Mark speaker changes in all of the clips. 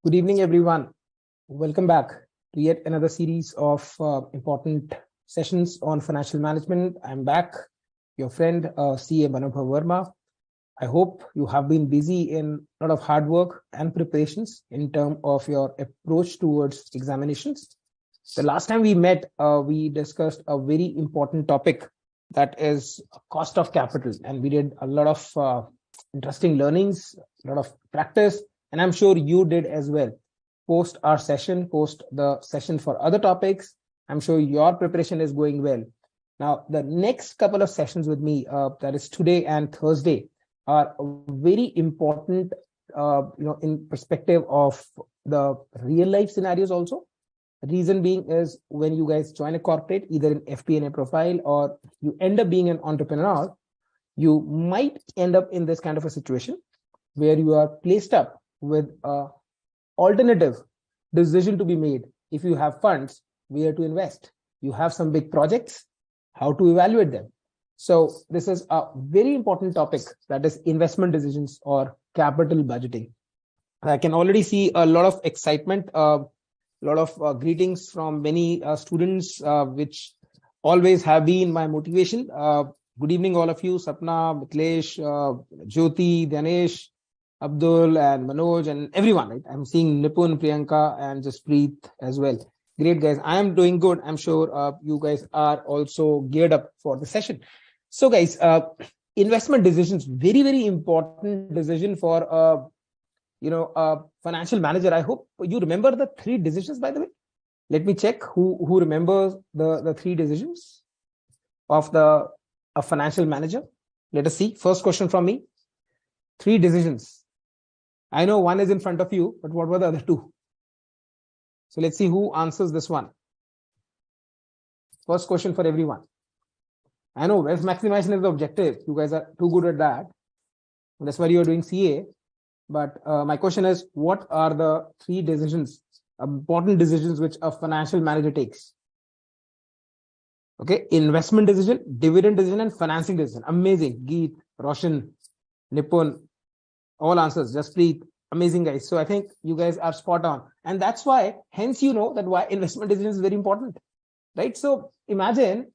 Speaker 1: Good evening, everyone. Welcome back to yet another series of important sessions on financial management. I'm back, your friend, CA Manubhav Verma. I hope you have been busy in a lot of hard work and preparations in terms of your approach towards examinations. The last time we met, we discussed a very important topic, that is cost of capital. And we did a lot of interesting learnings, a lot of practice, and I'm sure you did as well. Post our session, post the session for other topics, I'm sure your preparation is going well. Now, the next couple of sessions with me, that is today and Thursday, are very important, in perspective of the real life scenarios also. The reason being is when you guys join a corporate, either in FP&A profile or you end up being an entrepreneur, you might end up in this kind of a situation where you are placed up with a alternative decision to be made. If you have funds, where to invest? You have some big projects, how to evaluate them? So this is a very important topic, that is investment decisions or capital budgeting. I can already see a lot of excitement, a lot of greetings from many students, which always have been my motivation. Good evening, all of you, Sapna, Mitlesh, Jyoti, Danesh, Abdul and Manoj and everyone, right? I'm seeing Nipun, Priyanka and Jaspreet as well. Great, guys. I am doing good. I'm sure you guys are also geared up for the session. So guys, investment decisions, very, very important decision for a financial manager. I hope you remember the three decisions, by the way. Let me check who remembers the three decisions of a financial manager. Let us see. First question from me. Three decisions. I know one is in front of you, but what were the other two? So let's see who answers this one. First question for everyone. I know wealth maximization is the objective. You guys are too good at that. That's why you're doing CA. But my question is, what are the three decisions, important decisions, which a financial manager takes? Okay, investment decision, dividend decision, and financing decision. Amazing. Geet, Roshan, Nipun, all answers. Jaspreet, amazing, guys. So I think you guys are spot on. And that's why, hence, you know that why investment decision is very important, right? So imagine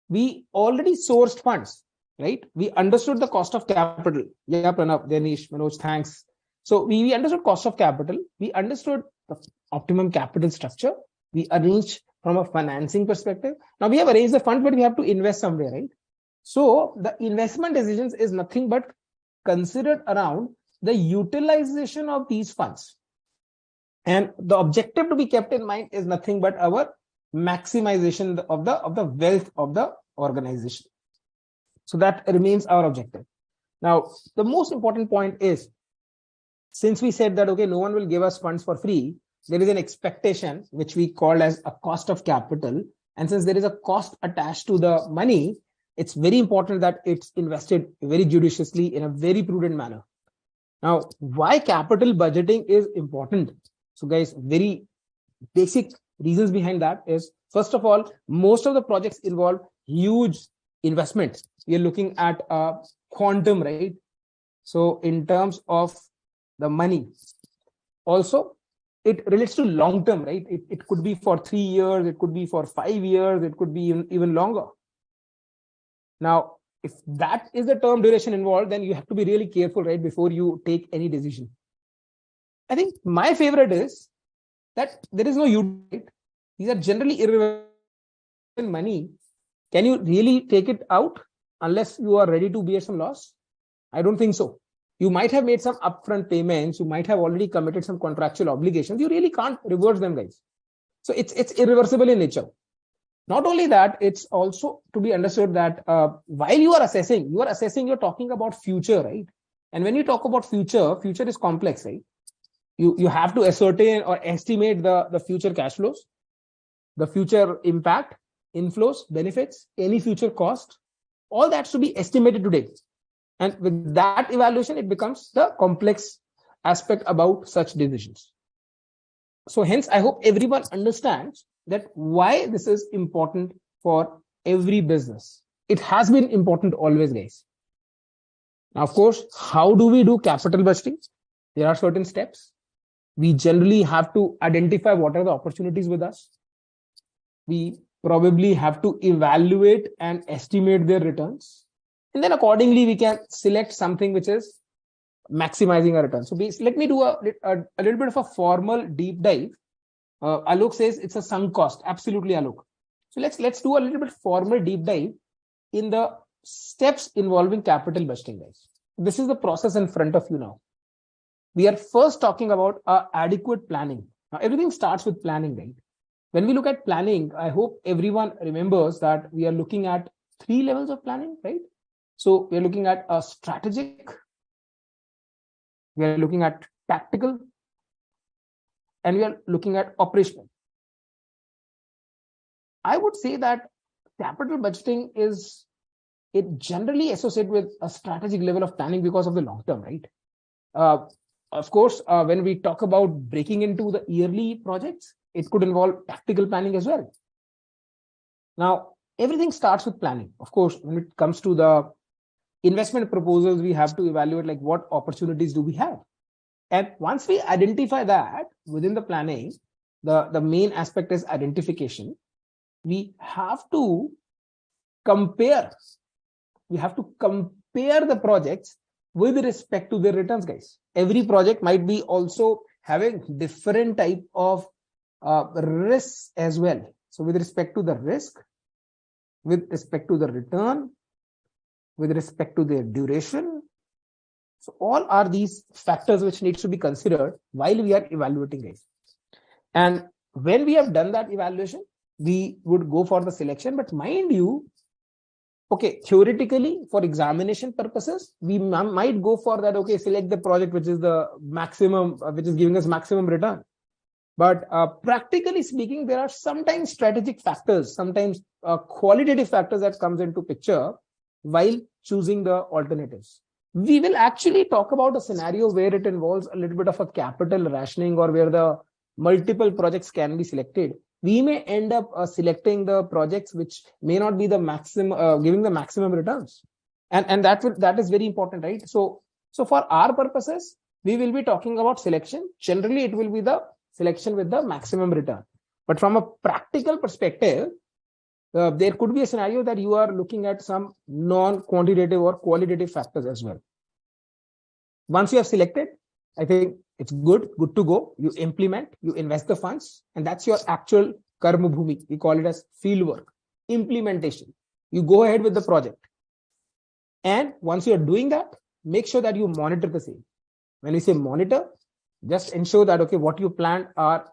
Speaker 1: we already sourced funds, right? We understood the cost of capital. Yeah, Pranav, Danish, Manoj, thanks. So we understood cost of capital. We understood the optimum capital structure. We arranged from a financing perspective. Now we have arranged the fund, but we have to invest somewhere, right? So the investment decisions is nothing but considered around the utilization of these funds. And the objective to be kept in mind is nothing but our maximization of the wealth of the organization. So that remains our objective. Now, the most important point is, since we said that, okay, no one will give us funds for free, there is an expectation which we call as a cost of capital. And since there is a cost attached to the money, it's very important that it's invested very judiciously in a very prudent manner. Now, why capital budgeting is important? So guys, very basic reasons behind that is, first of all, most of the projects involve huge investments. We are looking at a quantum, right? So in terms of the money, also, it relates to long term, right? It could be for 3 years, it could be for 5 years, it could be even longer. Now, if that is the term duration involved, then you have to be really careful, right, before you take any decision. I think my favorite is that there is no utility. These are generally irrelevant money. Can you really take it out unless you are ready to bear some loss? I don't think so. You might have made some upfront payments. You might have already committed some contractual obligations. You really can't reverse them, guys. So it's irreversible in nature. Not only that, it's also to be understood that while you are assessing, you're talking about future, right? And when you talk about future is complex, right? You have to ascertain or estimate the future cash flows, the future impact, inflows, benefits, any future cost. All that's to be estimated today. And with that evaluation, it becomes the complex aspect about such decisions. So hence, I hope everyone understands that why this is important for every business. It has been important always, guys. Now, of course, how do we do capital budgeting? There are certain steps. We generally have to identify what are the opportunities with us. We probably have to evaluate and estimate their returns. And then accordingly, we can select something which is maximizing our return. So let me do a little bit of a formal deep dive. Alok says it's a sunk cost. Absolutely, Alok. So let's do a little bit formal deep dive in the steps involving capital budgeting, guys. This is the process in front of you now. We are first talking about adequate planning. Now, everything starts with planning, right? When we look at planning, I hope everyone remembers that we are looking at 3 levels of planning, right? So we are looking at a strategic, we are looking at tactical, and we are looking at operational. I would say that capital budgeting is, it generally associated with a strategic level of planning because of the long term, right? Of course, when we talk about breaking into the yearly projects, it could involve tactical planning as well. Now, everything starts with planning. Of course, when it comes to the investment proposals, we have to evaluate like what opportunities do we have. And once we identify that within the planning, the main aspect is identification. We have to compare. We have to compare the projects with respect to their returns, guys. Every project might be also having different type of risks as well. So with respect to the risk, with respect to the return, with respect to their duration. So all are these factors which needs to be considered while we are evaluating it. And when we have done that evaluation, we would go for the selection. But mind you, okay, theoretically, for examination purposes, we might go for that, okay, select the project which is the maximum, which is giving us maximum return. But practically speaking, there are sometimes strategic factors, sometimes qualitative factors that comes into picture while choosing the alternatives. We will actually talk about a scenario where it involves a little bit of a capital rationing or where the multiple projects can be selected. We may end up selecting the projects which may not be the maximum, giving the maximum returns. And that is very important, right? So for our purposes, we will be talking about selection. Generally, it will be the selection with the maximum return. But from a practical perspective, there could be a scenario that you are looking at some non-quantitative or qualitative factors as well. Once you have selected, I think it's good to go. You implement, you invest the funds, and that's your actual karma bhumi. We call it as field work, implementation. You go ahead with the project. And once you're doing that, make sure that you monitor the same. When we say monitor, just ensure that, okay, what you planned are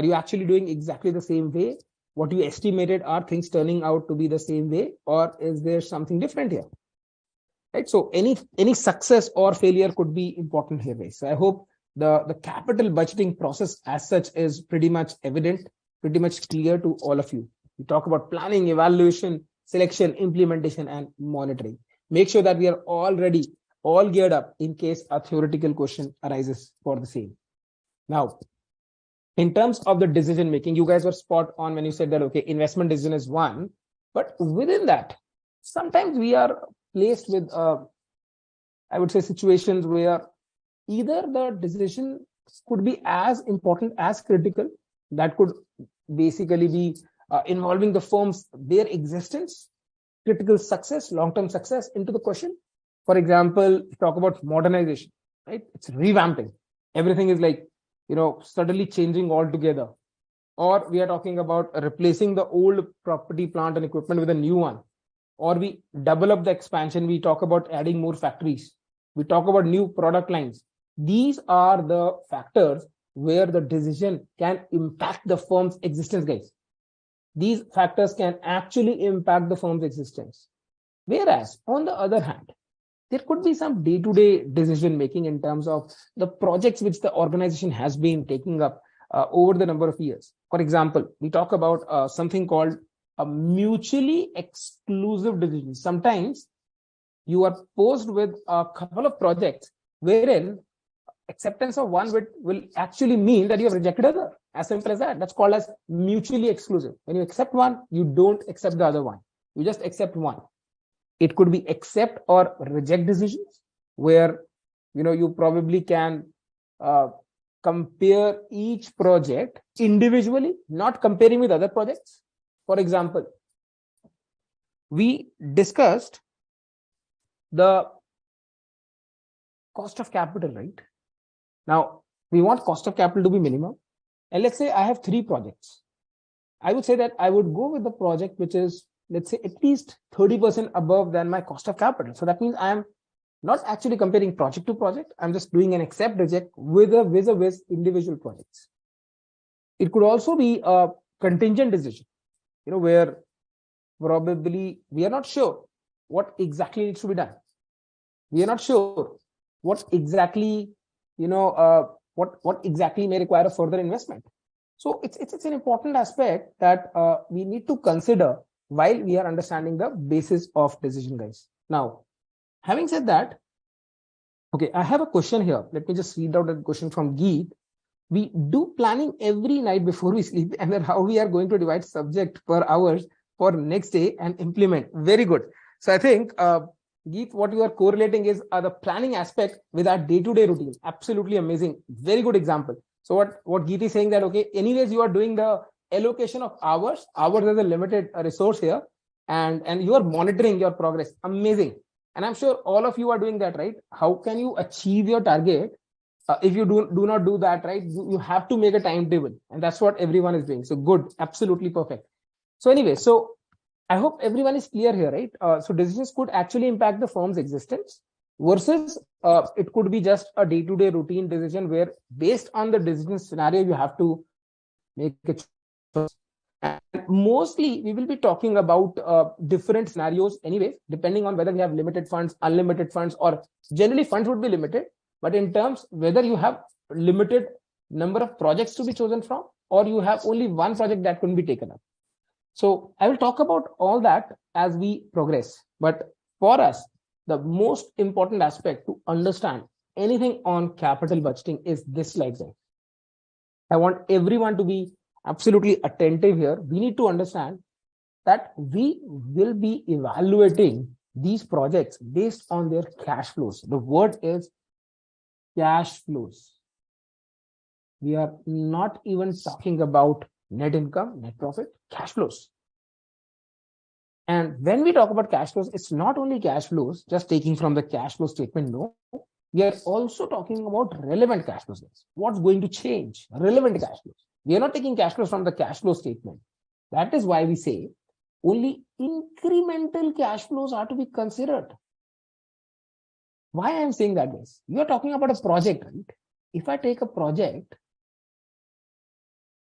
Speaker 1: you actually doing exactly the same way? What you estimated, are things turning out to be the same way, or is there something different here? Right. So any success or failure could be important here, guys. So I hope the capital budgeting process as such is pretty much evident, pretty much clear to all of you. We talk about planning, evaluation, selection, implementation, and monitoring. Make sure that we are all ready, all geared up in case a theoretical question arises for the same. Now, in terms of the decision making, you guys were spot on when you said that, okay, investment decision is one, but within that, sometimes we are placed with, I would say, situations where either the decision could be as important as critical, that could basically be involving the firm's, their existence, critical success, long-term success into the question. For example, talk about modernization, right? It's revamping. Everything is like, suddenly changing altogether. Or we are talking about replacing the old property, plant, and equipment with a new one. Or we double up the expansion. We talk about adding more factories. We talk about new product lines. These are the factors where the decision can impact the firm's existence, guys. These factors can actually impact the firm's existence. Whereas, on the other hand, there could be some day-to-day decision making in terms of the projects which the organization has been taking up over the number of years. For example, we talk about something called a mutually exclusive decision. Sometimes you are posed with a couple of projects wherein acceptance of one will actually mean that you have rejected other. As simple as that. That's called as mutually exclusive. When you accept one, you don't accept the other one. You just accept one. It could be accept or reject decisions where, you probably can compare each project individually, not comparing with other projects. For example, we discussed the cost of capital, right? Now, we want cost of capital to be minimum. And let's say I have 3 projects. I would say that I would go with the project which is, let's say, at least 30% above than my cost of capital. So that means I am not actually comparing project to project. I'm just doing an accept reject with a vis-a-vis individual projects. It could also be a contingent decision, where probably we are not sure what exactly needs to be done. We are not sure what exactly, what exactly may require a further investment. So it's an important aspect that we need to consider while we are understanding the basis of decision, guys. Now, having said that, okay, I have a question here. Let me just read out a question from Geet. We do planning every night before we sleep, and then how we are going to divide subject per hours for next day and implement. Very good. So I think, Geet, what you are correlating is the planning aspect with our day-to-day routine. Absolutely amazing. Very good example. So what Geet is saying that, okay, anyways, you are doing the allocation of hours. Hours is a limited resource here, and you are monitoring your progress. Amazing. And I'm sure all of you are doing that, right? How can you achieve your target if you do not do that, right? You have to make a timetable, and that's what everyone is doing. So good, absolutely perfect. So anyway, so I hope everyone is clear here, right? So decisions could actually impact the firm's existence versus it could be just a day-to-day routine decision where based on the decision scenario, you have to make a choice. And mostly we will be talking about different scenarios anyways, depending on whether we have limited funds, unlimited funds, or generally funds would be limited. But in terms whether you have limited number of projects to be chosen from, or you have only one project that can be taken up. So I will talk about all that as we progress. But for us, the most important aspect to understand anything on capital budgeting is this slide there. I want everyone to be absolutely attentive here. We need to understand that we will be evaluating these projects based on their cash flows. The word is cash flows. We are not even talking about net income, net profit, cash flows. And when we talk about cash flows, it's not only cash flows, just taking from the cash flow statement, no. We are also talking about relevant cash flows. What's going to change? Relevant cash flows. We are not taking cash flows from the cash flow statement. That is why we say only incremental cash flows are to be considered. Why I am saying that is, you are talking about a project, right? If I take a project,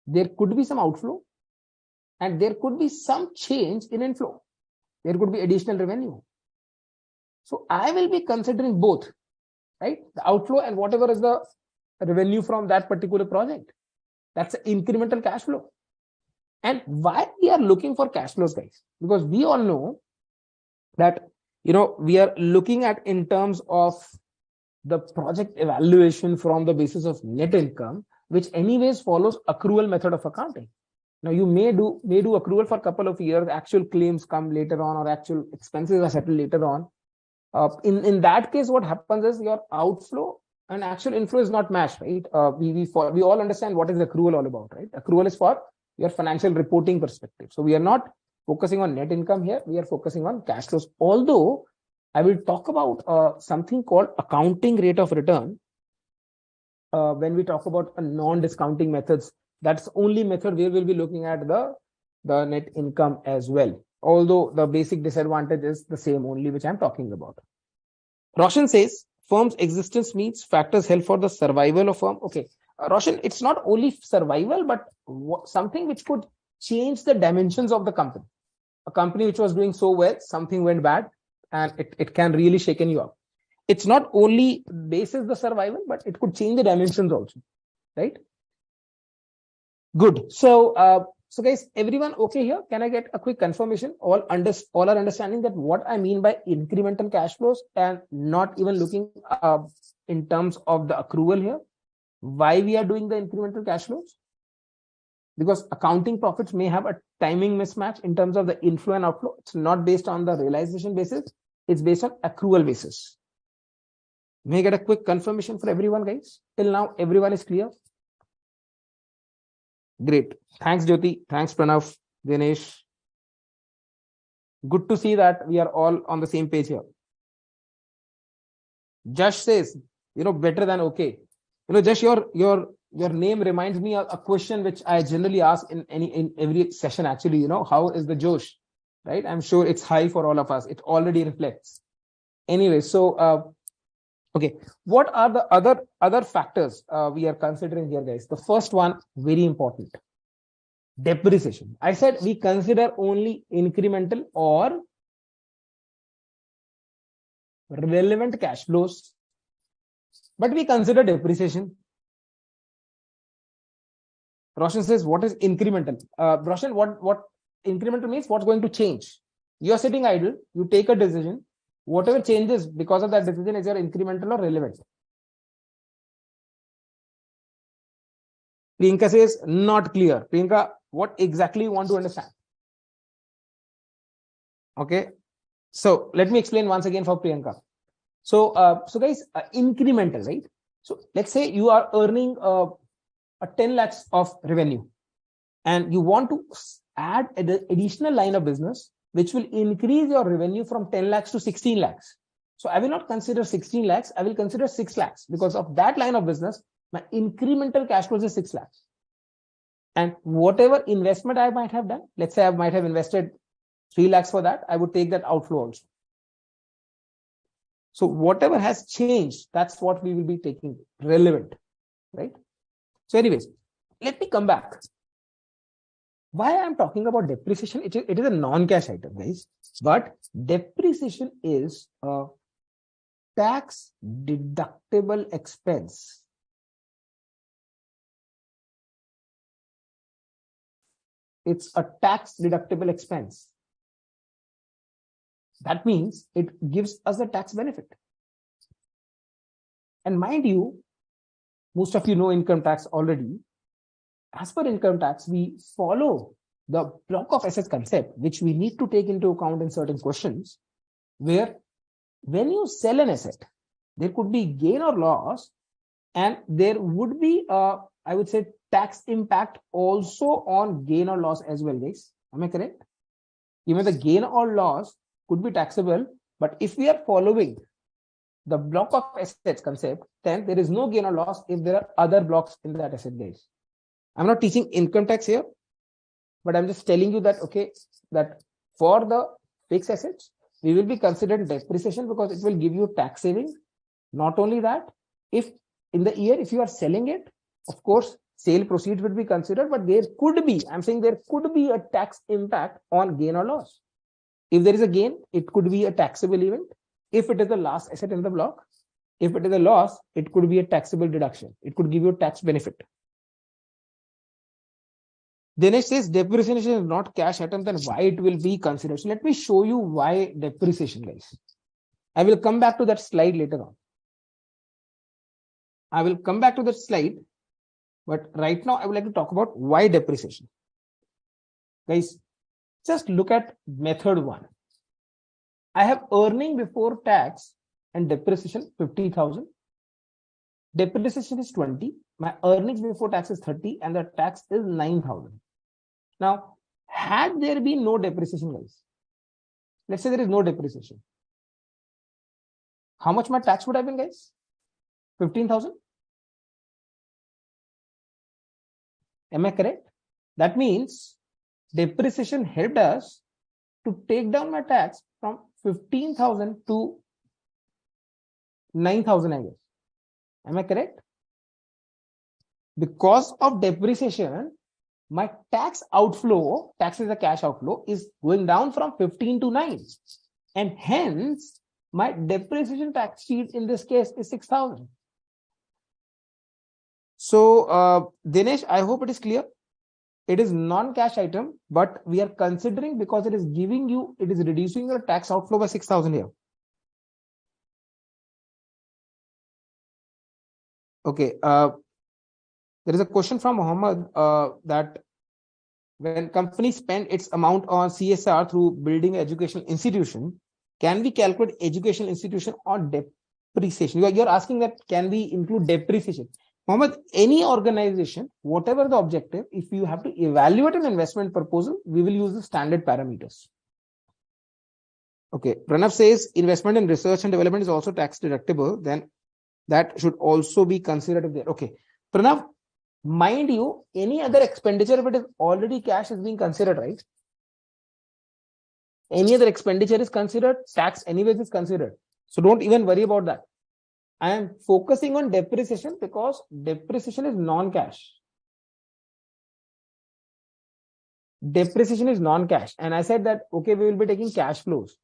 Speaker 1: there could be some outflow and there could be some change in inflow. There could be additional revenue. So I will be considering both, right? The outflow and whatever is the revenue from that particular project. That's an incremental cash flow. And why we are looking for cash flows, guys? Because we all know that, we are looking at in terms of the project evaluation from the basis of net income, which anyways follows accrual method of accounting. Now you may do accrual for a couple of years, actual claims come later on, or actual expenses are settled later on. In that case, what happens is your outflow and actual inflow is not matched, right? We all understand what is accrual all about, right? Accrual is for your financial reporting perspective. So we are not focusing on net income here. We are focusing on cash flows. Although I will talk about something called accounting rate of return. When we talk about a non-discounting methods, that's the only method where we'll be looking at the net income as well. Although the basic disadvantage is the same only, which I'm talking about. Roshan says, firm's existence means factors help for the survival of firm. Okay, Roshan, it's not only survival, but something which could change the dimensions of the company. A company which was doing so well, something went bad, and it can really shaken you up. It's not only basis the survival, but it could change the dimensions also, right? Good. So guys, everyone okay here? Can I get a quick confirmation? All are understanding that what I mean by incremental cash flows and not even looking in terms of the accrual here. Why we are doing the incremental cash flows? Because accounting profits may have a timing mismatch in terms of the inflow and outflow. It's not based on the realization basis. It's based on accrual basis. May I get a quick confirmation for everyone, guys? Till now, everyone is clear? Great. Thanks, Jyoti. Thanks, Pranav, Dinesh. Good to see that we are all on the same page here. Josh says, better than okay. Josh, your name reminds me of a question which I generally ask in every session. Actually, how is the Josh? Right? I'm sure it's high for all of us. It already reflects. Anyway, so okay, what are the other factors we are considering here, guys? The first one, very important, depreciation. I said we consider only incremental or relevant cash flows, but we consider depreciation. Roshan says, what is incremental? Roshan, what incremental means? What's going to change? You're sitting idle, you take a decision, whatever changes because of that decision is your incremental or relevant. Priyanka says, not clear. Priyanka, what exactly you want to understand? Okay, so let me explain once again for Priyanka. So guys, incremental, right? So let's say you are earning a 10 lakhs of revenue and you want to add an additional line of business which will increase your revenue from 10 lakhs to 16 lakhs. So I will not consider 16 lakhs, I will consider 6 lakhs because of that line of business, my incremental cash flows is 6 lakhs. And whatever investment I might have done, let's say I might have invested 3 lakhs for that, I would take that outflow also. So whatever has changed, that's what we will be taking relevant, right? So anyways, let me come back. Why I'm talking about depreciation, it is a non-cash item, guys, but depreciation is a tax deductible expense. It's a tax deductible expense. That means it gives us a tax benefit. And mind you, most of you know income tax already. As per income tax, we follow the block of assets concept, which we need to take into account in certain questions, where when you sell an asset, there could be gain or loss, and there would be I would say tax impact also on gain or loss as well, guys. Am I correct? Even the gain or loss could be taxable, but if we are following the block of assets concept, then there is no gain or loss if there are other blocks in that asset, guys. I'm not teaching income tax here, but I'm just telling you that, okay, that for the fixed assets, we will be considering depreciation because it will give you tax savings. Not only that, if in the year, if you are selling it, of course, sale proceeds will be considered, but there could be, I'm saying there could be a tax impact on gain or loss. If there is a gain, it could be a taxable event. If it is the last asset in the block, if it is a loss, it could be a taxable deduction. It could give you a tax benefit. Dinesh says depreciation is not cash item, then why it will be considered? So let me show you why depreciation, guys. I will come back to that slide later on. I will come back to that slide, but right now I would like to talk about why depreciation. Guys, just look at method 1. I have earning before tax and depreciation 50,000. Depreciation is 20. My earnings before tax is 30 and the tax is 9,000. Now, had there been no depreciation, guys, let's say there is no depreciation, how much my tax would have been, guys? 15,000. Am I correct? That means depreciation helped us to take down my tax from 15,000 to 9,000, I guess. Am I correct? Because of depreciation, my tax outflow, tax is a cash outflow, is going down from 15 to 9. And hence, my depreciation tax sheet in this case is 6,000. So, Dinesh, I hope it is clear. It is non-cash item, but we are considering because it is giving you, it is reducing your tax outflow by 6,000 here. Okay. There is a question from Mohammed that when companies spend its amount on CSR through building an educational institution, can we calculate educational institution on depreciation. You're asking that can we include depreciation? Mohammed, any organization, whatever the objective, if you have to evaluate an investment proposal, we will use the standard parameters. Okay, Pranav says investment in research and development is also tax deductible. Then that should also be considered there. Okay, Pranav, mind you, any other expenditure, if it is already cash, is being considered, right? Any other expenditure is considered, tax anyways is considered. So don't even worry about that. I am focusing on depreciation because depreciation is non-cash. Depreciation is non-cash. And I said that, okay, we will be taking cash flows.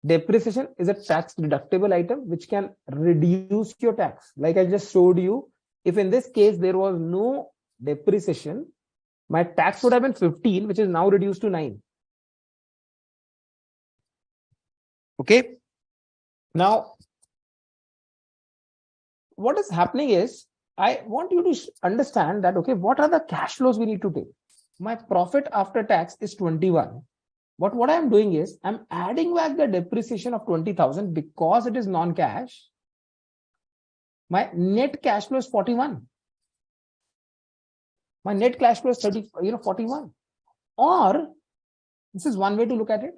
Speaker 1: Depreciation is a tax deductible item which can reduce your tax. Like I just showed you, if in this case there was no depreciation, my tax would have been 15, which is now reduced to 9. Okay. Now, what is happening is, I want you to understand that, okay, what are the cash flows we need to take? My profit after tax is 21. But what I'm doing is, I'm adding back the depreciation of 20,000 because it is non-cash. My net cash flow is 41. My net cash flow is 41. Or, this is one way to look at it.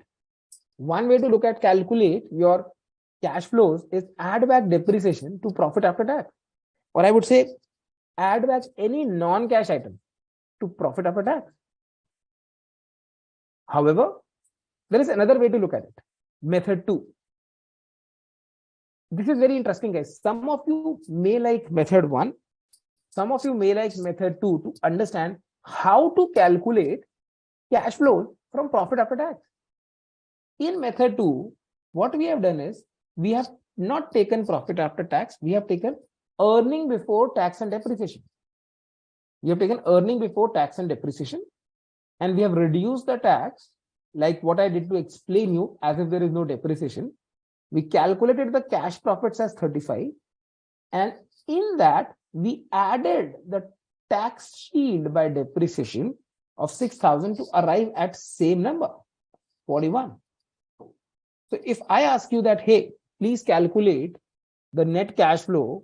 Speaker 1: One way to look at calculate your cash flows is add back depreciation to profit after tax. Or I would say, add back any non-cash item to profit after tax. However, there is another way to look at it. Method 2. This is very interesting, guys. Some of you may like method 1. Some of you may like method 2 to understand how to calculate cash flows from profit after tax. In method 2, what we have done is, we have not taken profit after tax, we have taken earning before tax and depreciation. We have taken earning before tax and depreciation, and we have reduced the tax, like what I did to explain you, as if there is no depreciation. We calculated the cash profits as 35, and in that, we added the tax shield by depreciation of 6,000 to arrive at same number, 41. So if I ask you that, hey, please calculate the net cash flow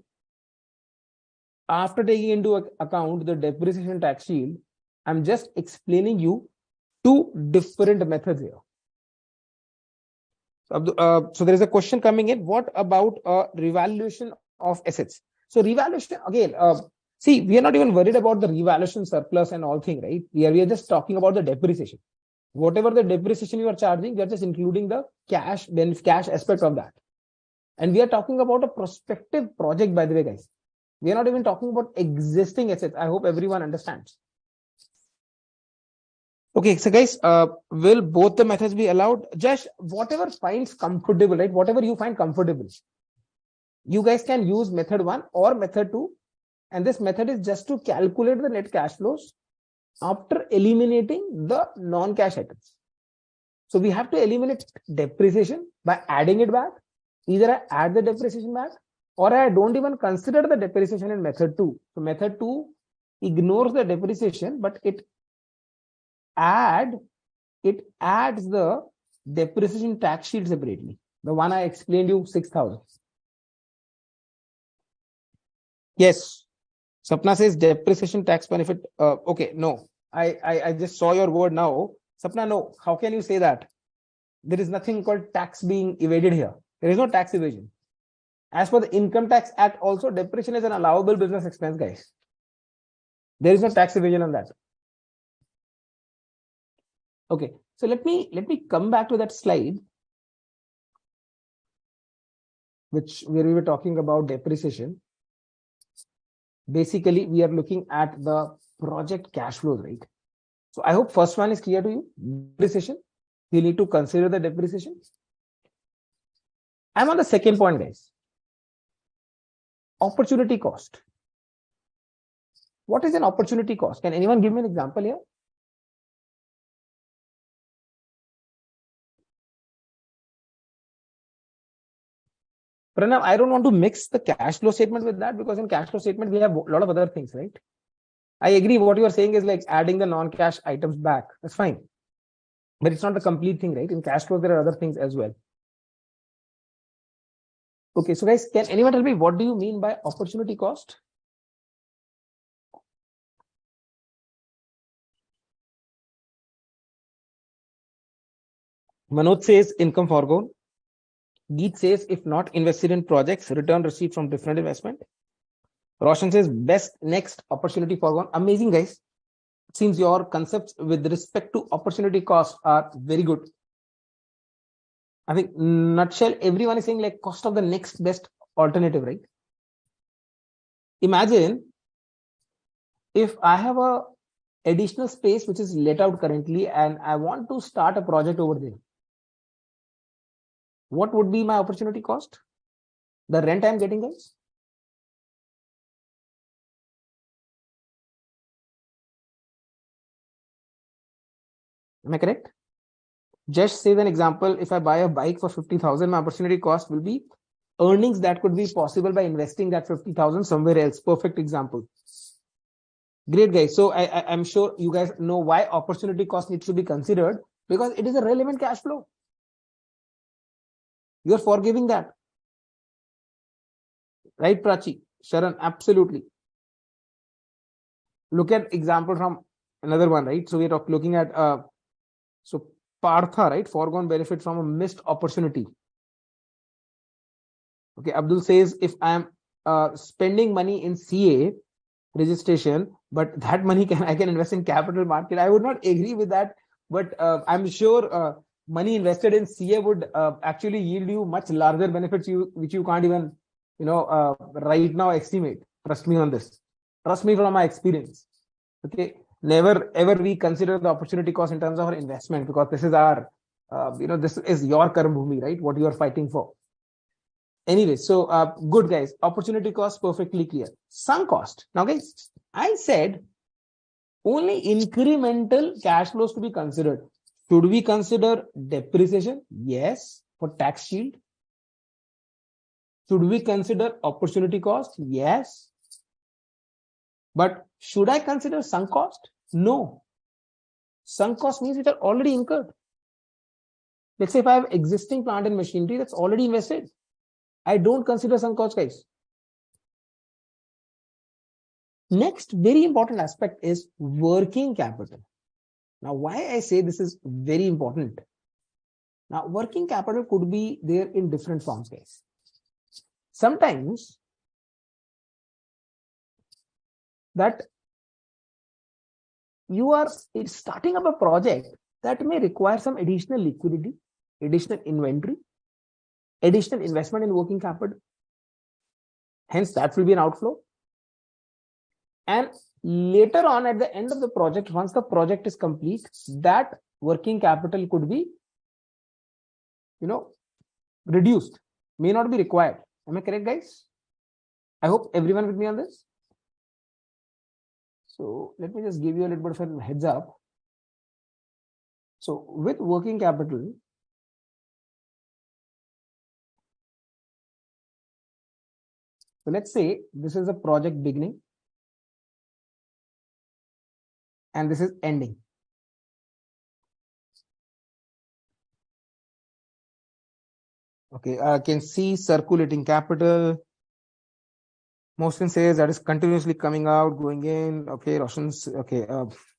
Speaker 1: after taking into account the depreciation tax shield, I'm just explaining you two different methods here. So there is a question coming in. What about revaluation of assets? So revaluation, again, see, we are not even worried about the revaluation surplus and all thing, right? We are just talking about the depreciation. Whatever the depreciation you are charging, we are just including the cash aspect of that. And we are talking about a prospective project, by the way, guys. We are not even talking about existing assets. I hope everyone understands. Okay, so guys, will both the methods be allowed? Just whatever finds comfortable, right? Whatever you find comfortable. You guys can use method 1 or method 2. And this method is just to calculate the net cash flows after eliminating the non-cash items. So we have to eliminate depreciation by adding it back. Either I add the depreciation back, or I don't even consider the depreciation in method 2. So method 2 ignores the depreciation, but it adds the depreciation tax shield separately. The one I explained you, 6,000. Yes. Sapna says depreciation tax benefit. Okay, no. I just saw your word now. Sapna, no. How can you say that? There is nothing called tax being evaded here. There is no tax evasion. As per the Income Tax Act, also depreciation is an allowable business expense, guys. There is no tax evasion on that. Okay, so let me come back to that slide, where we were talking about depreciation. Basically, we are looking at the project cash flows, right? So I hope first one is clear to you. Depreciation. You need to consider the depreciation. I'm on the second point, guys. Opportunity cost. What is an opportunity cost? Can anyone give me an example here? Pranav, I don't want to mix the cash flow statement with that, because in cash flow statement, we have a lot of other things, right? I agree. What you are saying is like adding the non-cash items back. That's fine. But it's not the complete thing, right? In cash flow, there are other things as well. Okay, so guys, can anyone tell me what do you mean by opportunity cost? Manoj says income foregone. Geet says if not invested in projects, return received from different investment. Roshan says best next opportunity foregone. Amazing, guys. Seems your concepts with respect to opportunity cost are very good. I think nutshell, everyone is saying like cost of the next best alternative, right? Imagine if I have a additional space which is let out currently and I want to start a project over there. What would be my opportunity cost? The rent I'm getting, guys? Am I correct? Just say an example. If I buy a bike for 50,000, my opportunity cost will be earnings that could be possible by investing that 50,000 somewhere else. Perfect example. Great, guys. So I'm sure you guys know why opportunity cost needs to be considered, because it is a relevant cash flow. You're forgiving that. Right, Prachi? Sharon, absolutely. Look at example from another one, right? So we're looking at so Partha, right? Foregone benefit from a missed opportunity. Okay, Abdul says if I'm spending money in CA registration, but that money I can invest in capital market. I would not agree with that, but I'm sure money invested in CA would actually yield you much larger benefits which you can't even right now estimate. Trust me on this. Trust me from my experience. Okay, never ever we consider the opportunity cost in terms of our investment, because this is our this is your karma bhumi, right? What you are fighting for. Anyway, so good, guys. Opportunity cost perfectly clear. Sunk cost. Now, guys, I said only incremental cash flows to be considered. Should we consider depreciation? Yes, for tax shield. Should we consider opportunity cost? Yes. But should I consider sunk cost? No. Sunk cost means which are already incurred. Let's say if I have existing plant and machinery that's already invested, I don't consider sunk cost, guys. Next, very important aspect is working capital. Now, why I say this is very important. Now, working capital could be there in different forms, guys. Sometimes that you are starting up a project that may require some additional liquidity, additional inventory, additional investment in working capital. Hence, that will be an outflow. And later on, at the end of the project, once the project is complete, that working capital could be, reduced, may not be required. Am I correct, guys? I hope everyone with me on this. So let me just give you a little bit of a heads up. So with working capital, so let's say this is a project beginning and this is ending. Okay, I can see circulating capital. Mohsin says that is continuously coming out, going in. Okay, Roshan's okay.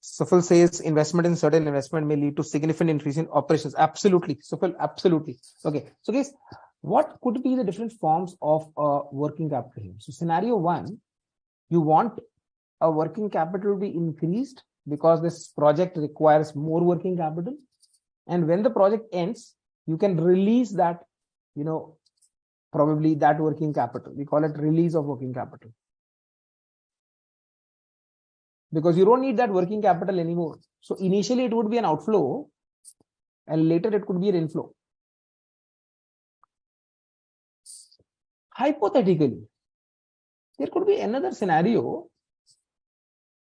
Speaker 1: Safal says investment in certain investment may lead to significant increase in operations. Absolutely, Safal, absolutely. Okay, so guys, what could be the different forms of working capital here? So scenario one, you want a working capital to be increased because this project requires more working capital, and when the project ends, you can release that, probably that working capital. We call it release of working capital, because you don't need that working capital anymore. So initially it would be an outflow and later it could be an inflow. Hypothetically, there could be another scenario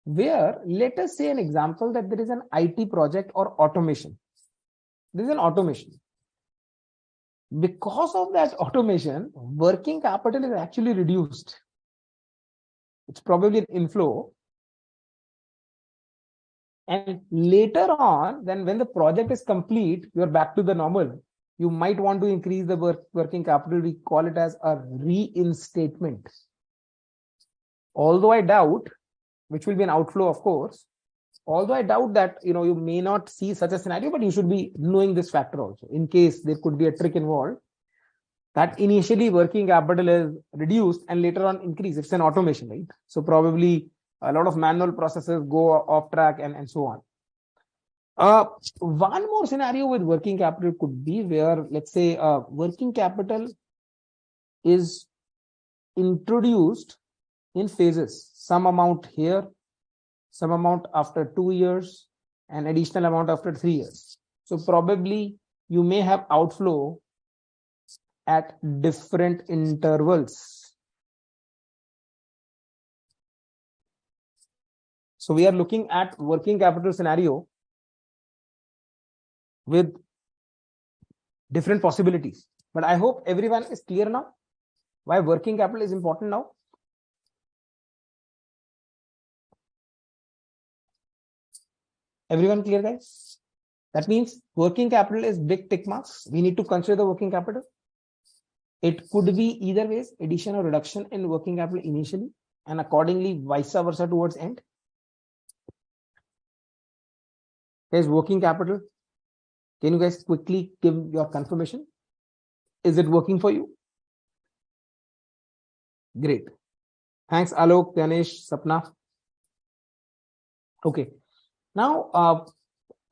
Speaker 1: where, let us say an example that there is an IT project or automation. There is an automation. Because of that automation, working capital is actually reduced. It's probably an inflow. And later on, then when the project is complete, you're back to the normal. you might want to increase the working capital. We call it as a reinstatement. Although I doubt, which will be an outflow, of course, although I doubt that, you may not see such a scenario, but you should be knowing this factor also in case there could be a trick involved that initially working capital is reduced and later on increase. It's an automation, right? So probably a lot of manual processes go off track and so on. One more scenario with working capital could be where, let's say, working capital is introduced in phases. Some amount here, some amount after 2 years, and additional amount after 3 years. So probably you may have outflow at different intervals. So we are looking at working capital scenario with different possibilities. But I hope everyone is clear now why working capital is important now. Everyone clear, guys? That means working capital is big tick marks. We need to consider the working capital. It could be either ways, addition or reduction in working capital initially, and accordingly vice versa towards end. Guys, working capital. Can you guys quickly give your confirmation? Is it working for you? Great. Thanks, Alok, Ganesh, Sapna. Okay. Now,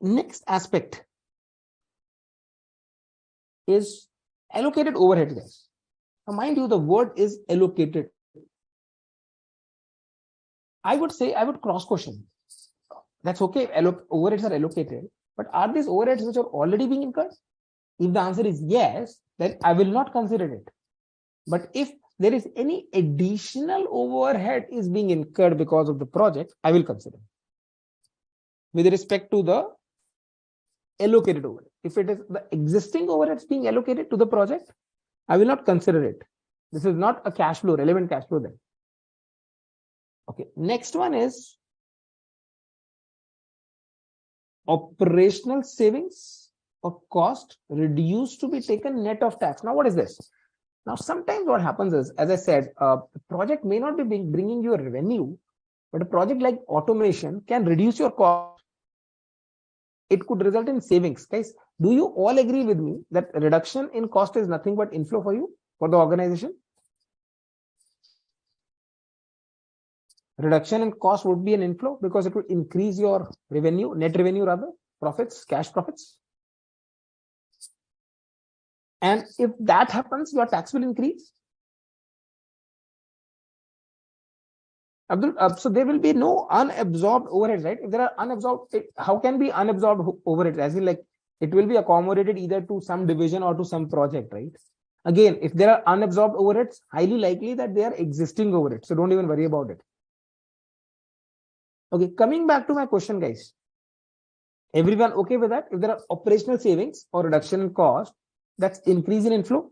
Speaker 1: next aspect is allocated overhead, guys. Now, mind you, the word is allocated. I would say, I would cross question. That's okay. Overheads are allocated. But are these overheads which are already being incurred? If the answer is yes, then I will not consider it. But if there is any additional overhead is being incurred because of the project, I will consider with respect to the allocated overhead. If it is the existing overheads being allocated to the project, I will not consider it. This is not a cash flow, relevant cash flow then. Okay, next one is operational savings or cost reduced to be taken net of tax. Now, what is this? Now, sometimes what happens is, as I said, the project may not be bringing you a revenue, but a project like automation can reduce your cost. It could result in savings. Guys, do you all agree with me that reduction in cost is nothing but inflow for you, for the organization? Reduction in cost would be an inflow because it would increase your revenue, net revenue rather, profits, cash profits. And if that happens, your tax will increase. Abdul, so there will be no unabsorbed overheads, right? If there are unabsorbed, how can be unabsorbed overheads? As in, like, it will be accommodated either to some division or to some project, right? Again, if there are unabsorbed overheads, highly likely that they are existing overheads. So don't even worry about it. Okay, coming back to my question, guys. Everyone okay with that? If there are operational savings or reduction in cost, that's increase in inflow.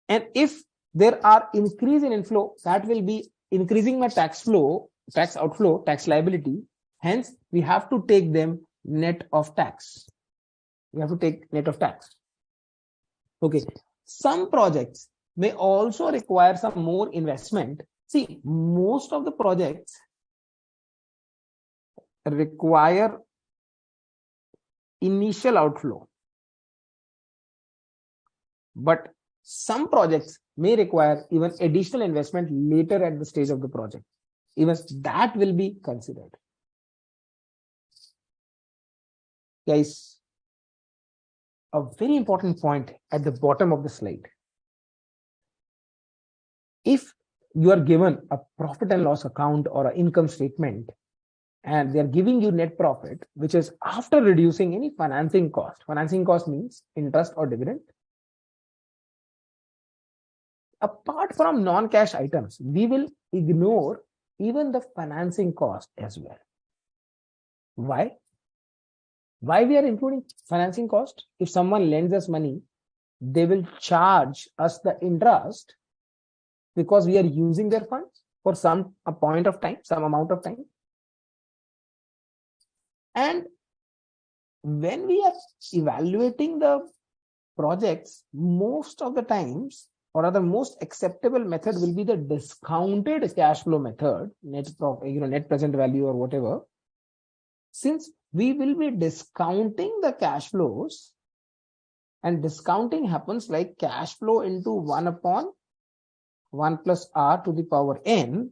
Speaker 1: And if there are increase in inflow, that will be increasing my tax flow, tax outflow, tax liability. Hence, we have to take them net of tax. We have to take net of tax. Okay. Some projects may also require some more investment. See, most of the projects require initial outflow, but some projects may require even additional investment later at the stage of the project. Even that will be considered. Guys, a very important point at the bottom of the slide. If you are given a profit and loss account or an income statement, and they're giving you net profit, which is after reducing any financing cost. Financing cost means interest or dividend. Apart from non-cash items, we will ignore even the financing cost as well. Why? Why we are including financing cost? If someone lends us money, they will charge us the interest because we are using their funds for a point of time, some amount of time. And when we are evaluating the projects, most of the times, or rather most acceptable method will be the discounted cash flow method, net present value or whatever. Since we will be discounting the cash flows, and discounting happens like cash flow into 1 upon 1 plus r to the power n,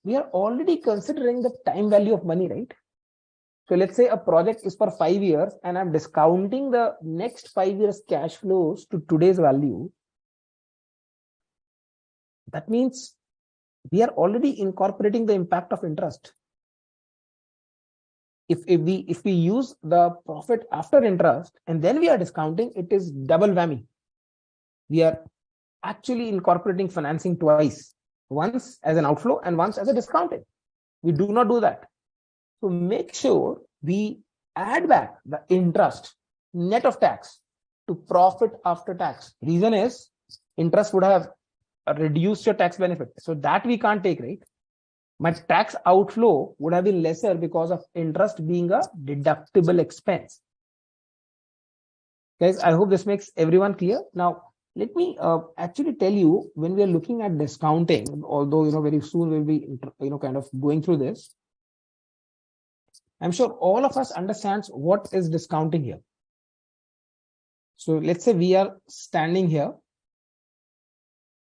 Speaker 1: we are already considering the time value of money, right? So let's say a project is for 5 years and I'm discounting the next 5 years cash flows to today's value. That means we are already incorporating the impact of interest. If we use the profit after interest and then we are discounting, it is double whammy. We are actually incorporating financing twice, once as an outflow and once as a discounting. We do not do that. So make sure we add back the interest net of tax to profit after tax. Reason is interest would have reduced your tax benefit. So that we can't take, right? My tax outflow would have been lesser because of interest being a deductible expense. Guys, I hope this makes everyone clear. Now, let me actually tell you, when we are looking at discounting, although very soon we'll be kind of going through this, I'm sure all of us understands what is discounting here. So let's say we are standing here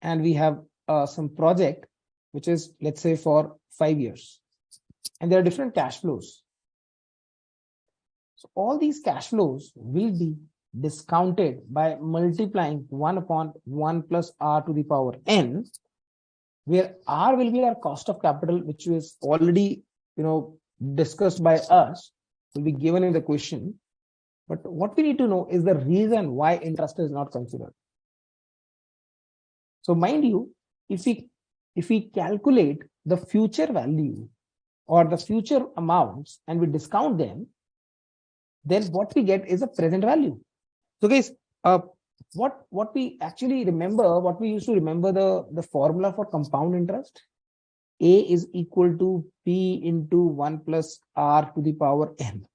Speaker 1: and we have some project which is, let's say, for 5 years, and there are different cash flows. So all these cash flows will be discounted by multiplying 1 upon 1 plus r to the power n, where r will be our cost of capital, which is already discussed by us, will be given in the question. But what we need to know is the reason why interest is not considered. So mind you, if we calculate the future value or the future amounts and we discount them, then what we get is a present value. So guys, what we actually remember, what we used to remember, the formula for compound interest, A is equal to P into 1 plus R to the power n.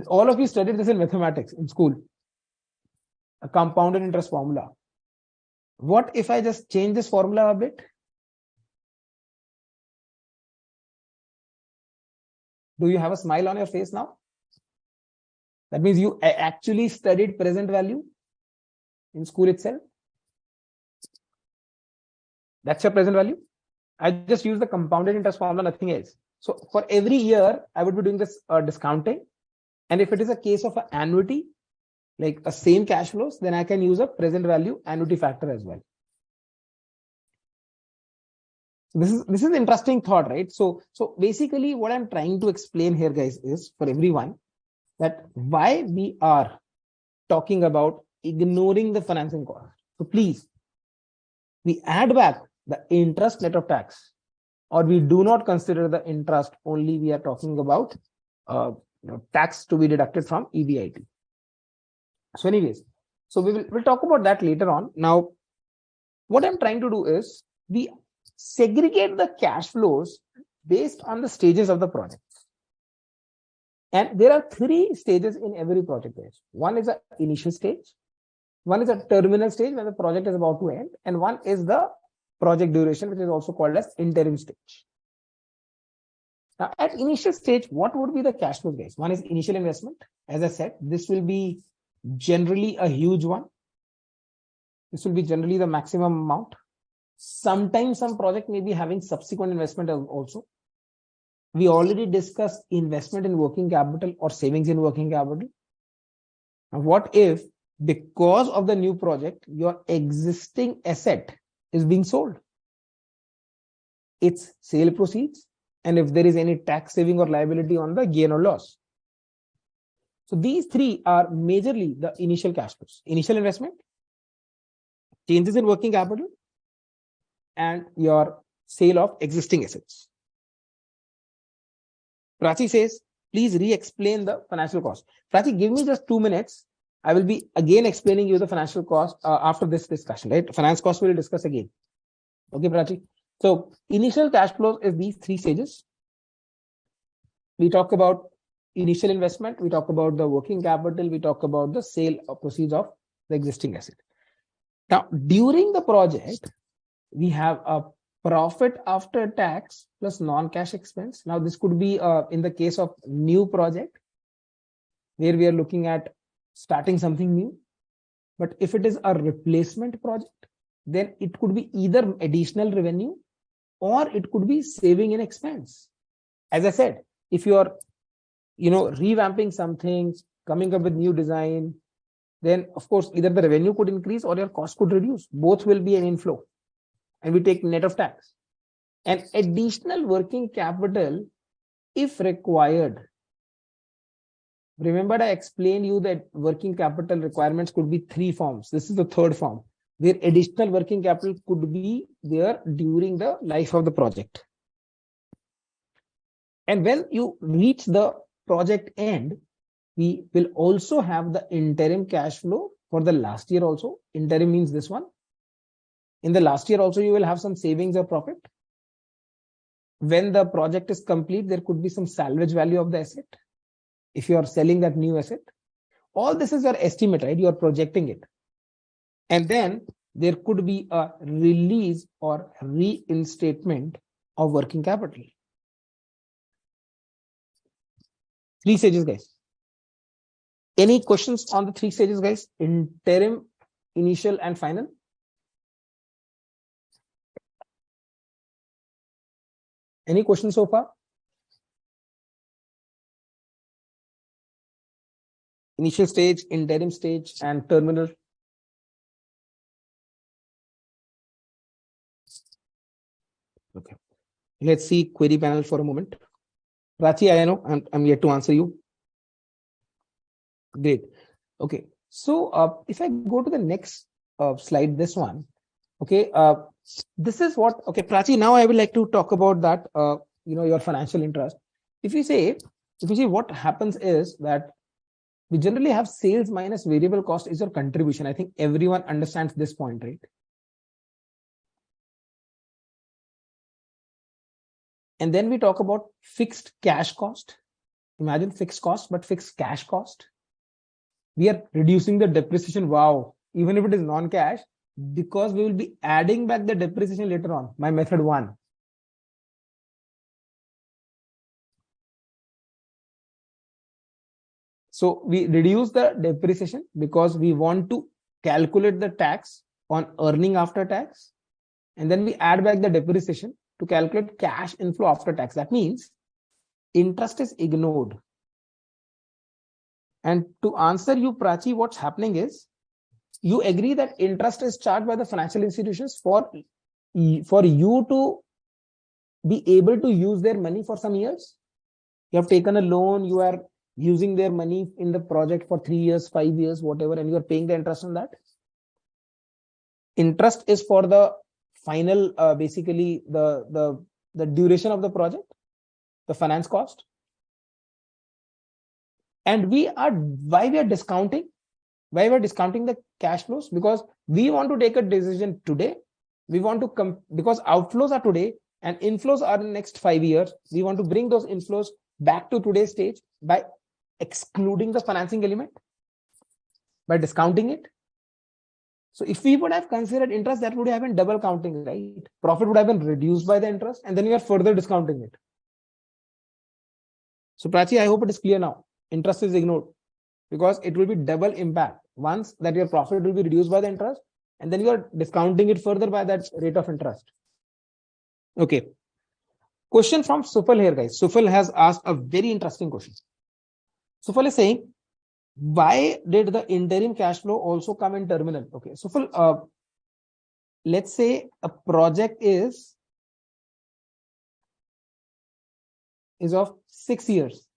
Speaker 1: All of you studied this in mathematics in school, a compounded interest formula. What if I just change this formula a bit? Do you have a smile on your face now? That means you actually studied present value in school itself. That's your present value. I just use the compounded interest formula, nothing else. So for every year, I would be doing this discounting. And if it is a case of an annuity, like a same cash flows, then I can use a present value annuity factor as well. So this is an interesting thought, right? So basically what I'm trying to explain here, guys, is for everyone that why we are talking about ignoring the financing cost. So please, we add back the interest net of tax, or we do not consider the interest, only we are talking about tax to be deducted from EBIT. So anyways, so we'll talk about that later on. Now, what I'm trying to do is we segregate the cash flows based on the stages of the project. And there are 3 stages in every project. One is an initial stage, one is a terminal stage when the project is about to end, and one is the project duration, which is also called as interim stage. Now, at initial stage, what would be the cash flows, guys? One is initial investment. As I said, this will be generally a huge one. This will be generally the maximum amount. Sometimes some project may be having subsequent investment also. We already discussed investment in working capital or savings in working capital. Now, what if because of the new project, your existing asset is being sold? It's sale proceeds, and if there is any tax saving or liability on the gain or loss. So these 3 are majorly the initial cash flows: initial investment, changes in working capital, and your sale of existing assets. Prachi says, please re-explain the financial cost. Prachi, give me just 2 minutes. I will be again explaining you the financial cost after this discussion, right? Finance cost we will discuss again. Okay, Prachi. So initial cash flows is these 3 stages. We talk about initial investment, we talk about the working capital, we talk about the sale or proceeds of the existing asset. Now, during the project, we have a profit after tax plus non-cash expense. Now, this could be in the case of new project where we are looking at starting something new. But if it is a replacement project, then it could be either additional revenue or it could be saving in expense. As I said, if you are, revamping something, coming up with new design, then of course, either the revenue could increase or your cost could reduce. Both will be an inflow. And we take net of tax. And additional working capital, if required. Remember, I explained you that working capital requirements could be 3 forms. This is the 3rd form, where additional working capital could be there during the life of the project. And when you reach the project end, we will also have the interim cash flow for the last year also. Interim means this one. In the last year also, you will have some savings or profit. When the project is complete, there could be some salvage value of the asset. If you are selling that new asset, all this is your estimate, right? You are projecting it. And then there could be a release or reinstatement of working capital. 3 stages, guys. Any questions on the 3 stages, guys? Interim, initial, and final? Any questions so far? Initial stage, interim stage, and terminal. Okay. Let's see query panel for a moment. Prachi, I know I'm yet to answer you. Great. Okay. So if I go to the next slide, this one. Okay. This is what. Okay, Prachi. Now I would like to talk about that. Your financial interest. If you see what happens is that we generally have sales minus variable cost is your contribution. I think everyone understands this point, right? And then we talk about fixed cash cost. Imagine fixed cost, but fixed cash cost. We are reducing the depreciation. Wow. Even if it is non-cash, because we will be adding back the depreciation later on. My method 1. So we reduce the depreciation because we want to calculate the tax on earning after tax. And then we add back the depreciation to calculate cash inflow after tax. That means interest is ignored. And to answer you, Prachi, what's happening is you agree that interest is charged by the financial institutions for you to be able to use their money for some years. You have taken a loan, you are using their money in the project for 3 years, 5 years, whatever, and you are paying the interest on that. Interest is for the final, basically the duration of the project, the finance cost. And why we are discounting the cash flows? Because we want to take a decision today. We want to because outflows are today and inflows are in the next 5 years. We want to bring those inflows back to today's stage by excluding the financing element, by discounting it. So if we would have considered interest, that would have been double counting, right? Profit would have been reduced by the interest, and then you are further discounting it. So Prachi, I hope it is clear now. Interest is ignored because it will be double impact. Once that your profit will be reduced by the interest, and then you are discounting it further by that rate of interest. Okay. Question from Sufal here, guys. Sufal has asked a very interesting question. Sufal is saying, why did the interim cash flow also come in terminal? Okay, Sufal, let's say a project is of 6 years.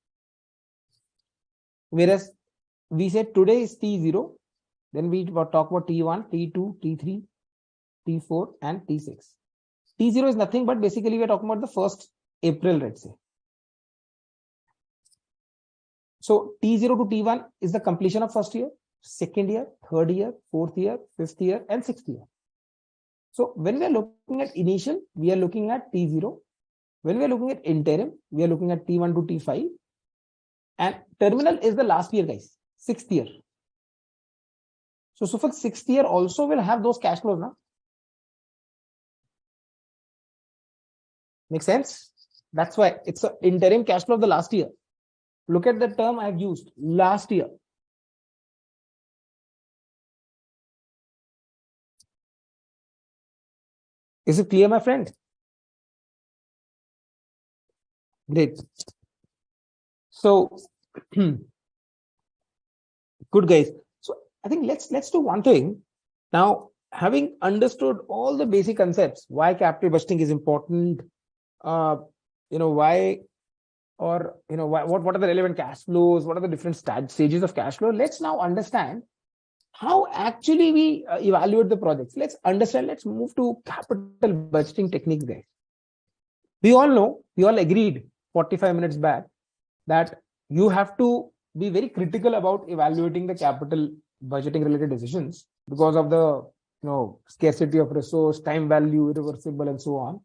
Speaker 1: Whereas we said today is T0, then we talk about T1, T2, T3, T4, and T6. T0 is nothing but basically we're talking about the 1st April, let's say. So T0 to T1 is the completion of 1st year, 2nd year, 3rd year, 4th year, 5th year, and 6th year. So when we are looking at initial, we are looking at T0. When we are looking at interim, we are looking at T1 to T5. And terminal is the last year, guys, 6th year. So for 6th year also will have those cash flows now. Make sense? That's why it's an interim cash flow of the last year. Look at the term I have used, last year. Is it clear, my friend? Great. So good, guys. So I think let's do one thing. Now, having understood all the basic concepts, why capital budgeting is important, why, or what are the relevant cash flows, what are the different stages of cash flow, let's now understand how actually we evaluate the projects. Let's move to capital budgeting techniques, guys. We all agreed 45 minutes back that you have to be very critical about evaluating the capital budgeting related decisions because of the scarcity of resource, time value, irreversible, and so on.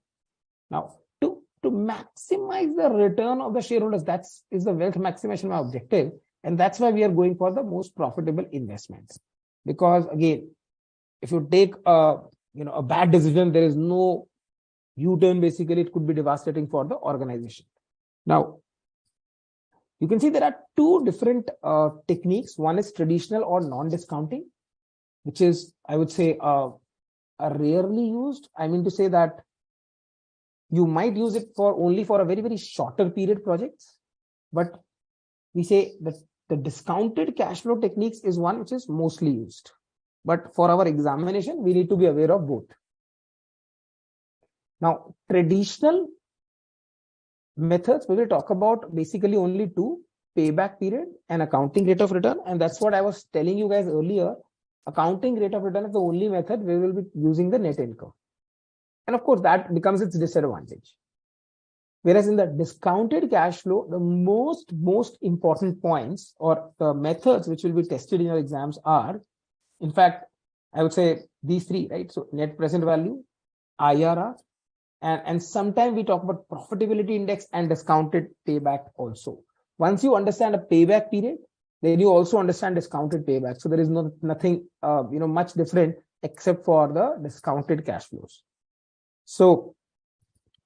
Speaker 1: Now, to maximize the return of the shareholders, that is the wealth maximization objective, and that's why we are going for the most profitable investments. Because again, if you take a bad decision, there is no U-turn. Basically, it could be devastating for the organization. Now, you can see there are two different techniques. One is traditional or non-discounting, which is, I would say, rarely used. I mean to say that you might use it only for a very, very shorter period projects. But we say that the discounted cash flow techniques is one which is mostly used. But for our examination, we need to be aware of both. Now, traditional methods, we will talk about basically only two: payback period and accounting rate of return. And that's what I was telling you guys earlier. Accounting rate of return is the only method we will be using the net income. And of course, that becomes its disadvantage. Whereas in the discounted cash flow, the most important points or the methods which will be tested in your exams are, in fact, I would say these three, right? So net present value, IRR, and sometimes we talk about profitability index and discounted payback also. Once you understand a payback period, then you also understand discounted payback. So there is nothing much different except for the discounted cash flows. So,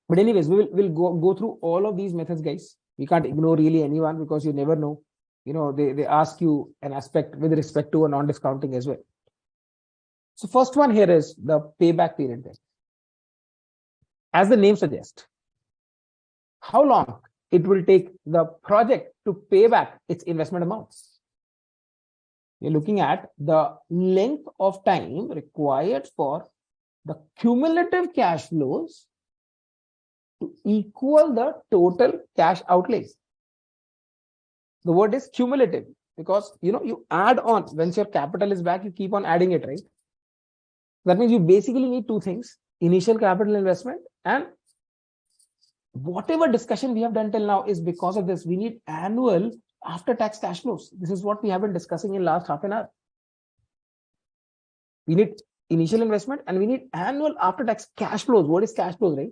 Speaker 1: but anyways, we'll go through all of these methods, guys. We can't ignore really anyone because you never know. They ask you an aspect with respect to a non-discounting as well. So first one here is the payback period. Then, as the name suggests, how long it will take the project to pay back its investment amounts. You're looking at the length of time required for the cumulative cash flows to equal the total cash outlays. The word is cumulative because you add on. Once your capital is back, you keep on adding it, right? That means you basically need two things: initial capital investment, and whatever discussion we have done till now is because of this. We need annual after-tax cash flows. This is what we have been discussing in last half an hour. We need initial investment and we need annual after-tax cash flows. What is cash flows, right?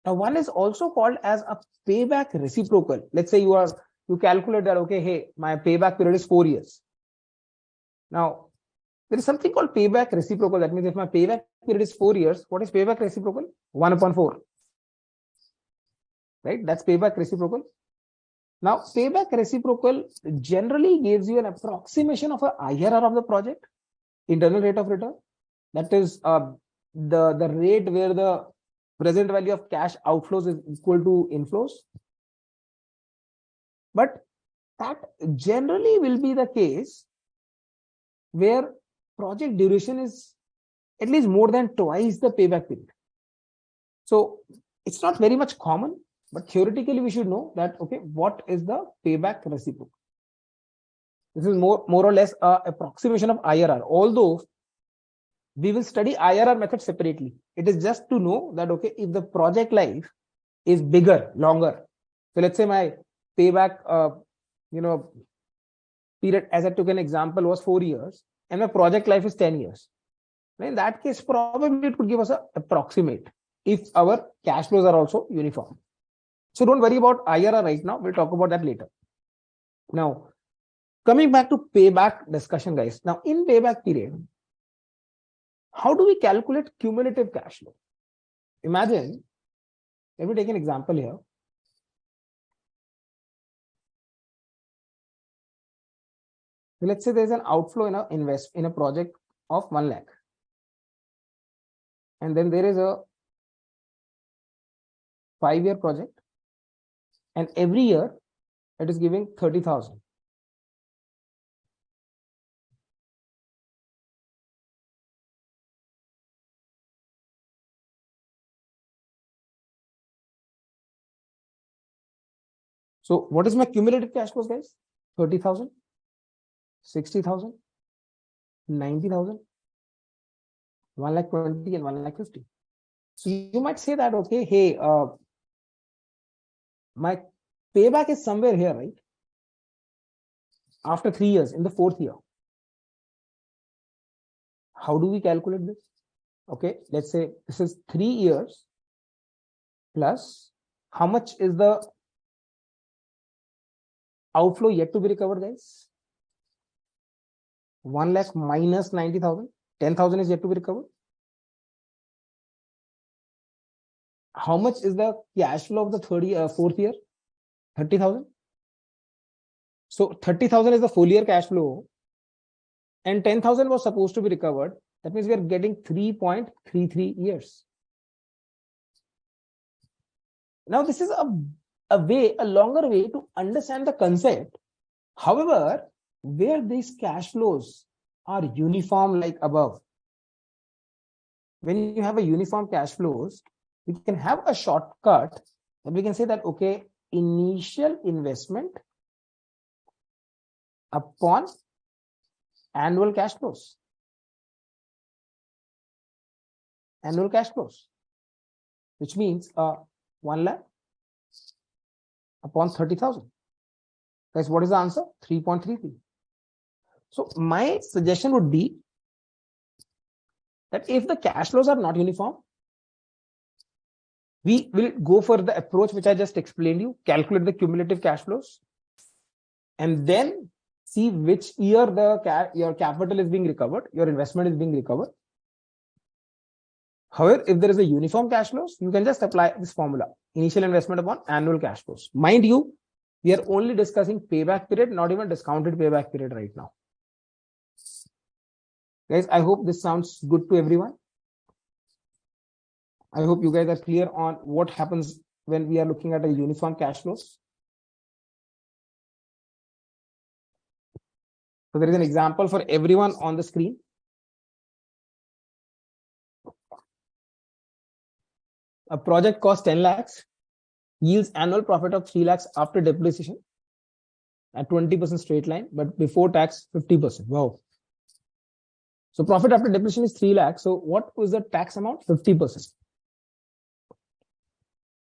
Speaker 1: Now, one is also called as a payback reciprocal. Let's say you calculate that, okay, hey, my payback period is 4 years. Now, there is something called payback reciprocal. That means if my payback period is 4 years, what is payback reciprocal? 1/4. Right? That's payback reciprocal. Now, payback reciprocal generally gives you an approximation of a IRR of the project, internal rate of return. That is the rate where the present value of cash outflows is equal to inflows. But that generally will be the case where project duration is at least more than twice the payback period. So it's not very much common, but theoretically we should know that, okay, what is the payback reciprocal? This is more or less an approximation of IRR, although we will study IRR method separately. It is just to know that, okay, if the project life is bigger, longer. So let's say my payback, period, as I took an example, was 4 years, and my project life is 10 years. In that case, probably it could give us an approximate if our cash flows are also uniform. So don't worry about IRR right now. We'll talk about that later. Now, coming back to payback discussion, guys. Now, in payback period, how do we calculate cumulative cash flow? Imagine, let me take an example here. So let's say there's an outflow in a project of 1 lakh. And then there is a 5-year project. And every year it is giving 30,000. So what is my cumulative cash flows, guys? 30,000, 60,000, 90,000, 1,20,000 and 1,50,000. So you might say that, okay, hey, my payback is somewhere here, right? After 3 years, in the 4th year. How do we calculate this? Okay, let's say this is 3 years plus how much is the outflow yet to be recovered, guys? 1 lakh minus 90,000, 10,000 is yet to be recovered. How much is the cash flow of the 4th year? 30,000. So 30,000 is the full year cash flow, and 10,000 was supposed to be recovered. That means we are getting 3.33 years. Now, this is a longer way to understand the concept. However, where these cash flows are uniform like above, when you have a uniform cash flows, we can have a shortcut and we can say that, okay, initial investment upon annual cash flows. Annual cash flows, which means 1 lakh upon 30,000. Guys, what is the answer? 3.33. So my suggestion would be that if the cash flows are not uniform, we will go for the approach which I just explained you, calculate the cumulative cash flows, and then see which year your capital is being recovered, your investment is being recovered. However, if there is a uniform cash flows, you can just apply this formula, initial investment upon annual cash flows. Mind you, we are only discussing payback period, not even discounted payback period right now. Guys, I hope this sounds good to everyone. I hope you guys are clear on what happens when we are looking at a uniform cash flows. So there is an example for everyone on the screen. A project costs 10 lakhs, yields annual profit of 3 lakhs after depreciation at 20% straight line, but before tax 50%. Wow. So profit after depreciation is 3 lakhs. So what was the tax amount? 50%.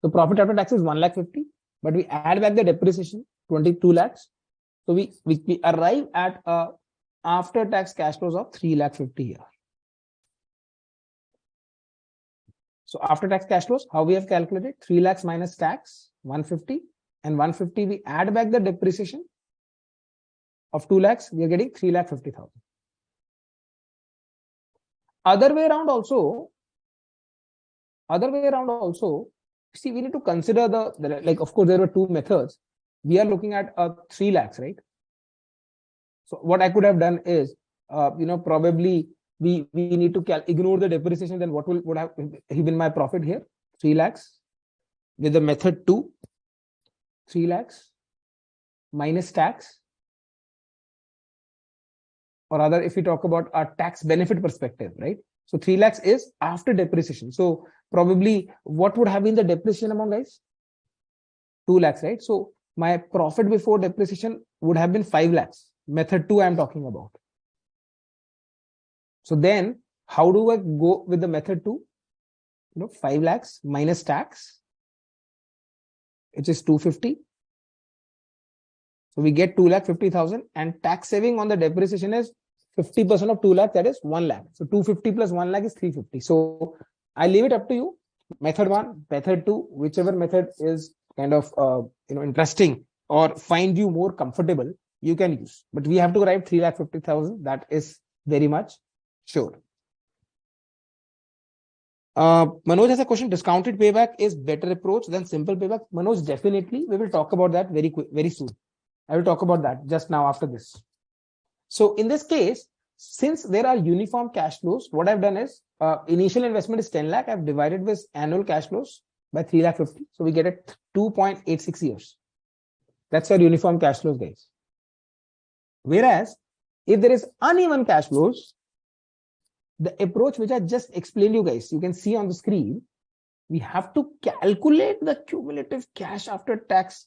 Speaker 1: So profit after tax is 1,50,000, but we add back the depreciation, 22 lakhs. So we arrive at after tax cash flows of 3,50,000 here. So after tax cash flows, how we have calculated? 3 lakhs minus tax, 150, and 150 we add back the depreciation of 2 lakhs, we are getting 3,50,000. Other way around also, see, we need to consider like, of course, there were 2 methods. We are looking at 3 lakhs, right? So what I could have done is, probably we need to ignore the depreciation. Then what would have been my profit here? 3 lakhs. With the method 2, 3 lakhs minus tax. Or rather, if we talk about a tax benefit perspective, right? So 3 lakhs is after depreciation. So probably what would have been the depreciation amount, guys? 2 lakhs, right? So my profit before depreciation would have been 5 lakhs. Method 2 I am talking about. So then how do I go with the method 2? 5 lakhs minus tax, which is 250. So we get 2,50,000, and tax saving on the depreciation is 50% of 2 lakh, that is 1 lakh. So 250 plus 1 lakh is 350. So I leave it up to you. Method 1, method 2, whichever method is kind of interesting or find you more comfortable, you can use. But we have to write 3,50,000. That is very much sure. Manoj has a question. Discounted payback is better approach than simple payback. Manoj, definitely. We will talk about that very soon. I will talk about that just now after this. So in this case, since there are uniform cash flows, what I've done is initial investment is 10 lakh. I've divided with annual cash flows by 3,50,000. So we get it 2.86 years. That's our uniform cash flows, guys. Whereas if there is uneven cash flows, the approach which I just explained you guys, you can see on the screen, we have to calculate the cumulative cash after tax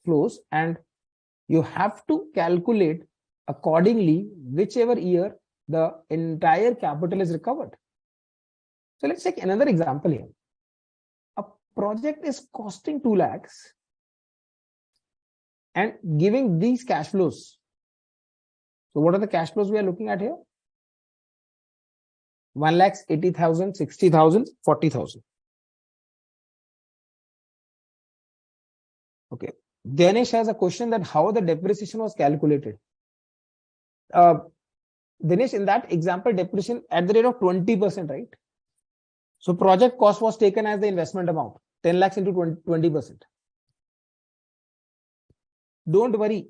Speaker 1: flows, and you have to calculate accordingly whichever year the entire capital is recovered. So let's take another example here. A project is costing 2 lakhs and giving these cash flows. So what are the cash flows we are looking at here? 1,80,000, 60,000, 40,000. Okay. Dinesh has a question that how the depreciation was calculated. Dinesh, in that example, depreciation at the rate of 20%, right? So project cost was taken as the investment amount, 10 lakhs into 20%. Don't worry.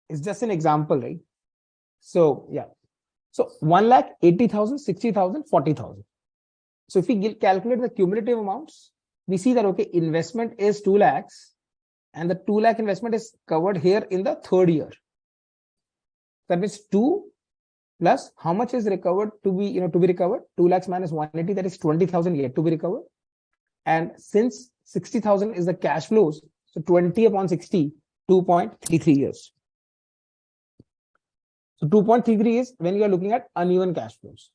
Speaker 1: It's just an example, right? So, yeah. So 1,80,000, 60,000, 40,000. So if we calculate the cumulative amounts, we see that, okay, investment is 2 lakhs and the 2 lakh investment is covered here in the third year. That means 2 plus how much is recovered to be recovered? 2 lakhs minus 180, that is 20,000 yet to be recovered. And since 60,000 is the cash flows, so 20 upon 60, 2.33 years. So 2.33 is when you are looking at uneven cash flows.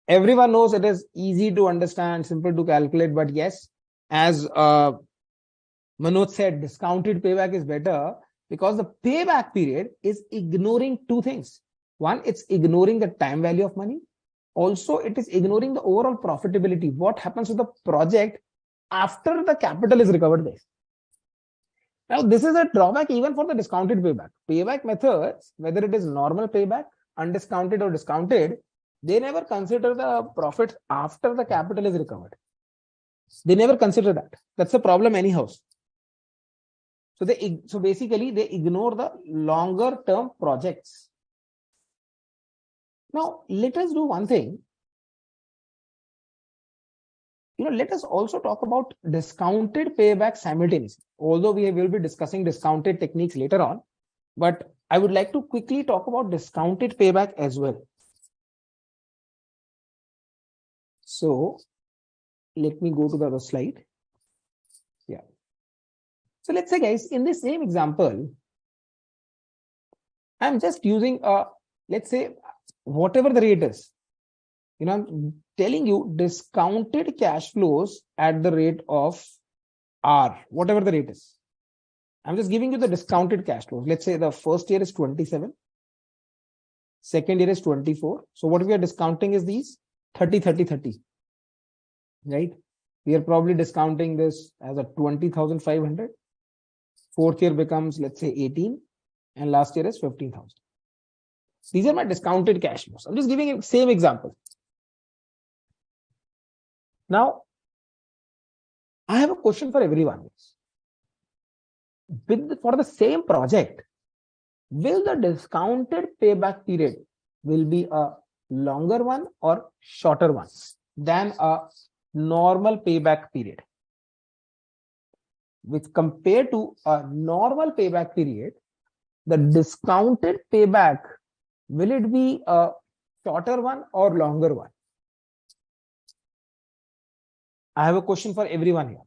Speaker 1: Everyone knows it is easy to understand, simple to calculate, but yes, as Manoj said, discounted payback is better because the payback period is ignoring two things. One, it's ignoring the time value of money. Also, it is ignoring the overall profitability. What happens to the project after the capital is recovered there? Now, this is a drawback even for the discounted payback. Payback methods, whether it is normal payback, undiscounted or discounted, they never consider the profits after the capital is recovered. They never consider that. That's the problem anyhow. So basically they ignore the longer term projects. Now, let us do one thing. Let us also talk about discounted payback simultaneously. Although we will be discussing discounted techniques later on, but I would like to quickly talk about discounted payback as well. So let me go to the other slide. Yeah. So let's say, guys, in this same example, I'm just using let's say whatever the rate is. I'm telling you discounted cash flows at the rate of R, whatever the rate is. I'm just giving you the discounted cash flows. Let's say the first year is 27. Second year is 24. So what we are discounting is these 30, 30, 30. Right? We are probably discounting this as a 20,500. Fourth year becomes, let's say, 18. And last year is 15,000. These are my discounted cash flows. I'm just giving you the same example. Now, I have a question for everyone. For the same project, will the discounted payback period will be a longer one or shorter one than a normal payback period? With compared to a normal payback period, the discounted payback, will it be a shorter one or longer one? I have a question for everyone here.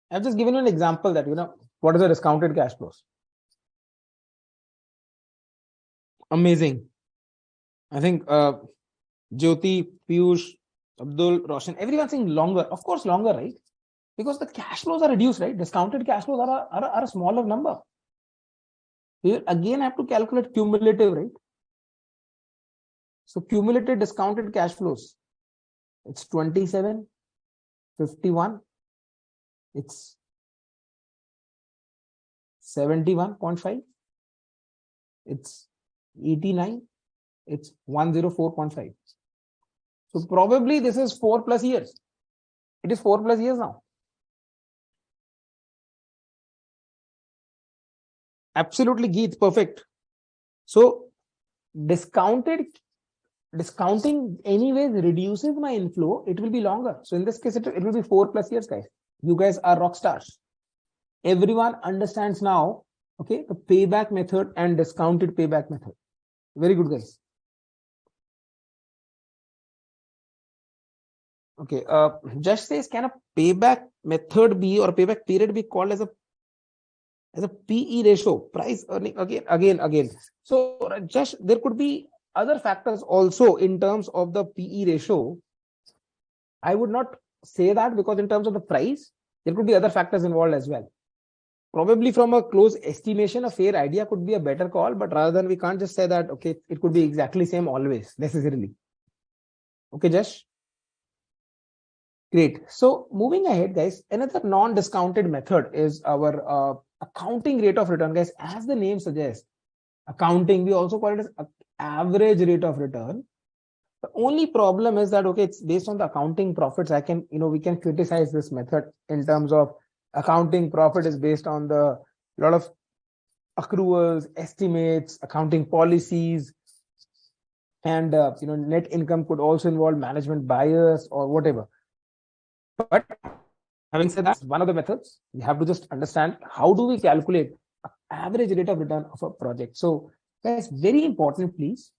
Speaker 1: I've just given you an example that, what is the discounted cash flows? Amazing. I think Jyoti, Piyush, Abdul, Roshan, everyone's saying longer. Of course, longer, right? Because the cash flows are reduced, right? Discounted cash flows are a smaller number. We again have to calculate cumulative, right? So cumulative discounted cash flows. It's 27, 51. It's 71.5. It's 89. It's 104.5. So probably this is 4+ years. It is 4+ years now. Absolutely, Geet, perfect. So discounting anyways reduces my inflow. It will be longer. So in this case, it will be 4+ years, guys. You guys are rock stars. Everyone understands now, okay, the payback method and discounted payback method. Very good, guys. Okay, Just says, can a payback method be or payback period be called as a PE ratio, price earning? Again. So just there could be other factors also in terms of the PE ratio. I would not say that, because in terms of the price, there could be other factors involved as well. Probably from a close estimation, a fair idea could be a better call, but rather than, we can't just say that, okay, it could be exactly same always, necessarily. Okay, Josh? Great. So moving ahead, guys, another non-discounted method is our accounting rate of return, guys. As the name suggests, accounting, we also call it as average rate of return. The only problem is that, okay, it's based on the accounting profits. We can criticize this method in terms of accounting profit is based on the lot of accruals, estimates, accounting policies, and net income could also involve management bias or whatever. But having said that, one of the methods, we have to just understand how do we calculate average rate of return of a project. So guys, very important, please.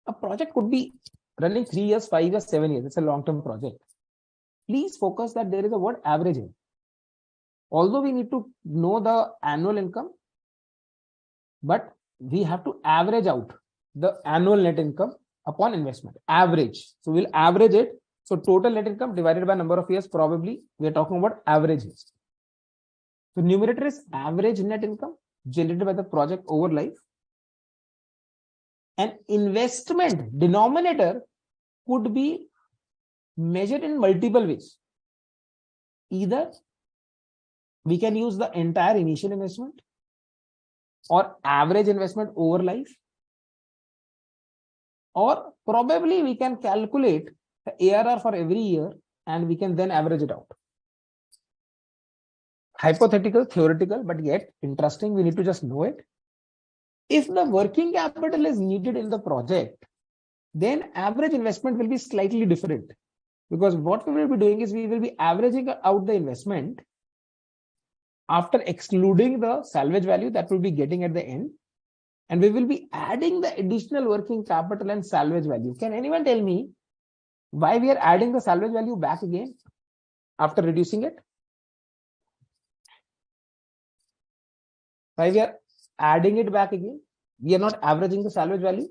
Speaker 1: A project could be running 3 years, 5 years, 7 years. It's a long-term project. Please focus that there is a word averaging. Although we need to know the annual income, but we have to average out the annual net income upon investment. Average. So we'll average it. So total net income divided by number of years, probably we are talking about averages. So numerator is average net income generated by the project over life. And investment denominator could be measured in multiple ways. Either we can use the entire initial investment or average investment over life, or probably we can calculate the ARR for every year and we can then average it out. Hypothetical, theoretical, but yet interesting. We need to just know it. If the working capital is needed in the project, then average investment will be slightly different, because what we will be doing is we will be averaging out the investment after excluding the salvage value that we'll be getting at the end, and we will be adding the additional working capital and salvage value. Can anyone tell me why we are adding the salvage value back again after reducing it? Why we are adding it back again? We are not averaging the salvage value.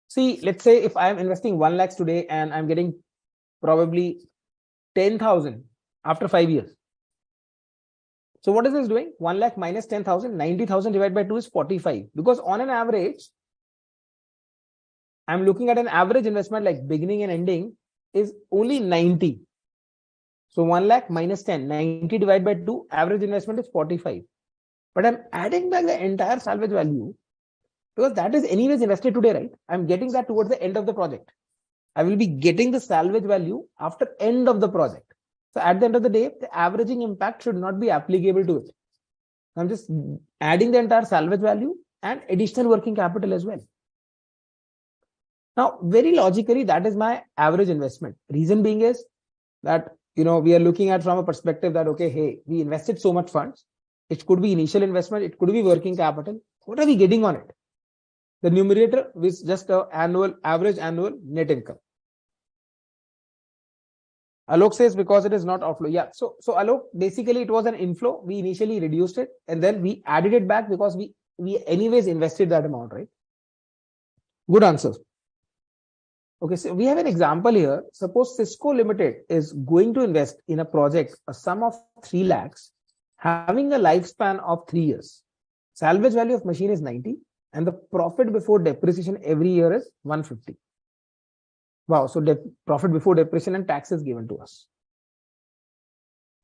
Speaker 1: See, let's say if I am investing 1 lakh today and I'm getting probably 10,000 after 5 years. So what is this doing? 1 lakh minus 10,000, 90,000 divided by 2 is 45. Because on an average, I'm looking at an average investment like beginning and ending is only 90. So 1 lakh minus 10, 90 divided by 2, average investment is 45. But I'm adding back the entire salvage value because that is anyways invested today, right? I'm getting that towards the end of the project. I will be getting the salvage value after end of the project. So at the end of the day, the averaging impact should not be applicable to it. I'm just adding the entire salvage value and additional working capital as well. Now, very logically, that is my average investment. Reason being is that, we are looking at from a perspective that, okay, hey, we invested so much funds. It could be initial investment. It could be working capital. What are we getting on it? The numerator is just the average annual net income. Alok says because it is not outflow. Yeah. So Alok, basically it was an inflow. We initially reduced it and then we added it back because we anyways invested that amount, right? Good answer. Okay, so we have an example here. Suppose Cisco Limited is going to invest in a project, a sum of 3 lakhs, having a lifespan of 3 years. Salvage value of machine is 90 and the profit before depreciation every year is 150. Wow. So profit before depreciation and tax is given to us.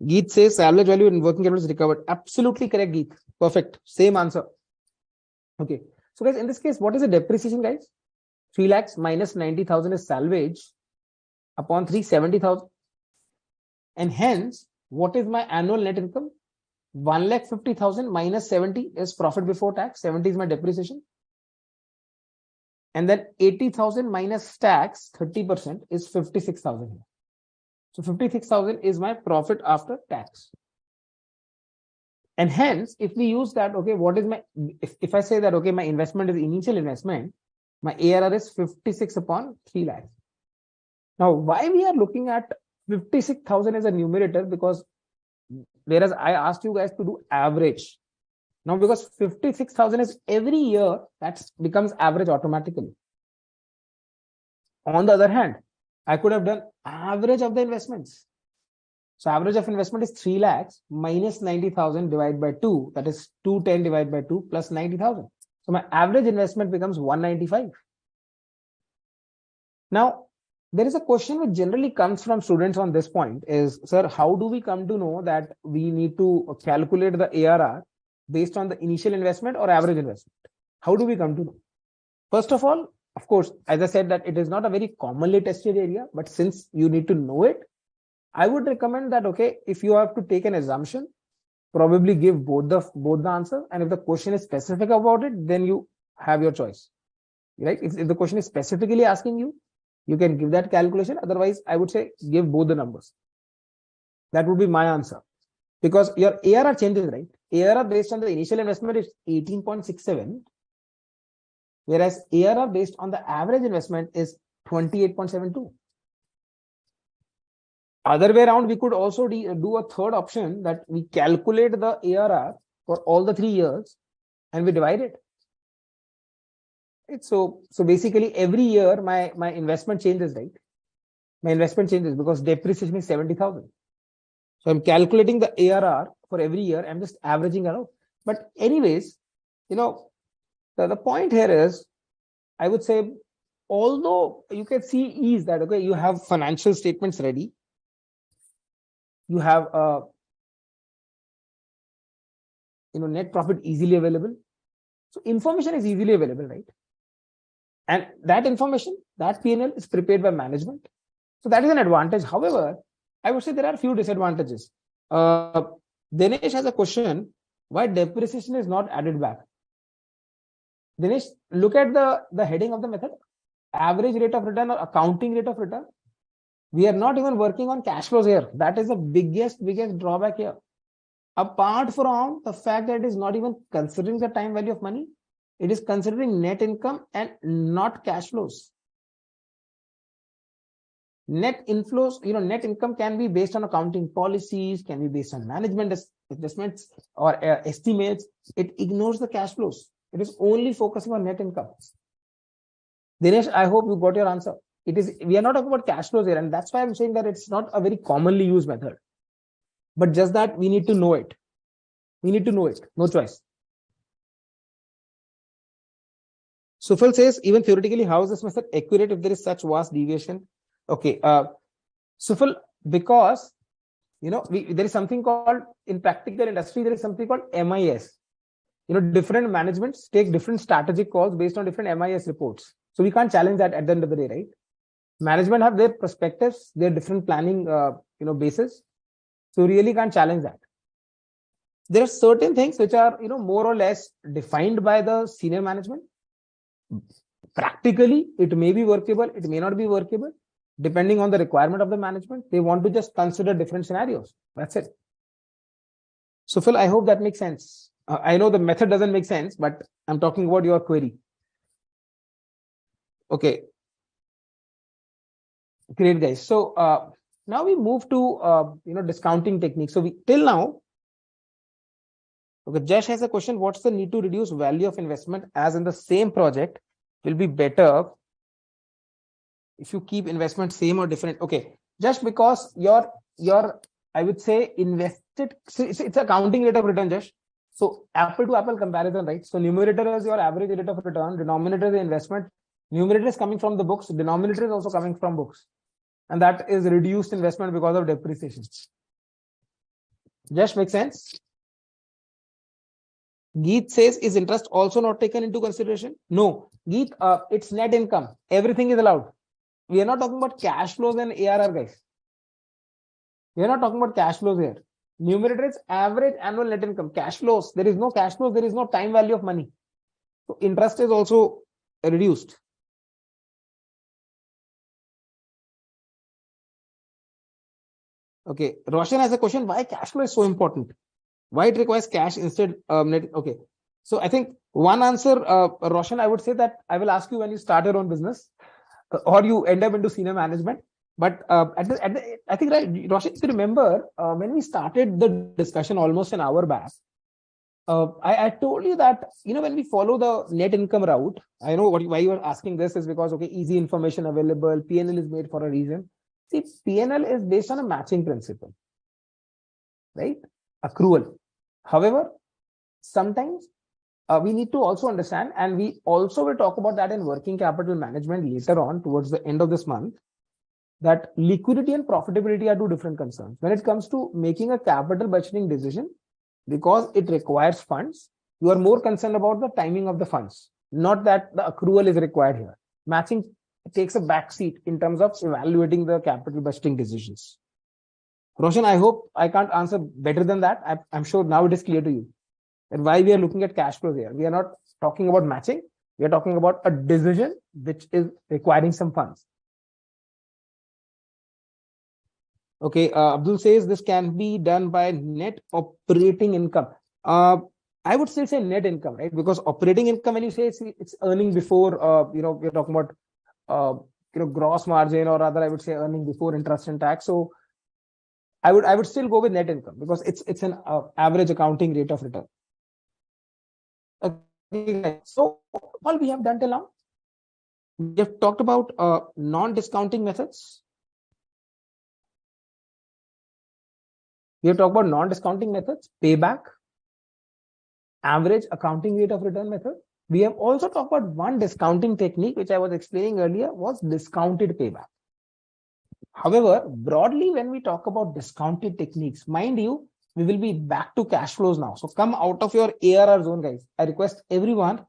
Speaker 1: Geet says salvage value in working capital is recovered. Absolutely correct, Geet. Perfect. Same answer. Okay. So guys, in this case, what is the depreciation, guys? 3 lakhs minus 90,000 is salvage upon 370,000. And hence, what is my annual net income? 1,50,000 minus 70 is profit before tax. 70 is my depreciation. And then 80,000 minus tax, 30% is 56,000. So 56,000 is my profit after tax. And hence, if we use that, okay, what is my, if I say that, okay, my investment is initial investment, my ARR is 56 upon 3 lakhs. Now, why we are looking at 56,000 as a numerator? Because whereas I asked you guys to do average. Now, because 56,000 is every year, that becomes average automatically. On the other hand, I could have done average of the investments. So average of investment is 3 lakhs minus 90,000 divided by 2. That is 210 divided by 2 plus 90,000. So my average investment becomes 195. Now, there is a question which generally comes from students on this point is, sir, how do we come to know that we need to calculate the ARR based on the initial investment or average investment? How do we come to know? First of all, of course, as I said that it is not a very commonly tested area, but since you need to know it, I would recommend that, okay, if you have to take an assumption, probably give both the answer. And if the question is specific about it, then you have your choice, right? If the question is specifically asking you, you can give that calculation. Otherwise, I would say give both the numbers. That would be my answer. Because your ARR changes, right? ARR based on the initial investment is 18.67. Whereas ARR based on the average investment is 28.72. Other way around, we could also do a third option that we calculate the ARR for all the 3 years and we divide it. Right? So basically every year my investment changes, right? My investment changes because depreciation is 70,000. So I'm calculating the ARR for every year. I'm just averaging it out. But anyways, you know, the point here is, I would say, although you can see is that, okay, you have financial statements ready. You have net profit easily available. So information is easily available, right? And that information, that P&L is prepared by management. So that is an advantage. However, I would say there are a few disadvantages. Dinesh has a question, why depreciation is not added back? Dinesh, look at the heading of the method, average rate of return or accounting rate of return. We are not even working on cash flows here. That is the biggest drawback here. Apart from the fact that it is not even considering the time value of money, it is considering net income and not cash flows. Net inflows, net income can be based on accounting policies, can be based on management adjustments or estimates. It ignores the cash flows. It is only focusing on net income. Dinesh, I hope you got your answer. We are not talking about cash flows here, and that's why I'm saying that it's not a very commonly used method. But just that we need to know it. We need to know it. No choice. Sufal says, even theoretically, how is this method accurate if there is such vast deviation? Okay. Sufal, because, there is something called, in practical industry, there is something called MIS. Different managements take different strategic calls based on different MIS reports. So we can't challenge that at the end of the day, right? Management have their perspectives, their different planning, bases. So really can't challenge that. There are certain things which are, more or less defined by the senior management. Practically, it may be workable, it may not be workable, depending on the requirement of the management. They want to just consider different scenarios. That's it. So Phil, I hope that makes sense. I know the method doesn't make sense, but I'm talking about your query. Okay. Great, guys. So now we move to discounting techniques. So till now, okay, Jash has a question. What's the need to reduce value of investment as in the same project will be better if you keep investment same or different? Okay, just because your I would say invested, so it's accounting rate of return, Jash. So apple to apple comparison, right? So numerator is your average rate of return, denominator is the investment, numerator is coming from the books, denominator is also coming from books. And that is reduced investment because of depreciation. Just make sense? Geet says, is interest also not taken into consideration? No, Geet, it's net income. Everything is allowed. We are not talking about cash flows and ARR, guys. We are not talking about cash flows here. Numerator is average annual net income. Cash flows, there is no cash flows, there is no time value of money. So interest is also reduced. Okay, Roshan has a question, why cash flow is so important? Why it requires cash instead net? Okay, so I think one answer, Roshan, I would say that I will ask you when you start your own business or you end up into senior management. But I think, right, Roshan, if you remember, when we started the discussion almost an hour back, I told you that, when we follow the net income route, I know why you are asking this is because, okay, easy information available, PNL is made for a reason. See, PNL is based on a matching principle, right? Accrual. However, sometimes we need to also understand, and we also will talk about that in working capital management later on towards the end of this month, that liquidity and profitability are two different concerns. When it comes to making a capital budgeting decision, because it requires funds, you are more concerned about the timing of the funds, not that the accrual is required here. Matching takes a back seat in terms of evaluating the capital budgeting decisions. Roshan, I hope I can't answer better than that. I'm sure now it is clear to you that why we are looking at cash flows here. We are not talking about matching. We are talking about a decision which is requiring some funds. Okay, Abdul says this can be done by net operating income. I would still say net income, right? Because operating income, when you say it's earning before, we're talking about, gross margin, or rather, I would say earning before interest and tax. So I would still go with net income because it's an average accounting rate of return. Okay, so what we have done till now, we have talked about non-discounting methods. We have talked about non-discounting methods, payback, average accounting rate of return method. We have also talked about one discounting technique, which I was explaining earlier, was discounted payback. However, broadly, when we talk about discounted techniques, mind you, we will be back to cash flows now. So come out of your ARR zone, guys. I request everyone,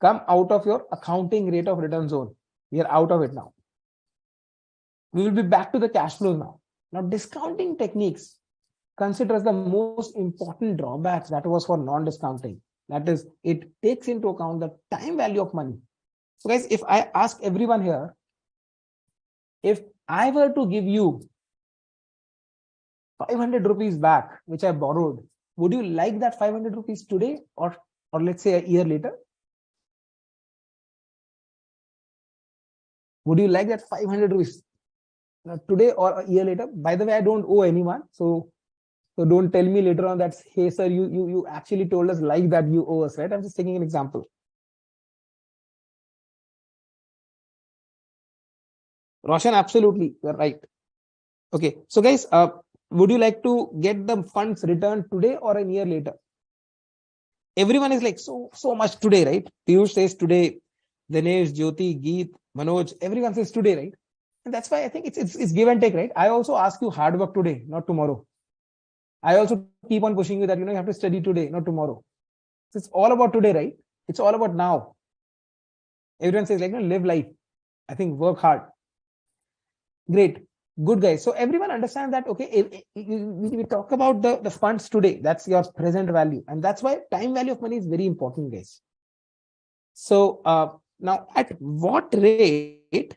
Speaker 1: come out of your accounting rate of return zone. We are out of it now. We will be back to the cash flows now. Now, discounting techniques considers the most important drawbacks that was for non-discounting. That is, it takes into account the time value of money. So guys, if I ask everyone here, if I were to give you 500 rupees back, which I borrowed, would you like that 500 rupees today or let's say a year later? Would you like that 500 rupees today or a year later? By the way, I don't owe anyone. So don't tell me later on that, hey, sir, you actually told us like that you owe us, right? I'm just taking an example. Roshan, absolutely, you're right. Okay, so guys, would you like to get the funds returned today or a year later? Everyone is like, so much today, right? Piyush says today, Dinesh, Jyoti, Geet, Manoj, everyone says today, right? And that's why I think it's give and take, right? I also ask you hard work today, not tomorrow. I also keep on pushing you that, you have to study today, not tomorrow. So it's all about today, right? It's all about now. Everyone says like, live life. I think work hard. Great. Good, guys. So everyone understand that, okay, we talk about the funds today. That's your present value. And that's why time value of money is very important, guys. So now at what rate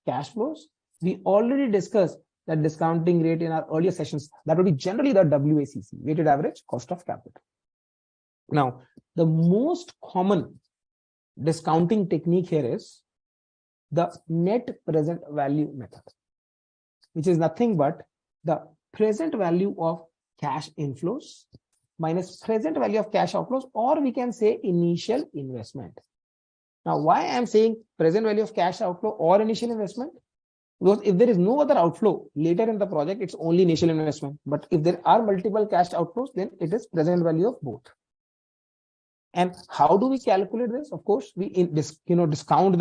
Speaker 1: cash flows? We already discussed that discounting rate in our earlier sessions. That would be generally the WACC, weighted average cost of capital. Now, the most common discounting technique here is the net present value method, which is nothing but the present value of cash inflows minus present value of cash outflows, or we can say initial investment. Now, why I'm saying present value of cash outflow or initial investment? Because if there is no other outflow later in the project, it's only initial investment. But if there are multiple cash outflows, then it is present value of both. And how do we calculate this? Of course, we discount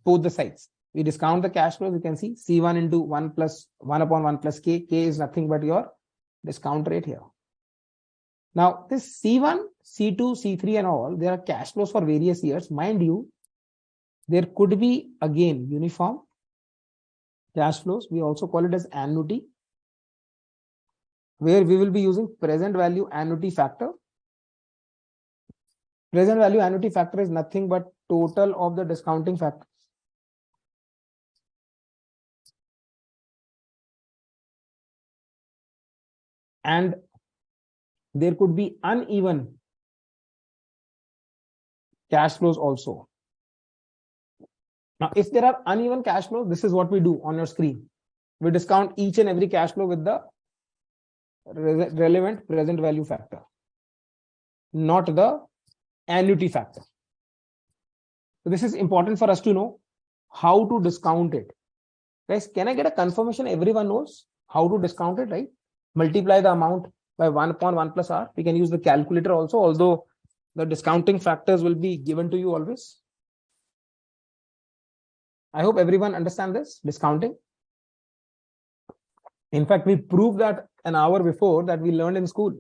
Speaker 1: both the sides. We discount the cash flows. You can see C1 into 1 plus 1 upon 1 plus K. K is nothing but your discount rate here. Now, this C1, C2, C3 and all, there are cash flows for various years. Mind you, there could be, again, uniform cash flows. We also call it as annuity, where we will be using present value annuity factor. Present value annuity factor is nothing but total of the discounting factor. And there could be uneven cash flows also. Now, if there are uneven cash flows, this is what we do on your screen. We discount each and every cash flow with the relevant present value factor, not the annuity factor. So this is important for us to know how to discount it. Guys, can I get a confirmation? Everyone knows how to discount it, right? Multiply the amount by 1 upon 1 plus R. We can use the calculator also, although the discounting factors will be given to you always. I hope everyone understands this discounting. In fact, we proved that an hour before that we learned in school.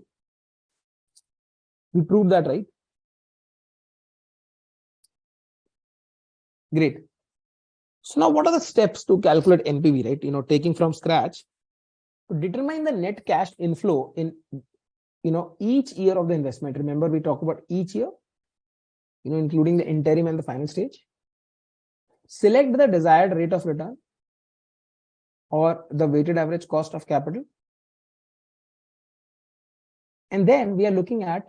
Speaker 1: We proved that, right? Great. So now what are the steps to calculate NPV, right? Taking from scratch to determine the net cash inflow in, each year of the investment. Remember, we talk about each year, including the interim and the final stage. Select the desired rate of return or the weighted average cost of capital. And then we are looking at,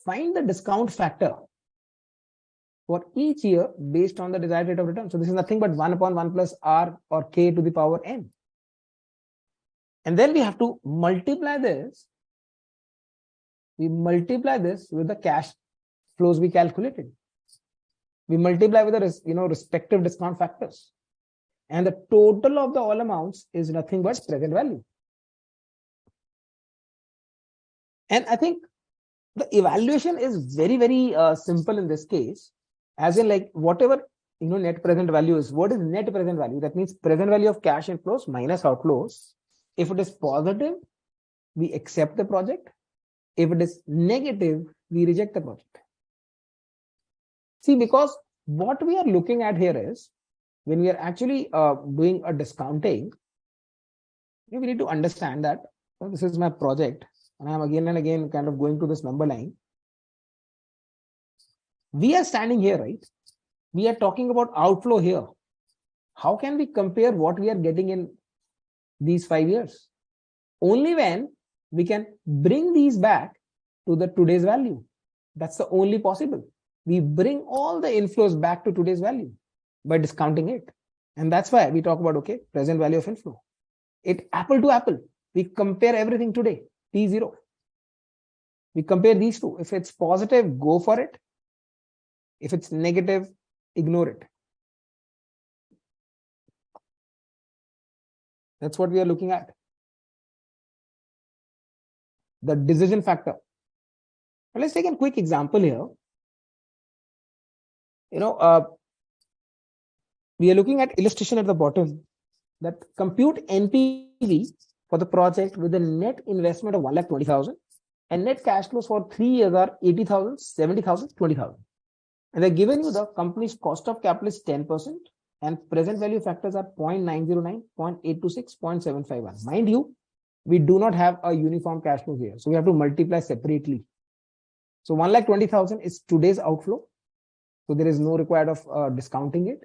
Speaker 1: find the discount factor for each year based on the desired rate of return. So this is nothing but 1 upon 1 plus R or K to the power N. And then we have to multiply this. We multiply this with the cash flows we calculated. We multiply with the respective discount factors. And the total of the all amounts is nothing but present value. And I think the evaluation is very, very simple in this case. As in, like, whatever net present value is. What is net present value? That means present value of cash inflows minus outflows. If it is positive, we accept the project. If it is negative, we reject the project. See, because what we are looking at here is, when we are actually doing a discounting, we need to understand that this is my project, and I'm again and again kind of going to this number line. We are standing here, right? We are talking about outflow here. How can we compare what we are getting in these 5 years? Only when we can bring these back to the today's value. That's the only possible. We bring all the inflows back to today's value by discounting it. And that's why we talk about, okay, present value of inflow. It apple to apple. We compare everything today, T0. We compare these two. If it's positive, go for it. If it's negative, ignore it. That's what we are looking at. The decision factor. Now let's take a quick example here. We are looking at illustration at the bottom that compute NPV for the project with a net investment of 1,20,000 and net cash flows for 3 years are 80,000, 70,000, 20,000. And they're giving you the company's cost of capital is 10% and present value factors are 0.909, 0.826, 0.751. Mind you, we do not have a uniform cash flow here. So we have to multiply separately. So 1,20,000 is today's outflow. So there is no required of discounting it.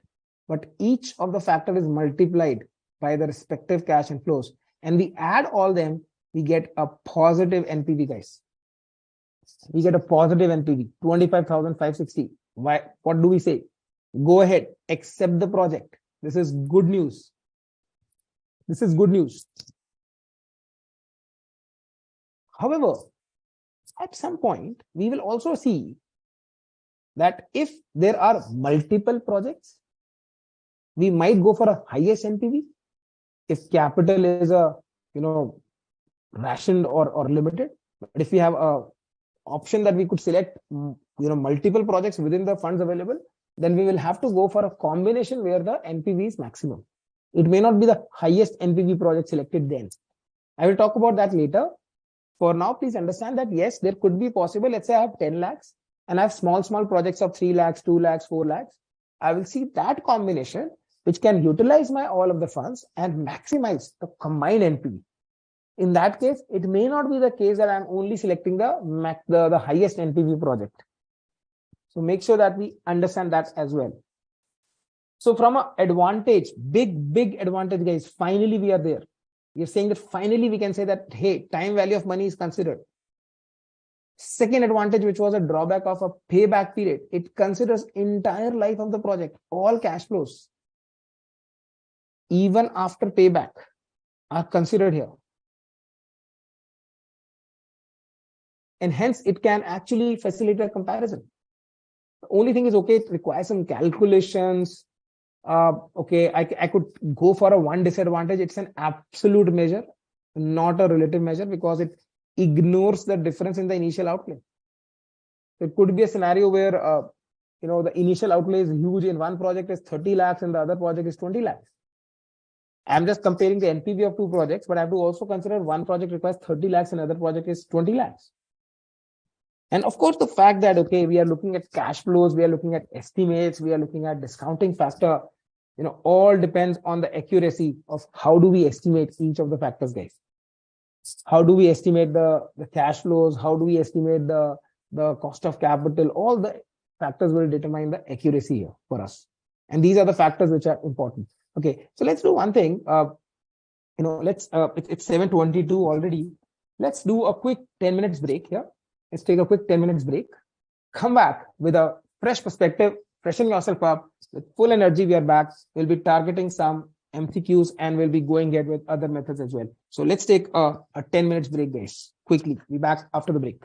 Speaker 1: But each of the factor is multiplied by the respective cash inflows. And we add all them, we get a positive NPV, guys. We get a positive NPV, 25,560. Why? What do we say? Go ahead, accept the project. This is good news. This is good news. However, at some point, we will also see that if there are multiple projects, we might go for a highest NPV if capital is a, rationed or limited. But if we have a option that we could select, multiple projects within the funds available, then we will have to go for a combination where the NPV is maximum. It may not be the highest NPV project selected then. I will talk about that later. For now, please understand that yes, there could be possible. Let's say I have 10 lakhs and I have small projects of 3 lakhs, 2 lakhs, 4 lakhs. I will see that combination which can utilize my all of the funds and maximize the combined NPV. In that case, it may not be the case that I'm only selecting the highest NPV project. So make sure that we understand that as well. So from an advantage, big advantage, guys, finally we are there. We are saying that finally we can say that, hey, time value of money is considered. Second advantage, which was a drawback of a payback period, it considers entire life of the project, all cash flows, even after payback, are considered here. And hence it can actually facilitate a comparison. The only thing is, okay, it requires some calculations. Okay, I could go for a one disadvantage. It's an absolute measure, not a relative measure, because it ignores the difference in the initial outlay. It could be a scenario where, the initial outlay is huge in one project is 30 lakhs and the other project is 20 lakhs. I'm just comparing the NPV of two projects, but I have to also consider one project requires 30 lakhs and another project is 20 lakhs. And of course, the fact that, okay, we are looking at cash flows, we are looking at estimates, we are looking at discounting factor, all depends on the accuracy of how do we estimate each of the factors, guys. How do we estimate the cash flows? How do we estimate the cost of capital? All the factors will determine the accuracy here for us. And these are the factors which are important. Okay, so let's do one thing. It's 7:22 already. Let's do a quick 10 minutes break here. Let's take a quick 10 minutes break. Come back with a fresh perspective, freshen yourself up with full energy. We are back. We'll be targeting some MCQs and we'll be going ahead with other methods as well. So let's take a 10 minutes break, guys. Quickly. Be back after the break.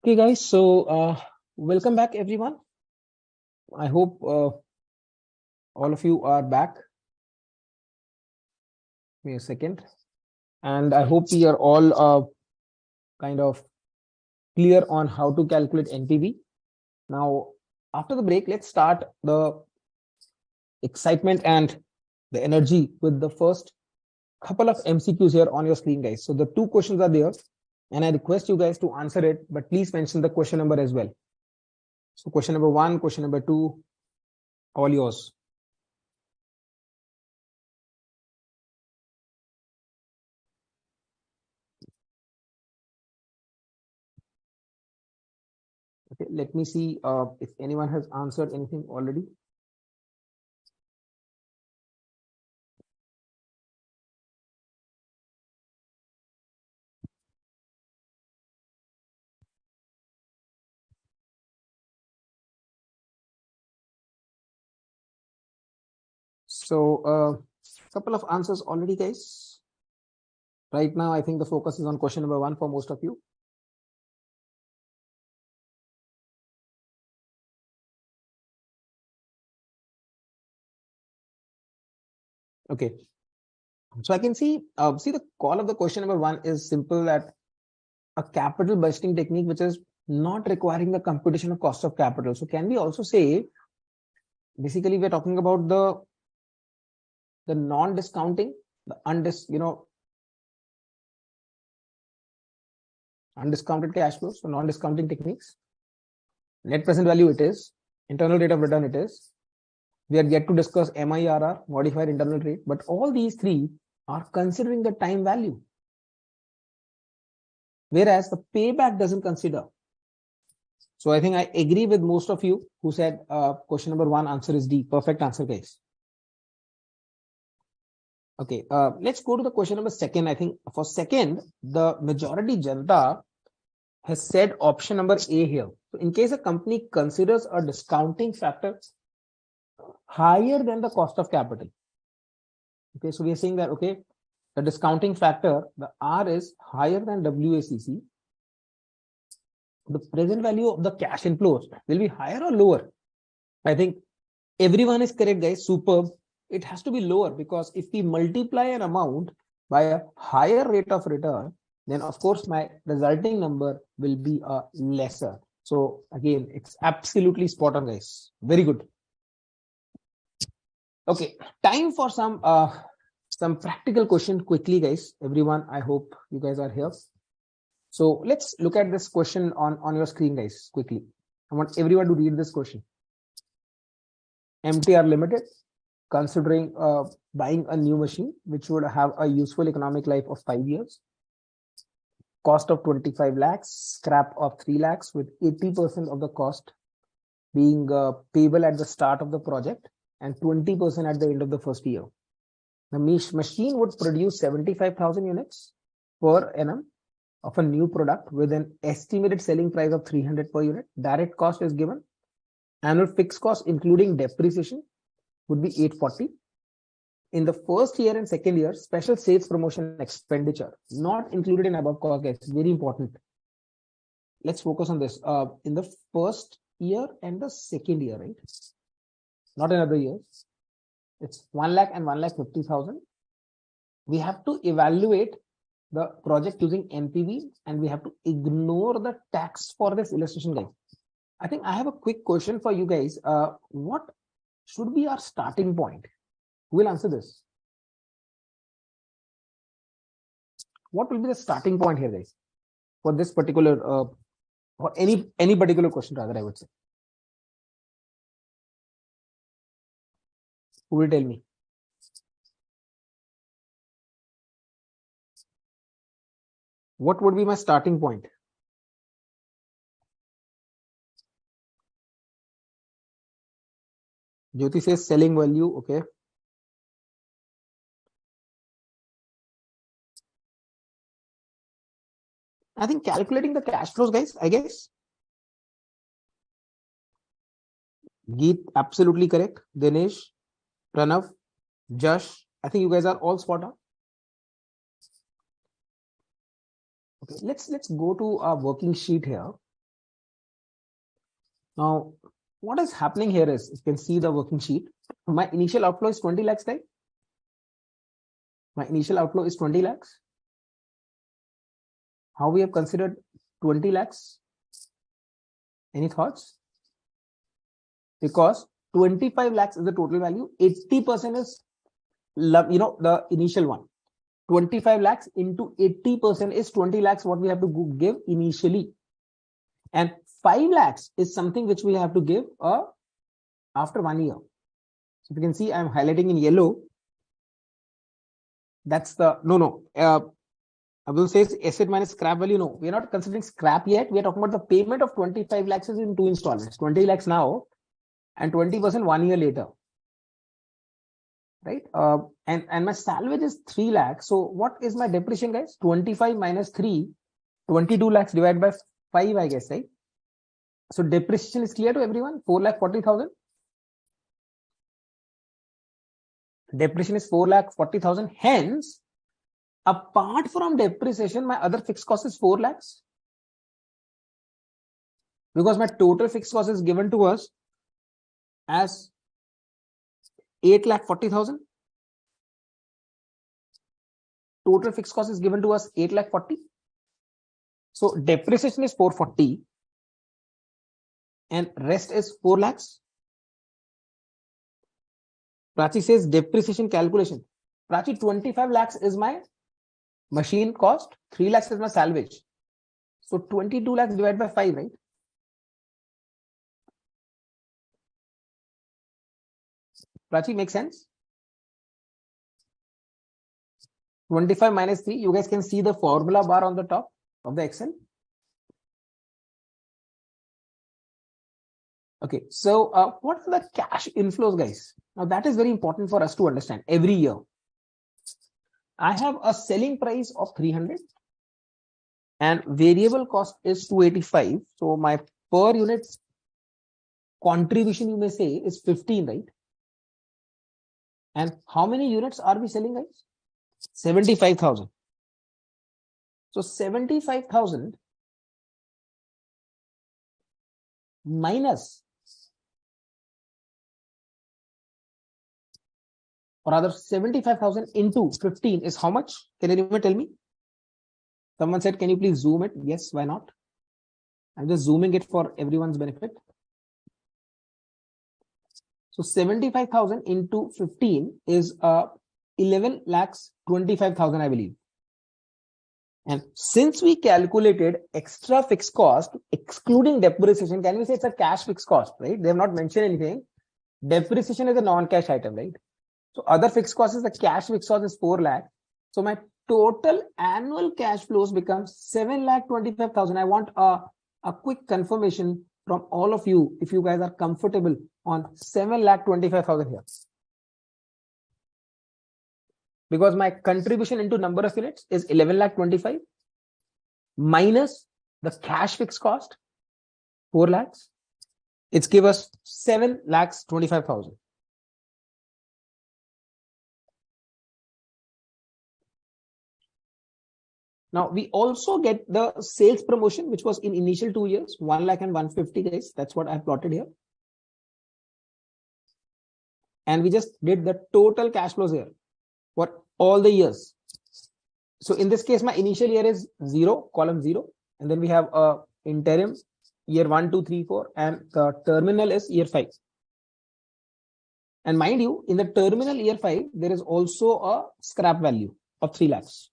Speaker 1: Okay, guys. So welcome back, everyone. I hope all of you are back. Give me a second. And I hope we are all kind of clear on how to calculate NPV. Now, after the break, let's start the excitement and the energy with the first couple of MCQs here on your screen, guys. So the two questions are there, and I request you guys to answer it, but please mention the question number as well. So question number 1, question number 2, all yours. Okay, let me see if anyone has answered anything already. So couple of answers already, guys. Right now, I think the focus is on question number 1 for most of you. Okay. So I can see the call of the question number 1 is simple, that a capital budgeting technique which is not requiring the computation of cost of capital. So can we also say, basically we're talking about the non-discounting, the undiscounted cash flows, so non-discounting techniques. Net present value it is, internal rate of return it is. We are yet to discuss MIRR, modified internal rate, but all these three are considering the time value. Whereas the payback doesn't consider. So I think I agree with most of you who said question number 1 answer is D. Perfect answer, guys. Okay, let's go to the question number 2. I think for second, the majority Janta has said option number A here. So in case a company considers a discounting factor higher than the cost of capital. Okay, so we are saying that, okay, the discounting factor, the R is higher than WACC. The present value of the cash inflows will be higher or lower? I think everyone is correct, guys. Superb. It has to be lower, because if we multiply an amount by a higher rate of return, then of course my resulting number will be a lesser. So again, it's absolutely spot on, guys. Very good. Okay, time for some practical question quickly, guys. Everyone, I hope you guys are here. So let's look at this question on your screen, guys, quickly. I want everyone to read this question. MTR Limited, considering buying a new machine which would have a useful economic life of 5 years, cost of 25 lakhs, scrap of 3 lakhs, with 80% of the cost being payable at the start of the project and 20% at the end of the first year. The machine would produce 75,000 units per annum of a new product with an estimated selling price of 300 per unit. Direct cost is given. Annual fixed cost, including depreciation, would be 840. In the first year and second year, special sales promotion expenditure not included in above cost, guys. Very important. Let's focus on this. In the first year and the second year, right? Not in other years. It's 1 lakh and 1,50,000. We have to evaluate the project using NPV, and we have to ignore the tax for this illustration, guys. I think I have a quick question for you guys. What should be our starting point? Who will answer this? What will be the starting point here, guys, for this particular or any particular question, rather, I would say? Who will tell me? What would be my starting point? Jyoti says selling value. Okay. I think calculating the cash flows, guys, I guess. Geet, absolutely correct. Dinesh, Pranav, Josh, I think you guys are all spot on. Okay, let's go to our working sheet here. Now, what is happening here is, you can see the working sheet. My initial outflow is 20 lakhs, right? My initial outflow is 20 lakhs. How we have considered 20 lakhs? Any thoughts? Because 25 lakhs is the total value. 80% is, the initial one. 25 lakhs into 80% is 20 lakhs what we have to give initially. And 5 lakhs is something which we have to give after 1 year. So if you can see, I'm highlighting in yellow. That's the, I will say asset minus scrap value. No, we are not considering scrap yet. We are talking about the payment of 25 lakhs is in 2 installments. 20 lakhs now and 20% 1 year later. Right? And my salvage is 3 lakhs. So what is my depreciation, guys? 25 minus 3, 22 lakhs divided by 5, I guess, right? So depreciation is clear to everyone? 4,40,000. Depreciation is 4,40,000. Hence, apart from depreciation, my other fixed cost is 4 lakhs. Because my total fixed cost is given to us as 8,40,000. Total fixed cost is given to us 8,40,000. So depreciation is 440 and rest is 4 lakhs. Prachi says depreciation calculation. Prachi, 25 lakhs is my machine cost, 3 lakhs is my salvage. So 22 lakhs divided by 5, right? Prachi, makes sense? 25 minus 3, you guys can see the formula bar on the top of the Excel. Okay, so what are the cash inflows, guys? Now that is very important for us to understand every year. I have a selling price of 300 and variable cost is 285. So my per unit contribution, you may say, is 15, right? And how many units are we selling, guys? 75,000. So 75,000 minus, or rather 75,000 into 15 is how much? Can anyone tell me? Someone said, can you please zoom it? Yes, why not? I'm just zooming it for everyone's benefit. So 75,000 into 15 is 11 lakhs 25,000, I believe. And since we calculated extra fixed cost, excluding depreciation, can we say it's a cash fixed cost, right? They have not mentioned anything. Depreciation is a non-cash item, right? So other fixed cost is the cash fixed cost is 4 lakh. So my total annual cash flows becomes 7,25,000. I want a quick confirmation from all of you if you guys are comfortable on 7,25,000 here. Because my contribution into number of units is 11,25,000 minus the cash fixed cost 4 lakhs. It's give us 7,25,000. Now we also get the sales promotion, which was in initial 2 years, 1 lakh and 150, guys. That's what I've plotted here. And we just did the total cash flows here for all the years. So in this case, my initial year is 0, column 0. And then we have a interim year 1, 2, 3, 4, and the terminal is year 5. And mind you, in the terminal year 5, there is also a scrap value of 3 lakhs.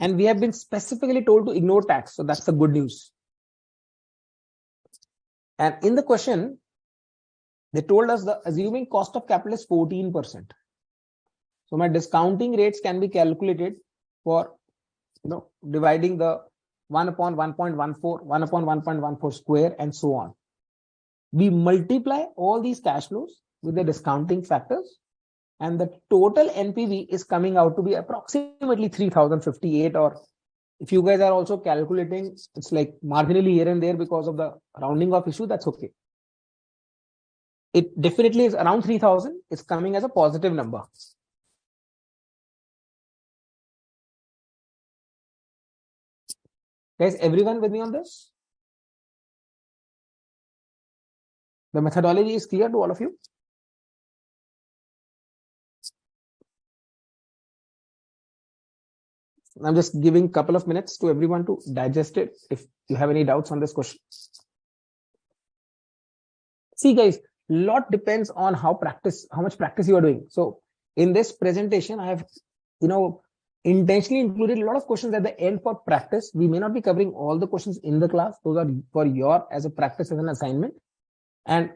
Speaker 1: And we have been specifically told to ignore tax. So that's the good news. And in the question, they told us the assuming cost of capital is 14%. So my discounting rates can be calculated for, dividing the 1 upon 1.14, 1 upon 1.14 square, and so on. We multiply all these cash flows with the discounting factors, and the total NPV is coming out to be approximately 3,058. Or if you guys are also calculating, it's like marginally here and there because of the rounding off issue, that's okay. It definitely is around 3,000. It's coming as a positive number. Guys, everyone with me on this? The methodology is clear to all of you? I'm just giving a couple of minutes to everyone to digest it if you have any doubts on this question. See, guys, lot depends on how much practice you are doing. So in this presentation, I have, intentionally included a lot of questions at the end for practice. We may not be covering all the questions in the class. Those are for your as a practice as an assignment. And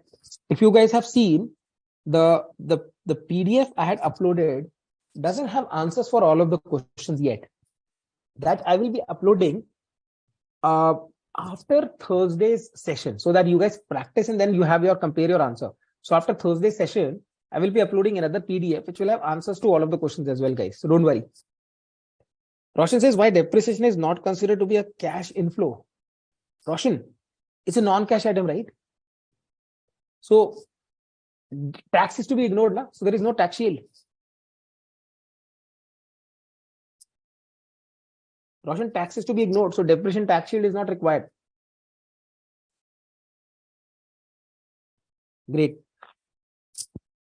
Speaker 1: if you guys have seen the PDF I had uploaded doesn't have answers for all of the questions yet. That I will be uploading after Thursday's session so that you guys practice and then you have your compare your answer. So after Thursday's session, I will be uploading another PDF which will have answers to all of the questions as well, guys. So don't worry. Roshan says, why depreciation is not considered to be a cash inflow? Roshan, it's a non-cash item, right? So tax is to be ignored, na? So there is no tax shield. Roshan, tax is to be ignored. So depreciation tax shield is not required. Great.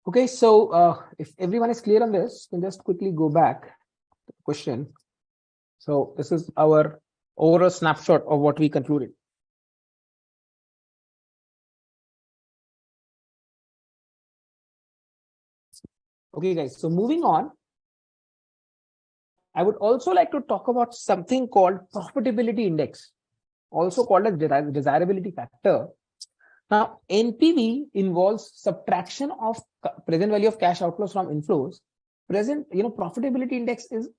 Speaker 1: Okay, so if everyone is clear on this, we can just quickly go back to the question. So this is our overall snapshot of what we concluded. Okay, guys, so moving on, I would also like to talk about something called profitability index, also called as desirability factor. Now, NPV involves subtraction of present value of cash outflows from inflows. Profitability index is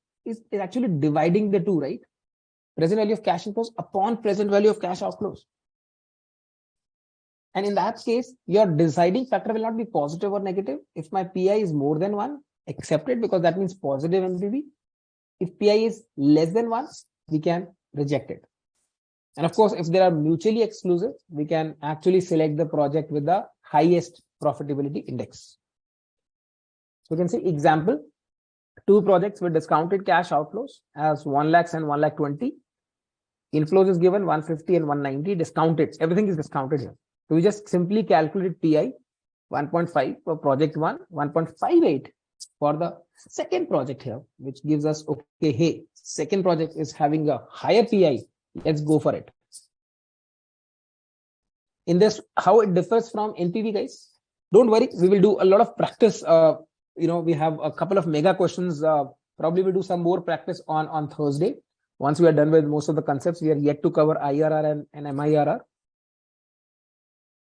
Speaker 1: actually dividing the two, right? Present value of cash inflows upon present value of cash outflows. And in that case, your deciding factor will not be positive or negative. If my PI is more than 1, accept it because that means positive NPV. If PI is less than 1, we can reject it. And of course, if they are mutually exclusive, we can actually select the project with the highest profitability index. So you can see example, 2 projects with discounted cash outflows as 1 lakhs and 1 lakh 20. Inflows is given 150 and 190, discounted. Everything is discounted here. So we just simply calculate PI 1.5 for project 1, 1.58 for the second project here, which gives us, okay, hey, second project is having a higher PI. Let's go for it. In this, how it differs from NPV, guys? Don't worry, we will do a lot of practice. We have a couple of mega questions. Probably we'll do some more practice on Thursday. Once we are done with most of the concepts, we are yet to cover IRR and MIRR.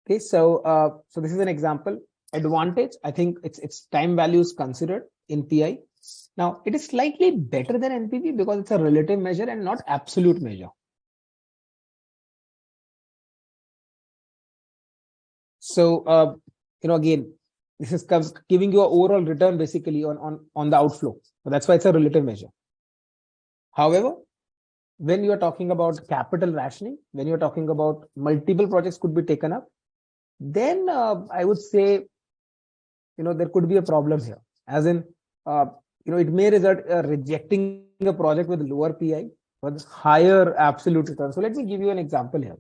Speaker 1: Okay, so this is an example. Advantage, I think it's time values considered in PI. Now, it is slightly better than NPV because it's a relative measure and not absolute measure. So, again, this is giving you an overall return basically on the outflow. So that's why it's a relative measure. However, when you are talking about capital rationing, when you're talking about multiple projects could be taken up, then I would say, there could be a problem here. As in, it may result rejecting a project with lower PI but higher absolute return. So let me give you an example here.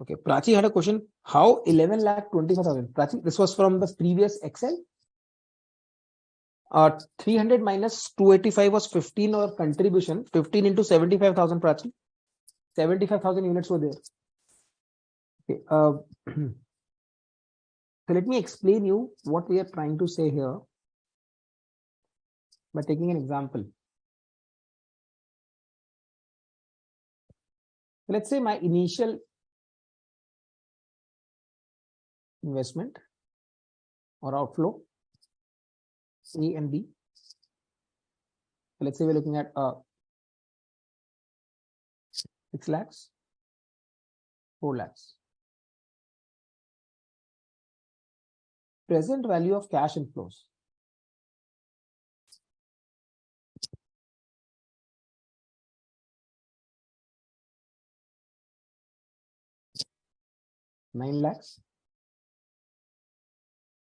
Speaker 1: Okay, Prachi had a question. How 11 lakh 25,000? Prachi, this was from the previous Excel. 300 minus 285 was 15 or contribution. 15 into 75,000, Prachi. 75,000 units were there. Okay. So let me explain you what we are trying to say here by taking an example. Let's say my initial investment or outflow A and B. So let's say we're looking at 6 lakhs, 4 lakhs. Present value of cash inflows. $9 lakhs.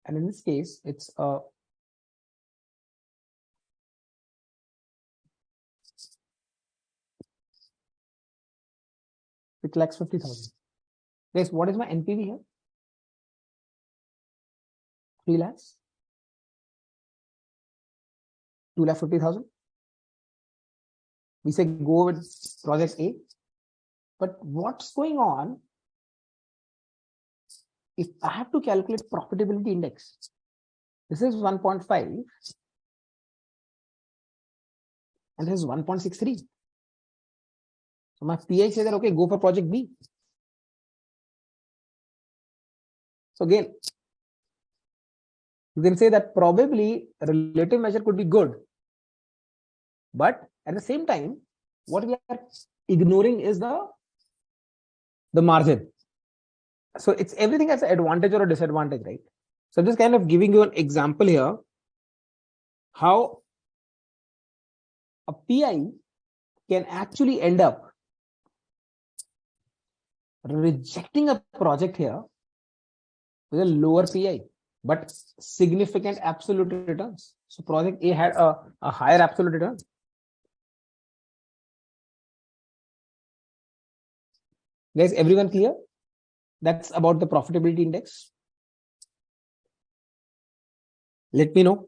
Speaker 1: And in this case, it's 6 lakhs 50,000. Guys, what is my NPV here? 3 lakhs. 2,50,000. We say go with project A. But what's going on if I have to calculate profitability index? This is 1.5 and this is 1.63. So my PI says that, okay, go for project B. So again, you can say that probably relative measure could be good. But at the same time, what we are ignoring is the margin. So it's everything as an advantage or a disadvantage, right? So I'm just kind of giving you an example here how a PI can actually end up rejecting a project here with a lower PI, but significant absolute returns. So project A had a higher absolute return. Guys, everyone clear? That's about the profitability index. Let me know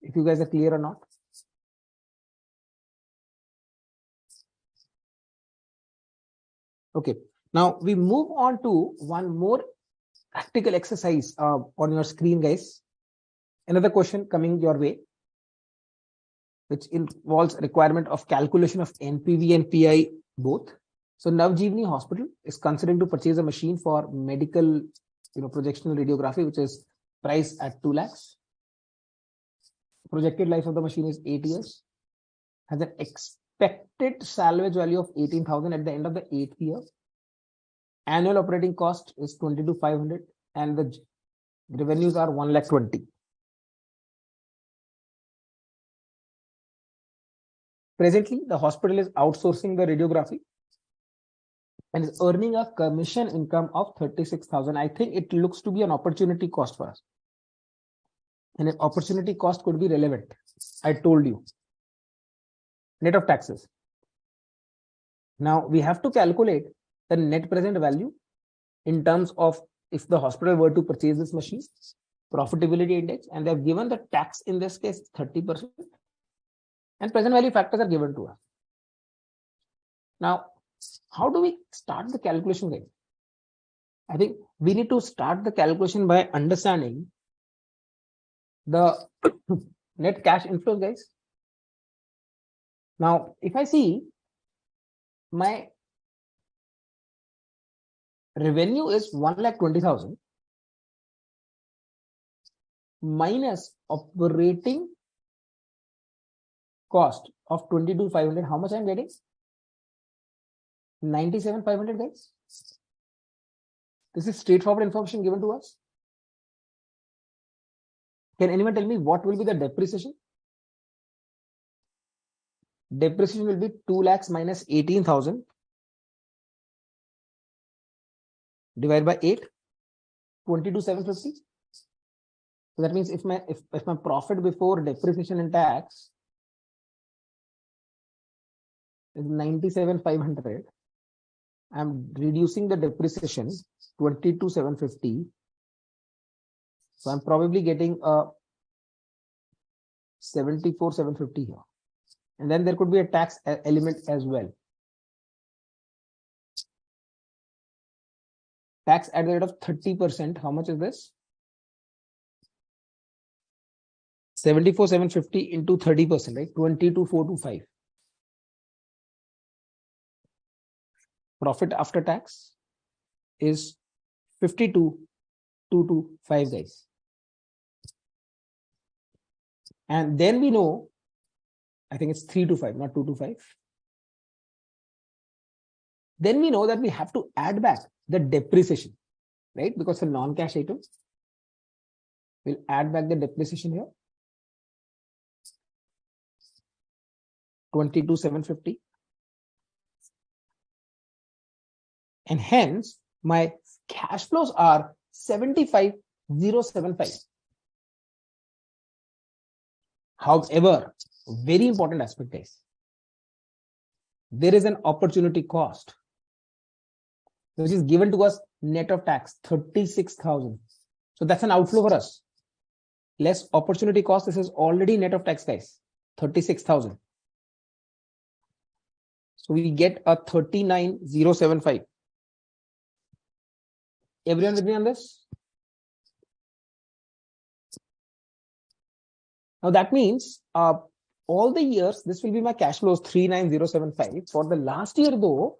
Speaker 1: if you guys are clear or not. Okay, now we move on to one more practical exercise on your screen, guys. Another question coming your way, which involves requirement of calculation of NPV and PI both. So Navjeevani Hospital is considering to purchase a machine for medical, projectional radiography, which is priced at 2 lakhs. Projected life of the machine is 8 years. Has an expected salvage value of 18,000 at the end of the 8th year. Annual operating cost is 22,500 and the revenues are 1,20,000. Presently, the hospital is outsourcing the radiography and is earning a commission income of 36,000. I think it looks to be an opportunity cost for us. And an opportunity cost could be relevant. I told you. Net of taxes. Now we have to calculate the net present value in terms of if the hospital were to purchase this machine, profitability index, and they have given the tax in this case 30%, and present value factors are given to us. Now, how do we start the calculation, guys? I think we need to start the calculation by understanding the net cash inflows, guys. Now, if I see my revenue is 1,20,000 minus operating cost of 22,500, how much I'm getting? 97,500, guys. This is straightforward information given to us. Can anyone tell me what will be the depreciation? Depreciation will be 2 lakhs minus 18,000 divided by 8, 22,750. So that means if my profit before depreciation and tax is 97,500, I'm reducing the depreciation 22,750. So I'm probably getting a 74,750 here. And then there could be a tax element as well. Tax at the rate of 30%. How much is this? 74,750 into 30%, right? 22,425. Profit after tax is 52,225, guys. And then we know, I think it's 325, not 225. Then we know that we have to add back the depreciation, right? Because it's a non-cash item. We'll add back the depreciation here. 22,750. And hence, my cash flows are 75,075. However, very important aspect, guys. There is an opportunity cost. which is given to us net of tax, 36,000. So that's an outflow for us. Less opportunity cost. This is already net of tax, guys, 36,000. So we get a 39,075. Everyone with me on this? Now that means all the years, this will be my cash flows 39,075. For the last year though,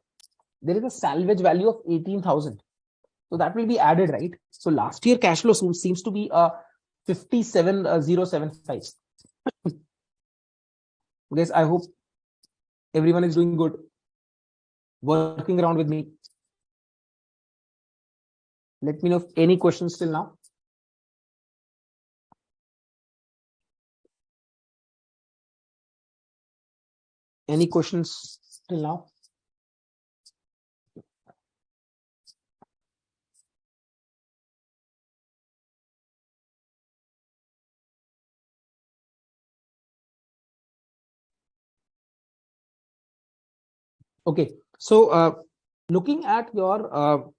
Speaker 1: there is a salvage value of 18,000. So that will be added, right? So last year cash flow seems to be 57,075. Guys, I hope everyone is doing good, working around with me. Let me know if any questions till now. Any questions till now? Okay, so looking at your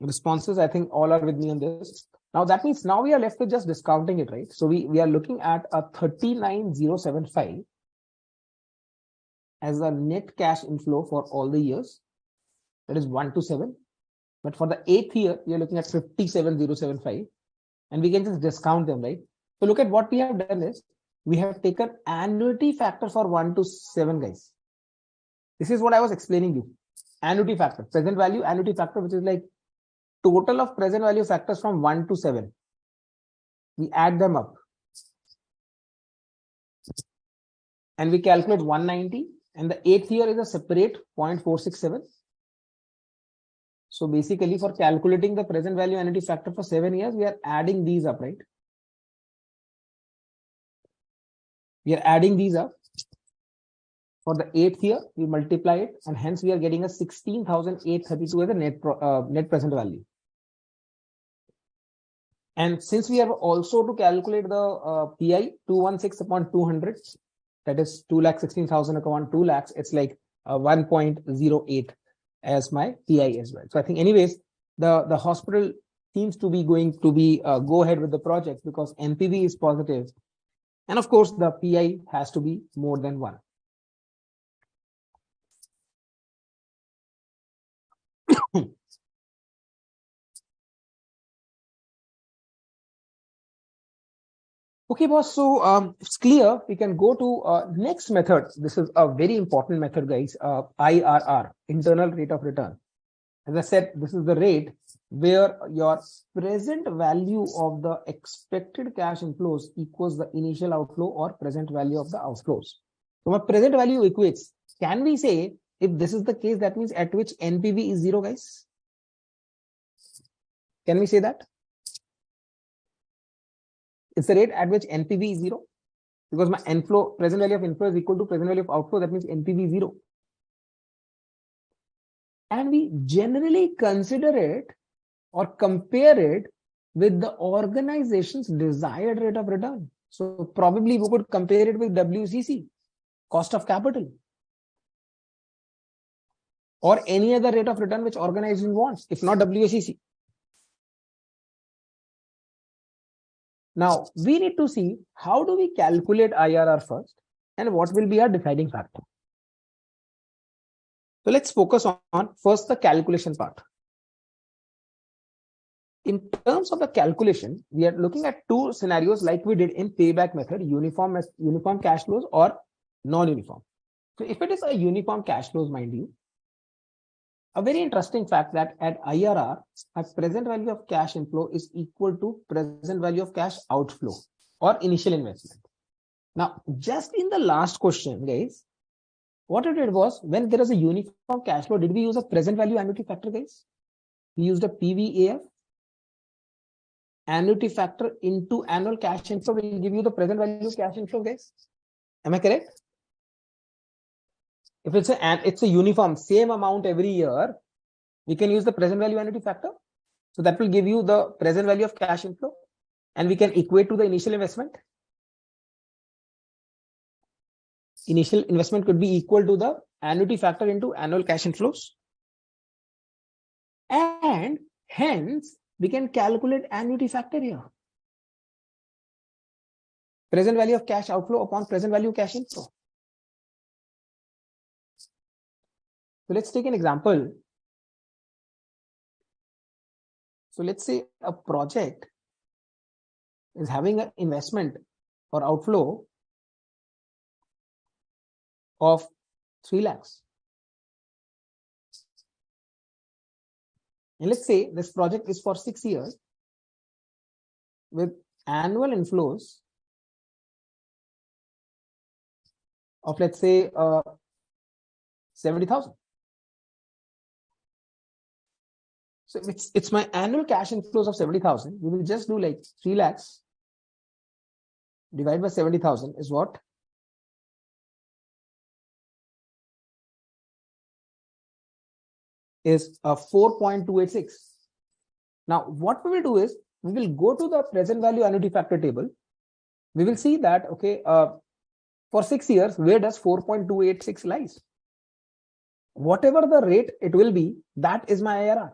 Speaker 1: responses, I think all are with me on this. Now that means now we are left with just discounting it, right? So we are looking at a 39,075 as a net cash inflow for all the years. That is 1 to 7. But for the 8th year, we are looking at 57,075, and we can just discount them, right? So look at what we have done is we have taken annuity factor for 1 to 7, guys. This is what I was explaining you. Annuity factor, present value annuity factor, which is like total of present value factors from 1 to 7. We add them up and we calculate 190, and the 8th year is a separate 0.467. So basically for calculating the present value annuity factor for 7 years, we are adding these up, right? We are adding these up. For the 8th year, we multiply it, and hence we are getting a 16,832 as a net present value. And since we have also to calculate the PI 216 upon 200, that is 2,16,000 upon 2 lakhs, it's like 1.08 as my PI as well. So I think anyways, the hospital seems to be going to be go ahead with the project because NPV is positive. And of course, the PI has to be more than 1. Okay, boss. So it's clear. We can go to next method. This is a very important method, guys. IRR, internal rate of return. As I said, this is the rate where your present value of the expected cash inflows equals the initial outflow or present value of the outflows. So my present value equates. Can we say if this is the case, that means at which NPV is 0, guys? Can we say that? It's the rate at which NPV is 0, because my present value of inflow is equal to present value of outflow. That means NPV is 0. And we generally consider it or compare it with the organization's desired rate of return. So probably we could compare it with WCC, cost of capital, or any other rate of return which organization wants, if not WCC. Now we need to see how do we calculate IRR first and what will be our deciding factor. So let's focus on first the calculation part. In terms of the calculation, we are looking at 2 scenarios like we did in payback method, uniform cash flows or non-uniform. So if it is a uniform cash flows, mind you, a very interesting fact that at IRR, our present value of cash inflow is equal to present value of cash outflow or initial investment. Now, just in the last question, guys, what it did was when there is a uniform cash flow, did we use a present value annuity factor, guys? We used a PVAF. Annuity factor into annual cash inflow will give you the present value cash inflow, guys. Am I correct? If it's a uniform, same amount every year, we can use the present value annuity factor. So that will give you the present value of cash inflow, and we can equate to the initial investment. Initial investment could be equal to the annuity factor into annual cash inflows. And hence, we can calculate annuity factor here. Present value of cash outflow upon present value cash inflow. So let's take an example. So let's say a project is having an investment or outflow of 3 lakhs. And let's say this project is for 6 years with annual inflows of, let's say, 70,000. So it's my annual cash inflows of 70,000. We will just do like 3 lakhs divided by 70,000 is what? Is 4.286. Now, what we will do is we will go to the present value annuity factor table. We will see that, okay, for 6 years, where does 4.286 lies? Whatever the rate it will be, that is my IRR.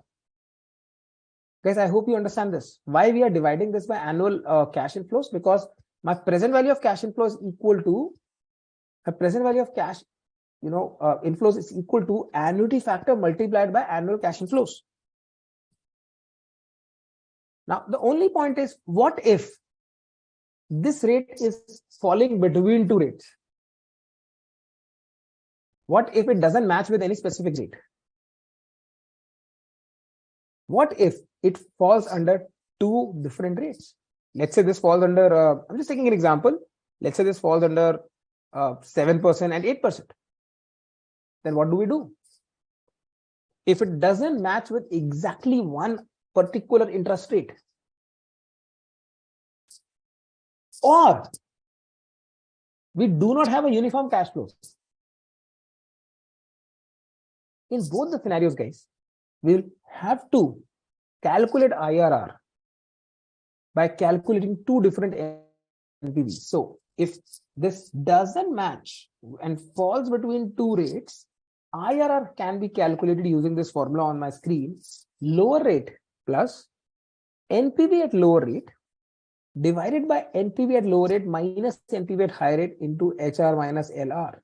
Speaker 1: Guys, I hope you understand this. Why we are dividing this by annual cash inflows? Because my present value of cash inflow is equal to my present value of cash, inflows is equal to annuity factor multiplied by annual cash inflows. Now, the only point is, what if this rate is falling between two rates? What if it doesn't match with any specific rate? What if it falls under two different rates? Let's say this falls under, I'm just taking an example. Let's say this falls under 7% and 8%. Then what do we do? If it doesn't match with exactly one particular interest rate, or we do not have a uniform cash flow, in both the scenarios, guys, we'll have to calculate IRR by calculating two different NPVs. So if this doesn't match and falls between two rates, IRR can be calculated using this formula on my screen. Lower rate plus NPV at lower rate divided by NPV at lower rate minus NPV at higher rate into HR minus LR.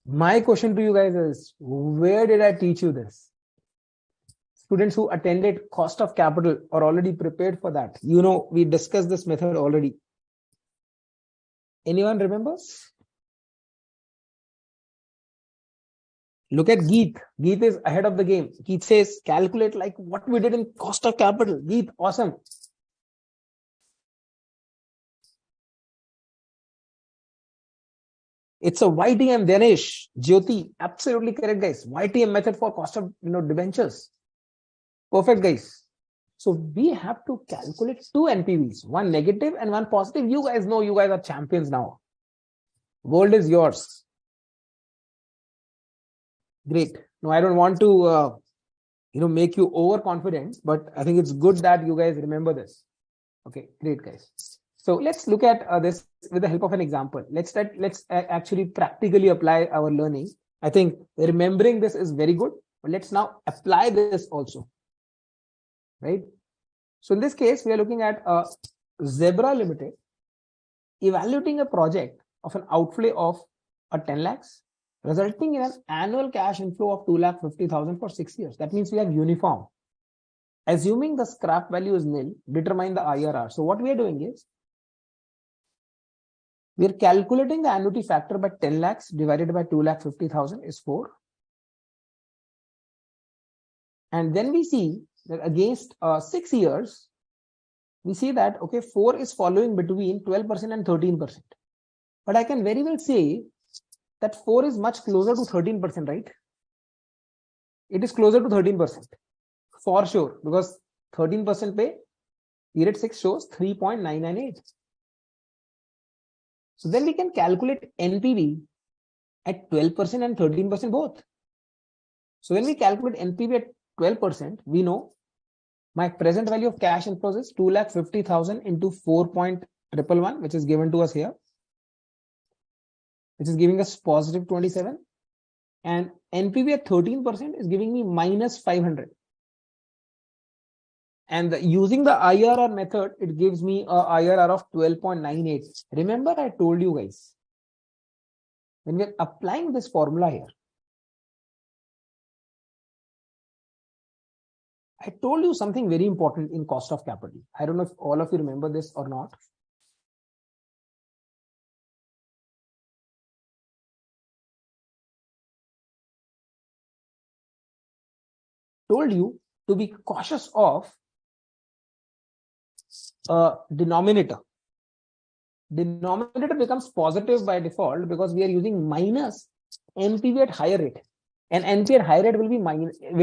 Speaker 1: My question to you guys is, where did I teach you this? Students who attended cost of capital are already prepared for that. We discussed this method already. Anyone remembers? Look at Geet. Geet is ahead of the game. Geet says, calculate like what we did in cost of capital. Geet, awesome. It's a YTM, Dinesh, Jyoti, absolutely correct, guys. YTM method for cost of debentures. Perfect, guys. So we have to calculate two NPVs, one negative and one positive. You guys know, you guys are champions now. World is yours. Great. No, I don't want to, make you overconfident, but I think it's good that you guys remember this. Okay, great, guys. So let's look at this with the help of an example. Let's actually practically apply our learning. I think remembering this is very good, but let's now apply this also. Right? So in this case, we are looking at Zebra Limited evaluating a project of an outlay of 10 lakhs, resulting in an annual cash inflow of 2,50,000 for 6 years. That means we have uniform. Assuming the scrap value is nil, determine the IRR. So what we are doing is, we are calculating the annuity factor by 10 lakhs divided by 2,50,000 is 4. And then we see that against 6 years, we see that, okay, 4 is following between 12% and 13%. But I can very well say that 4 is much closer to 13%, right? It is closer to 13% for sure, because 13% pay, period 6 shows 3.998. So then we can calculate NPV at 12% and 13% both. So when we calculate NPV at 12%, we know my present value of cash inflows is 2,50,000 into 4.111, which is given to us here, which is giving us positive 27. And NPV at 13% is giving me minus 500. And using the IRR method, it gives me a IRR of 12.98. Remember, I told you guys, when we're applying this formula here, I told you something very important in cost of capital. I don't know if all of you remember this or not. Told you to be cautious of denominator. Denominator becomes positive by default because we are using minus NPV at higher rate, and NP at higher rate will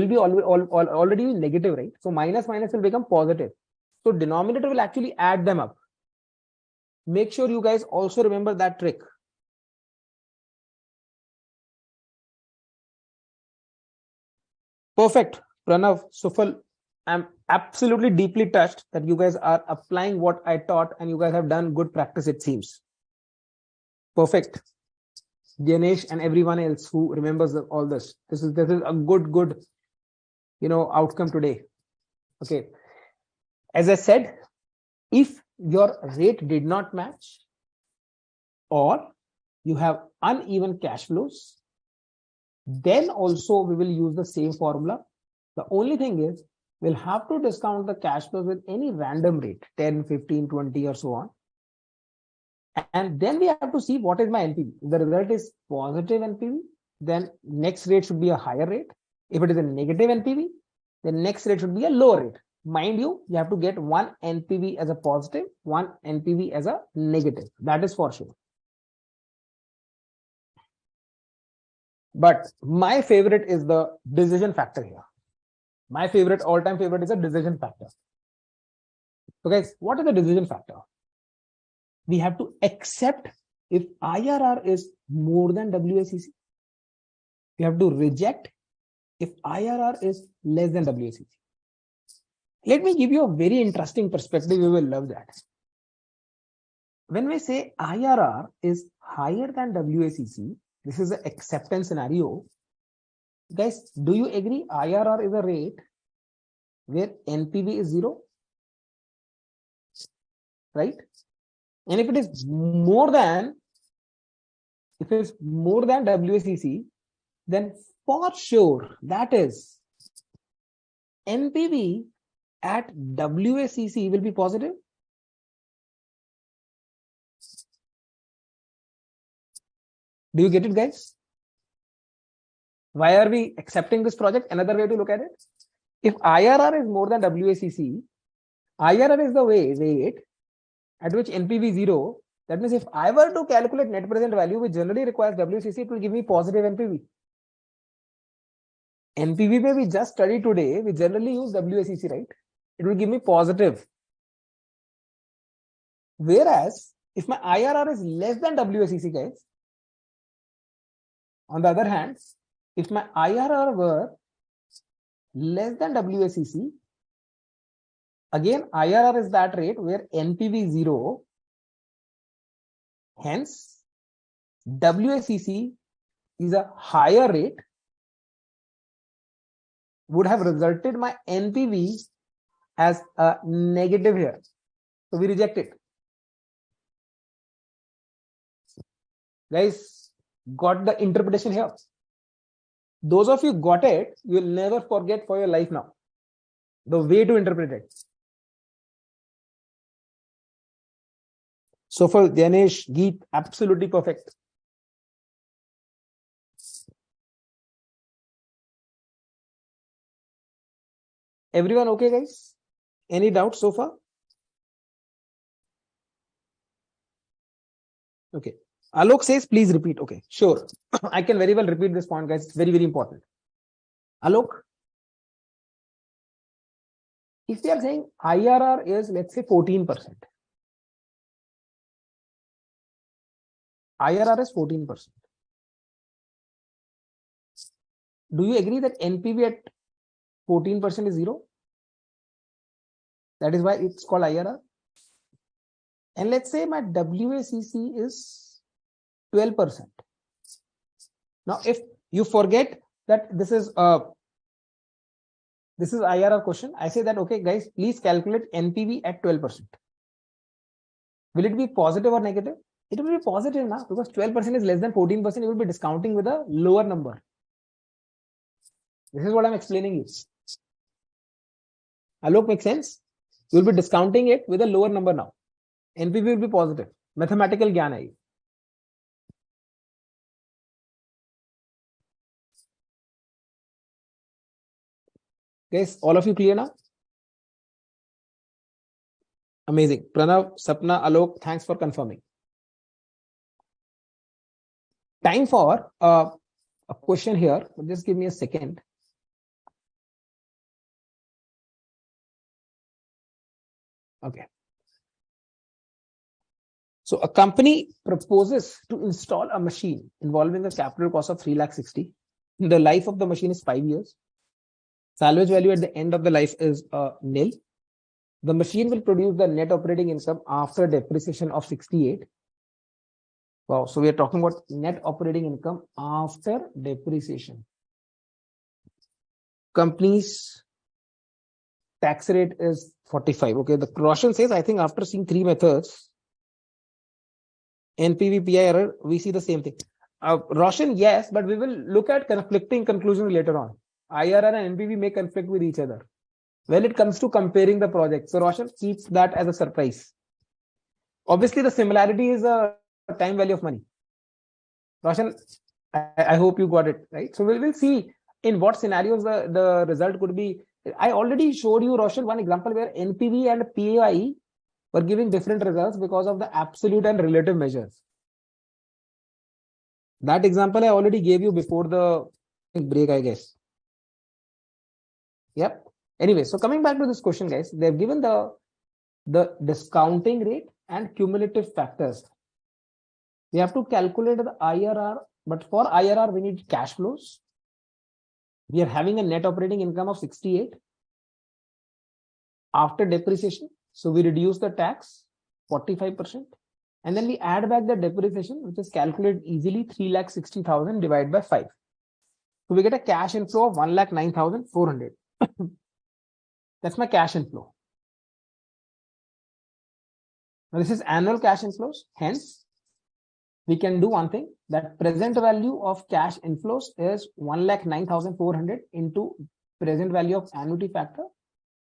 Speaker 1: be already negative, right? So minus minus will become positive. So denominator will actually add them up. Make sure you guys also remember that trick. Perfect, Pranav, Sufal. I'm absolutely deeply touched that you guys are applying what I taught and you guys have done good practice, it seems. Perfect. Ganesh and everyone else who remembers all this. This is a good outcome today. Okay. As I said, if your rate did not match or you have uneven cash flows, then also we will use the same formula. The only thing is we'll have to discount the cash flows with any random rate, 10, 15, 20 or so on. And then we have to see what is my NPV. If the result is positive NPV, then next rate should be a higher rate. If it is a negative NPV, then next rate should be a lower rate. Mind you, you have to get one NPV as a positive, one NPV as a negative. That is for sure. But my favorite is the decision factor here. My favorite, all-time favorite is a decision factor. So guys, what is the decision factor? We have to accept if IRR is more than WACC. We have to reject if IRR is less than WACC. Let me give you a very interesting perspective. You will love that. When we say IRR is higher than WACC, this is an acceptance scenario. Guys, do you agree IRR is a rate where NPV is 0? Right? And if it is more than WACC, then for sure that is NPV at WACC will be positive. Do you get it, guys? Why are we accepting this project? Another way to look at it. If IRR is more than WACC, IRR is the rate at which NPV is 0. That means if I were to calculate net present value, which generally requires WACC, it will give me positive NPV. NPV where we just studied today, we generally use WACC, right? It will give me positive. Whereas if my IRR is less than WACC, guys, on the other hand, if my IRR were less than WACC, again, IRR is that rate where NPV is 0. Hence, WACC is a higher rate, would have resulted my NPV as a negative here. So we reject it. Guys, got the interpretation here? Those of you got it, you will never forget for your life now. The way to interpret it. So for Ganesh, Geet, absolutely perfect. Everyone okay, guys? Any doubts so far? Okay. Alok says, please repeat. Okay, sure. I can very well repeat this point, guys. It's very, very important. Alok, if we are saying IRR is, let's say, 14%. IRR is 14%. Do you agree that NPV at 14% is 0? That is why it's called IRR. And let's say my WACC is 12%. Now, if you forget that this is This is IRR question. I say that, okay, guys, please calculate NPV at 12%. Will it be positive or negative? It will be positive now, because 12% is less than 14%. You will be discounting with a lower number. This is what I'm explaining you. Alok, makes sense? You will be discounting it with a lower number now. NPV will be positive. Mathematical gyan hai. Guys, all of you clear now? Amazing. Pranav, Sapna, Alok, thanks for confirming. Time for a question here. Just give me a second. Okay. So a company proposes to install a machine involving a capital cost of 3,60,000. The life of the machine is 5 years. Salvage value at the end of the life is nil. The machine will produce the net operating income after depreciation of 68. Wow. So we are talking about net operating income after depreciation. Company's tax rate is 45. Okay. The Roshan says, I think after seeing 3 methods, NPV, PI error, we see the same thing. Roshan, yes, but we will look at conflicting conclusions later on. IRR and NPV may conflict with each other when it comes to comparing the project. So Roshan keeps that as a surprise. Obviously, the similarity is a time value of money. Roshan, I hope you got it, right? So we'll see in what scenarios the result could be. I already showed you, Roshan, one example where NPV and PAI were giving different results because of the absolute and relative measures. That example I already gave you before the break, I guess. Yep. Anyway, so coming back to this question, guys, they've given the discounting rate and cumulative factors. We have to calculate the IRR, but for IRR, we need cash flows. We are having a net operating income of 68 after depreciation. So we reduce the tax 45%. And then we add back the depreciation, which is calculated easily, 3,60,000 divided by 5. So we get a cash inflow of 1,09,400. That's my cash inflow. Now this is annual cash inflows. Hence, we can do one thing, that present value of cash inflows is 1,09,400 into present value of annuity factor,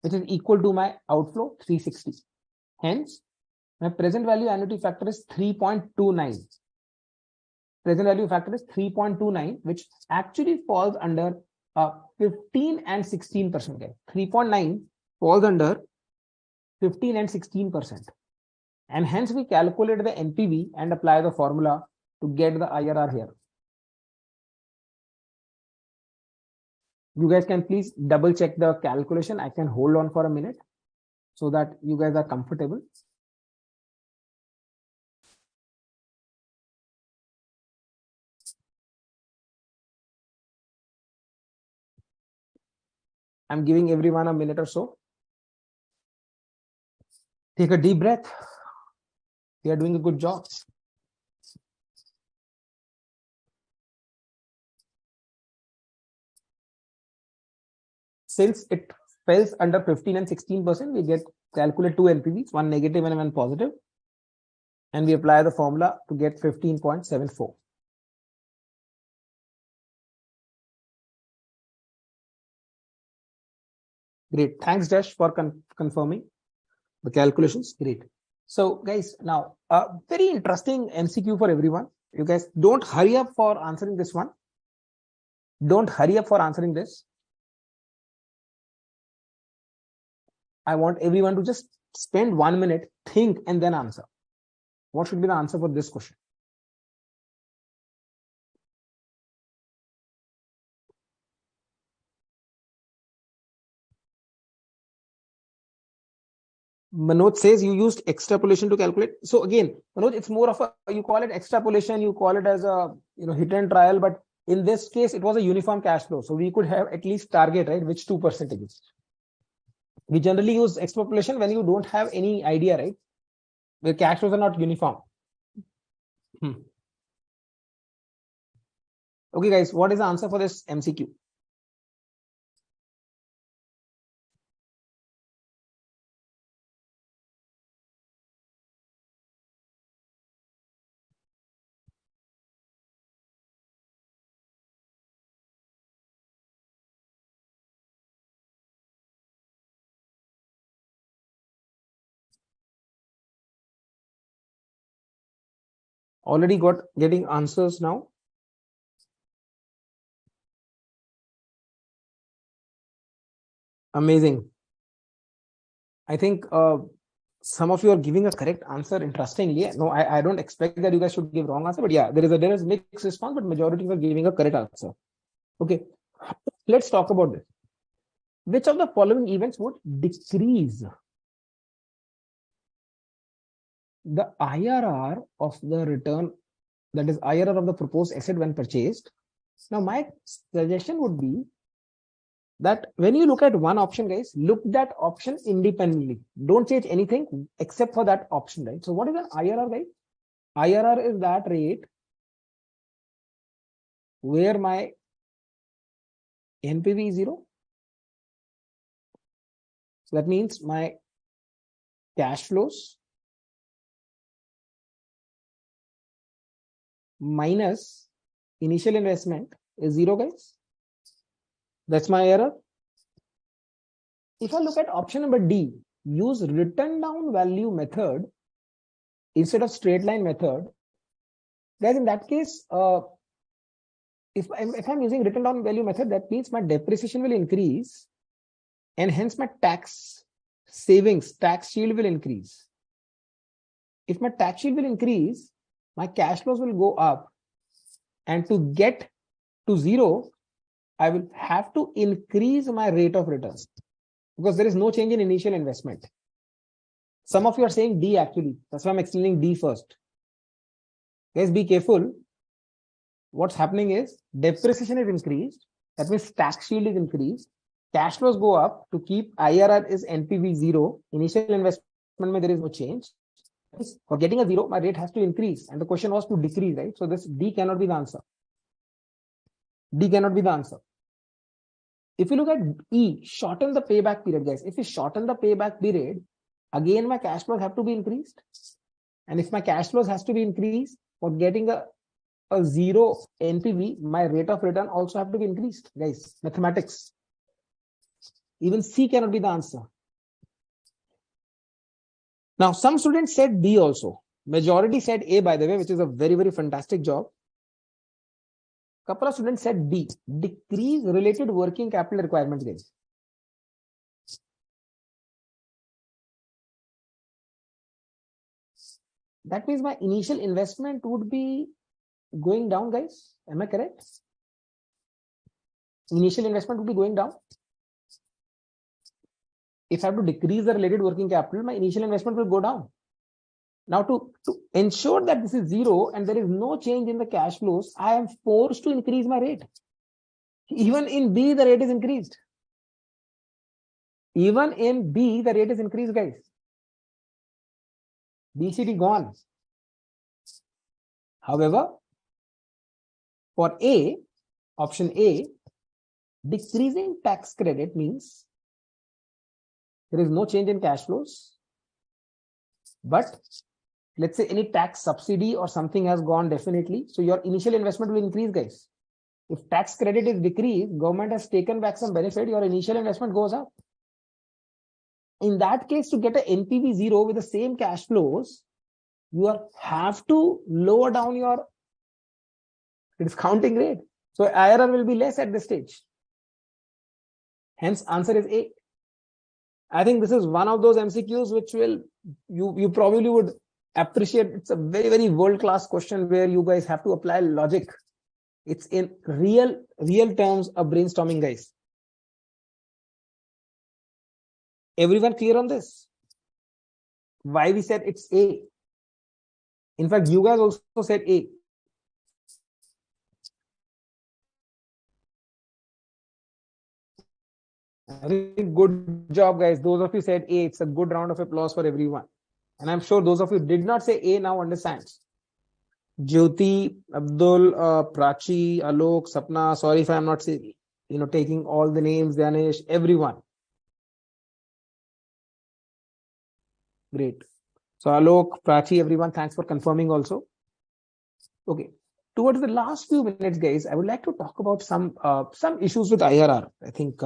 Speaker 1: which is equal to my outflow 360. Hence, my present value annuity factor is 3.29. Present value factor is 3.29, which actually falls under 15 and 16%. 3.9 falls under 15 and 16%. And hence we calculate the NPV and apply the formula to get the IRR here. You guys can please double check the calculation. I can hold on for a minute so that you guys are comfortable. I'm giving everyone a minute or so. Take a deep breath. We are doing a good job. Since it falls under 15 and 16%, we get calculate two NPVs, one negative and one positive. And we apply the formula to get 15.74. Great. Thanks, Dash, for confirming the calculations. Great. So, guys, now a very interesting MCQ for everyone. You guys don't hurry up for answering this one. Don't hurry up for answering this. I want everyone to just spend 1 minute, think, and then answer. What should be the answer for this question? Manoj says you used extrapolation to calculate. So again, Manoj, it's more of a, you call it extrapolation, you call it as a hit and trial, but in this case, it was a uniform cash flow. So we could have at least target, right, which 2% is. We generally use extrapolation when you don't have any idea, right? Where cash flows are not uniform. Okay, guys, what is the answer for this MCQ? Already getting answers now. Amazing. I think some of you are giving a correct answer. Interestingly, no, I don't expect that you guys should give wrong answer, but yeah, there is mixed response, but majority are giving a correct answer. Okay, let's talk about this. Which of the following events would decrease the IRR of the return, that is IRR of the proposed asset when purchased? Now, my suggestion would be that when you look at one option, guys, look that option independently. Don't change anything except for that option, right? So what is an IRR, guys? IRR is that rate where my NPV is 0. So that means my cash flows minus initial investment is 0, guys. That's my error. If I look at option number D, use written down value method instead of straight line method. Guys, in that case, if I'm using written down value method, that means my depreciation will increase and hence my tax savings, tax shield will increase. If my tax shield will increase, my cash flows will go up, and to get to 0, I will have to increase my rate of returns because there is no change in initial investment. Some of you are saying D actually. That's why I'm explaining D first. Guys, be careful. What's happening is depreciation is increased. That means tax shield is increased. Cash flows go up. To keep IRR is NPV 0. Initial investment, there is no change. For getting a 0, my rate has to increase. And the question was to decrease, right? So this D cannot be the answer. D cannot be the answer. If you look at E, shorten the payback period, guys. If you shorten the payback period, again, my cash flows have to be increased. And if my cash flows has to be increased, for getting a 0 NPV, my rate of return also have to be increased, guys. Mathematics. Even C cannot be the answer. Now, some students said D also. Majority said A, by the way, which is a very, very fantastic job. Couple of students said D, decrease related working capital requirements, guys. That means my initial investment would be going down, guys. Am I correct? Initial investment would be going down. If I have to decrease the related working capital, my initial investment will go down. Now, to ensure that this is 0 and there is no change in the cash flows, I am forced to increase my rate. Even in B, the rate is increased. Even in B, the rate is increased, guys. BCD gone. However, for A, option A, decreasing tax credit means there is no change in cash flows, but let's say any tax subsidy or something has gone definitely. So your initial investment will increase, guys. If tax credit is decreased, government has taken back some benefit, your initial investment goes up. In that case, to get an NPV 0 with the same cash flows, you have to lower down your discounting rate. So IRR will be less at this stage. Hence, answer is A. I think this is one of those MCQs which will you probably would appreciate. It's a very, very world-class question where you guys have to apply logic. It's in real terms of brainstorming, guys. Everyone clear on this? Why we said it's A? In fact, you guys also said A. I think good job, guys. Those of you said A. It's a good round of applause for everyone. And I'm sure those of you did not say A now understands. Jyoti, Abdul, Prachi, Alok, Sapna. Sorry if I'm not saying, taking all the names. Danish, everyone. Great. So Alok, Prachi, everyone, thanks for confirming also. Okay. Towards the last few minutes, guys, I would like to talk about some issues with IRR. I think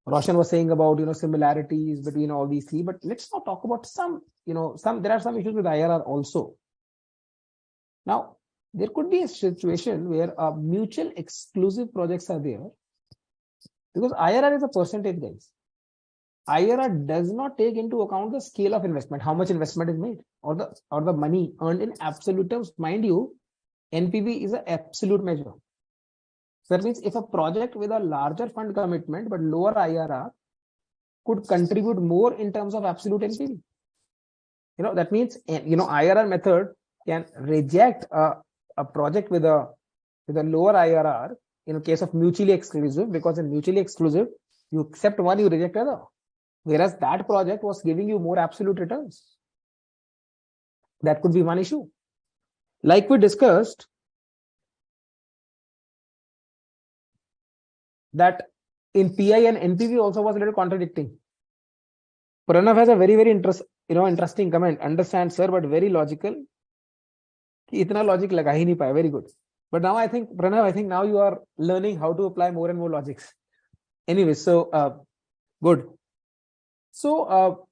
Speaker 1: Roshan was saying about similarities between all these three, but let's now talk about some there are some issues with IRR also. Now, there could be a situation where mutual exclusive projects are there, because IRR is a percentage, guys. IRR does not take into account the scale of investment, how much investment is made, or the money earned in absolute terms. Mind you, NPV is an absolute measure. So that means if a project with a larger fund commitment but lower IRR could contribute more in terms of absolute NPV. That means, IRR method can reject a project with a lower IRR in case of mutually exclusive, because in mutually exclusive, you accept one, you reject other. Whereas that project was giving you more absolute returns. That could be one issue. Like we discussed, that in PI and NPV also was a little contradicting. Pranav has a very, very interesting comment. Understand, sir, but very logical. Itna logic laga hi nahi paya. Very good. But now I think, Pranav, now you are learning how to apply more and more logics. Anyway, so good. So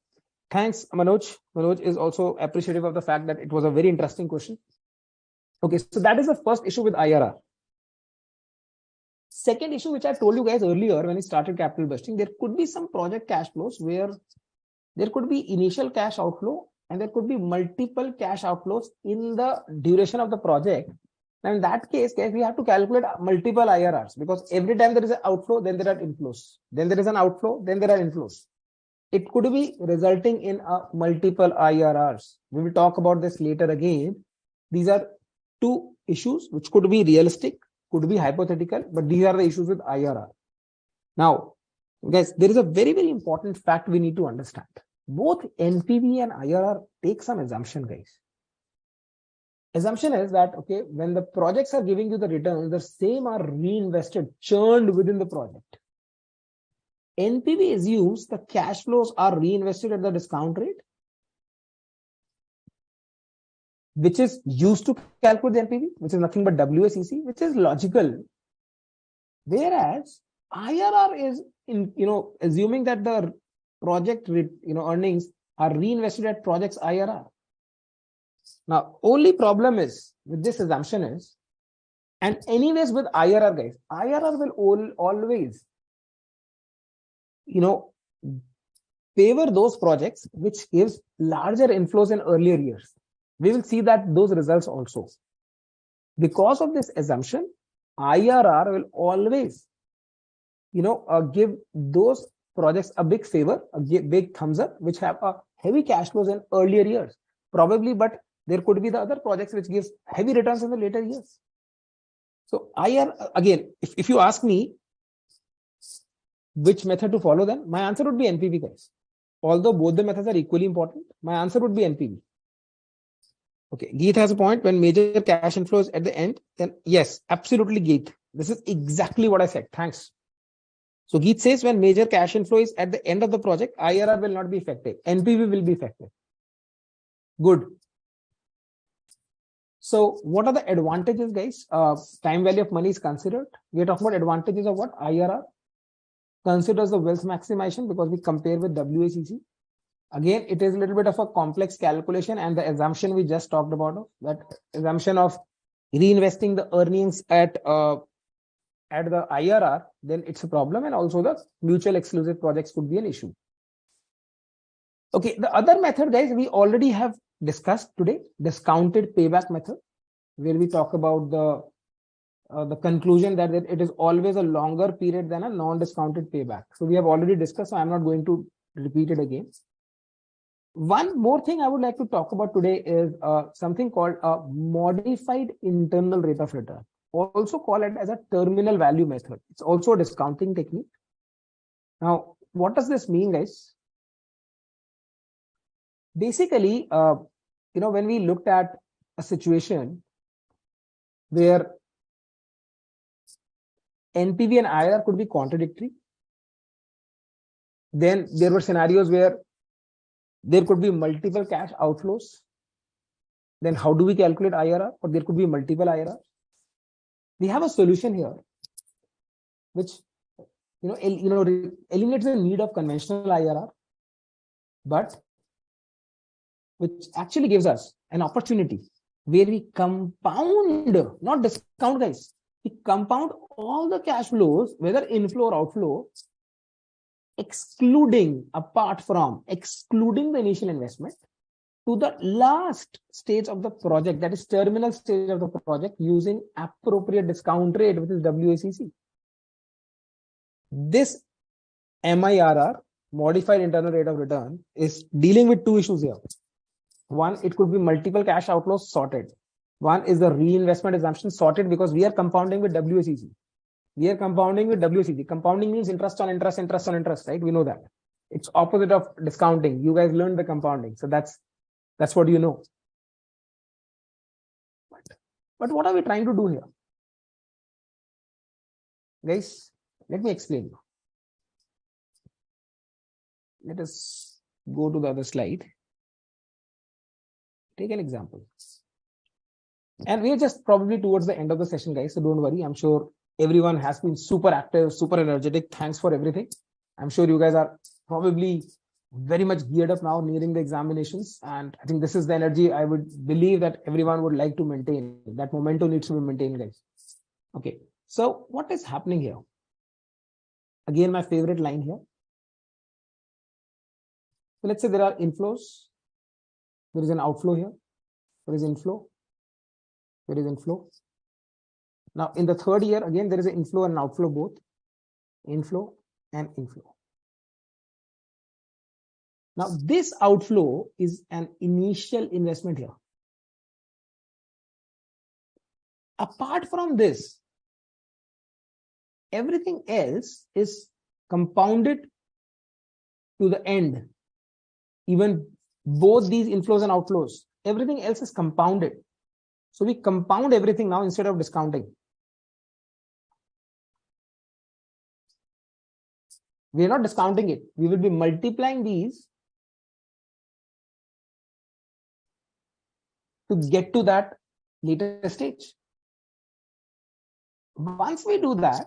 Speaker 1: thanks, Manoj. Manoj is also appreciative of the fact that it was a very interesting question. Okay, so that is the first issue with IRR. Second issue, which I told you guys earlier when we started capital budgeting, there could be some project cash flows where there could be initial cash outflow and there could be multiple cash outflows in the duration of the project. Now, in that case, guys, we have to calculate multiple IRRs, because every time there is an outflow, then there are inflows. Then there is an outflow, then there are inflows. It could be resulting in multiple IRRs. We will talk about this later again. These are two issues which could be realistic, could be hypothetical, but these are the issues with IRR. Now, guys, there is a very, very important fact we need to understand. Both NPV and IRR take some assumption, guys. Assumption is that, okay, when the projects are giving you the returns, the same are reinvested, churned within the project. NPV assumes the cash flows are reinvested at the discount rate, which is used to calculate the NPV, which is nothing but WACC, which is logical. Whereas IRR is assuming that the project earnings are reinvested at project's IRR. Now, only problem is with this assumption is, and anyways with IRR, guys, IRR will always favor those projects which gives larger inflows in earlier years. We will see that those results also. Because of this assumption, IRR will always give those projects a big favor, a big thumbs up, which have a heavy cash flows in earlier years, probably, but there could be the other projects which gives heavy returns in the later years. So IRR, again, if you ask me which method to follow, then my answer would be NPV, guys. Although both the methods are equally important, my answer would be NPV. Okay, Geet has a point. When major cash inflows at the end, then yes, absolutely, Geet. This is exactly what I said. Thanks. So Geet says when major cash inflow is at the end of the project, IRR will not be effective. NPV will be effective. Good. So what are the advantages, guys? Time value of money is considered. We are talking about advantages of what? IRR. Considers the wealth maximization because we compare with WACC. Again, it is a little bit of a complex calculation, and the assumption we just talked about, that assumption of reinvesting the earnings at the IRR, then it's a problem, and also the mutual exclusive projects could be an issue. Okay, the other method, guys, we already have discussed today, discounted payback method, where we talk about the conclusion that it is always a longer period than a non-discounted payback. So we have already discussed, so I'm not going to repeat it again. One more thing I would like to talk about today is something called a modified internal rate of return, also call it as a terminal value method. It's also a discounting technique. Now, what does this mean, guys? Basically, when we looked at a situation where NPV and IRR could be contradictory, then there were scenarios where there could be multiple cash outflows. Then how do we calculate IRR? Or there could be multiple IRR. We have a solution here, which eliminates the need of conventional IRR, but which actually gives us an opportunity where we compound, not discount, guys. We compound all the cash flows, whether inflow or outflow, excluding the initial investment to the last stage of the project, that is terminal stage of the project, using appropriate discount rate, which is WACC. This MIRR, modified internal rate of return, is dealing with two issues here. One, it could be multiple cash outflows sorted. One is the reinvestment assumption sorted, because we are compounding with WACC. Compounding means interest on interest, right? We know that. It's opposite of discounting. You guys learned the compounding. So that's what you know. But what are we trying to do here? Guys, let me explain. Let us go to the other slide. Take an example. And we are just probably towards the end of the session, guys. So don't worry. I'm sure everyone has been super active, super energetic. Thanks for everything. I'm sure you guys are probably very much geared up now, nearing the examinations. And I think this is the energy I would believe that everyone would like to maintain. That momentum needs to be maintained, guys. Okay. So what is happening here? Again, my favorite line here. So let's say there are inflows. There is an outflow here. There is inflow. There is inflow. Now, in the third year, again, there is an inflow and outflow both. Inflow and inflow. Now, this outflow is an initial investment here. Apart from this, everything else is compounded to the end. Even both these inflows and outflows, everything else is compounded. So we compound everything now instead of discounting. We are not discounting it. We will be multiplying these to get to that later stage. Once we do that,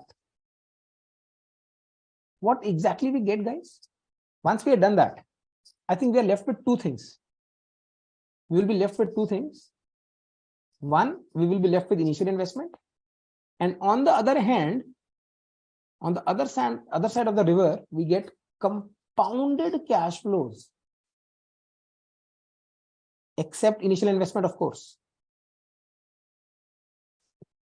Speaker 1: what exactly we get, guys? Once we have done that, I think we are left with two things. We will be left with two things. One, we will be left with initial investment. And on the other hand, on the other side of the river, we get compounded cash flows. Except initial investment, of course.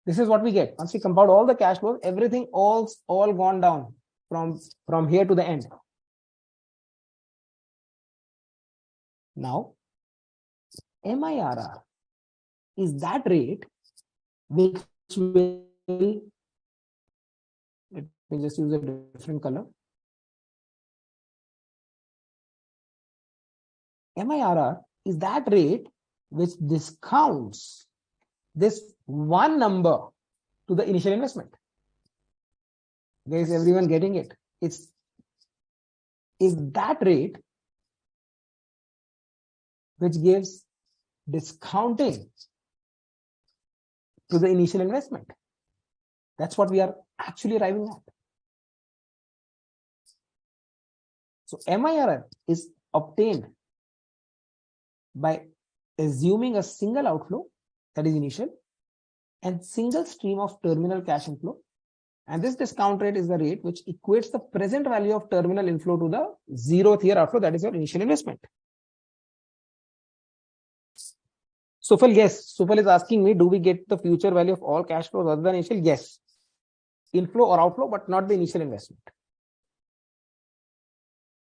Speaker 1: This is what we get. Once we compound all the cash flows, everything all gone down from here to the end. Now, MIRR is that rate which will, let me just use a different color. MIRR is that rate which discounts this one number to the initial investment. Guys, everyone getting it? Is that rate which gives discounting to the initial investment. That's what we are actually arriving at. So MIRR is obtained by assuming a single outflow, that is initial, and single stream of terminal cash inflow. And this discount rate is the rate which equates the present value of terminal inflow to the 0th year outflow, that is your initial investment. Sufal, yes. Sufal is asking me, do we get the future value of all cash flows other than initial? Yes. Inflow or outflow, but not the initial investment.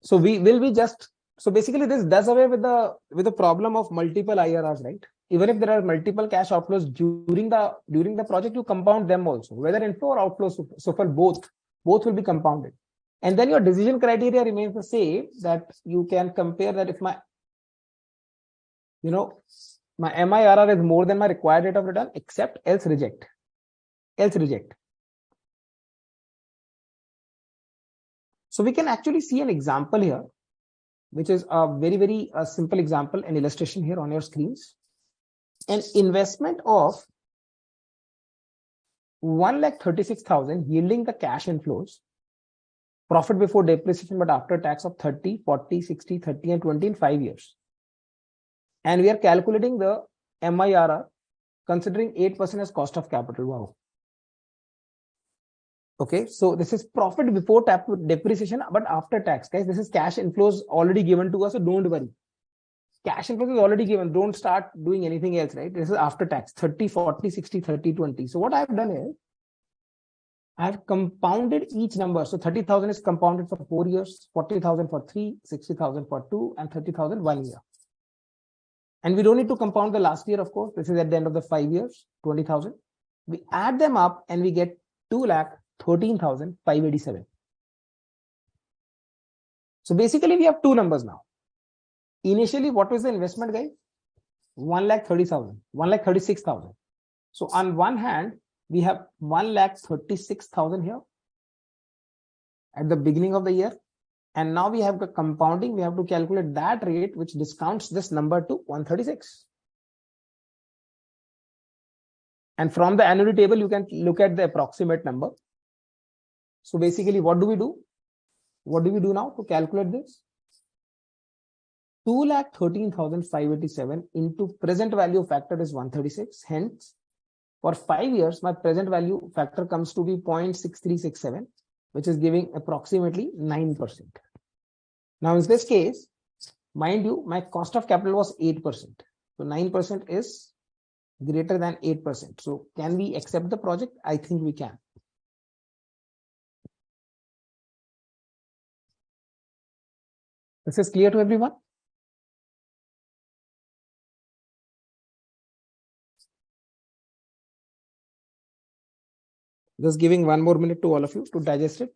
Speaker 1: So we will be just, so basically this does away with the problem of multiple IRRs, right? Even if there are multiple cash outflows during the project, you compound them also. Whether inflow or outflow, Sufal, both will be compounded. And then your decision criteria remains the same, that you can compare that if my MIRR is more than my required rate of return, accept, else reject. So we can actually see an example here, which is a very, very simple example, an illustration here on your screens. An investment of 1,36,000 yielding the cash inflows, profit before depreciation but after tax of 30, 40, 60, 30 and 20 in 5 years. And we are calculating the MIRR considering 8% as cost of capital. Wow. Okay, so this is profit before depreciation, but after tax, guys. This is cash inflows already given to us, so don't worry. Cash inflows is already given. Don't start doing anything else, right? This is after tax, 30, 40, 60, 30, 20. So what I've done is, I've compounded each number. So 30,000 is compounded for 4 years, 40,000 for 3, 60,000 for 2, and 30,000 1 year. And we don't need to compound the last year, of course. This is at the end of the 5 years, 20,000. We add them up and we get 2,13,587. So basically, we have two numbers now. Initially, what was the investment, guys? 1,30,000, 1,36,000. So on one hand, we have 1,36,000 here at the beginning of the year. And now we have the compounding. We have to calculate that rate, which discounts this number to 136. And from the annuity table, you can look at the approximate number. So basically, what do we do? What do we do now to calculate this? 2,13,587 into present value factor is 136. Hence, for 5 years, my present value factor comes to be 0.6367, which is giving approximately 9%. Now, in this case, mind you, my cost of capital was 8%. So 9% is greater than 8%. So can we accept the project? I think we can. This is clear to everyone? Just giving 1 more minute to all of you to digest it.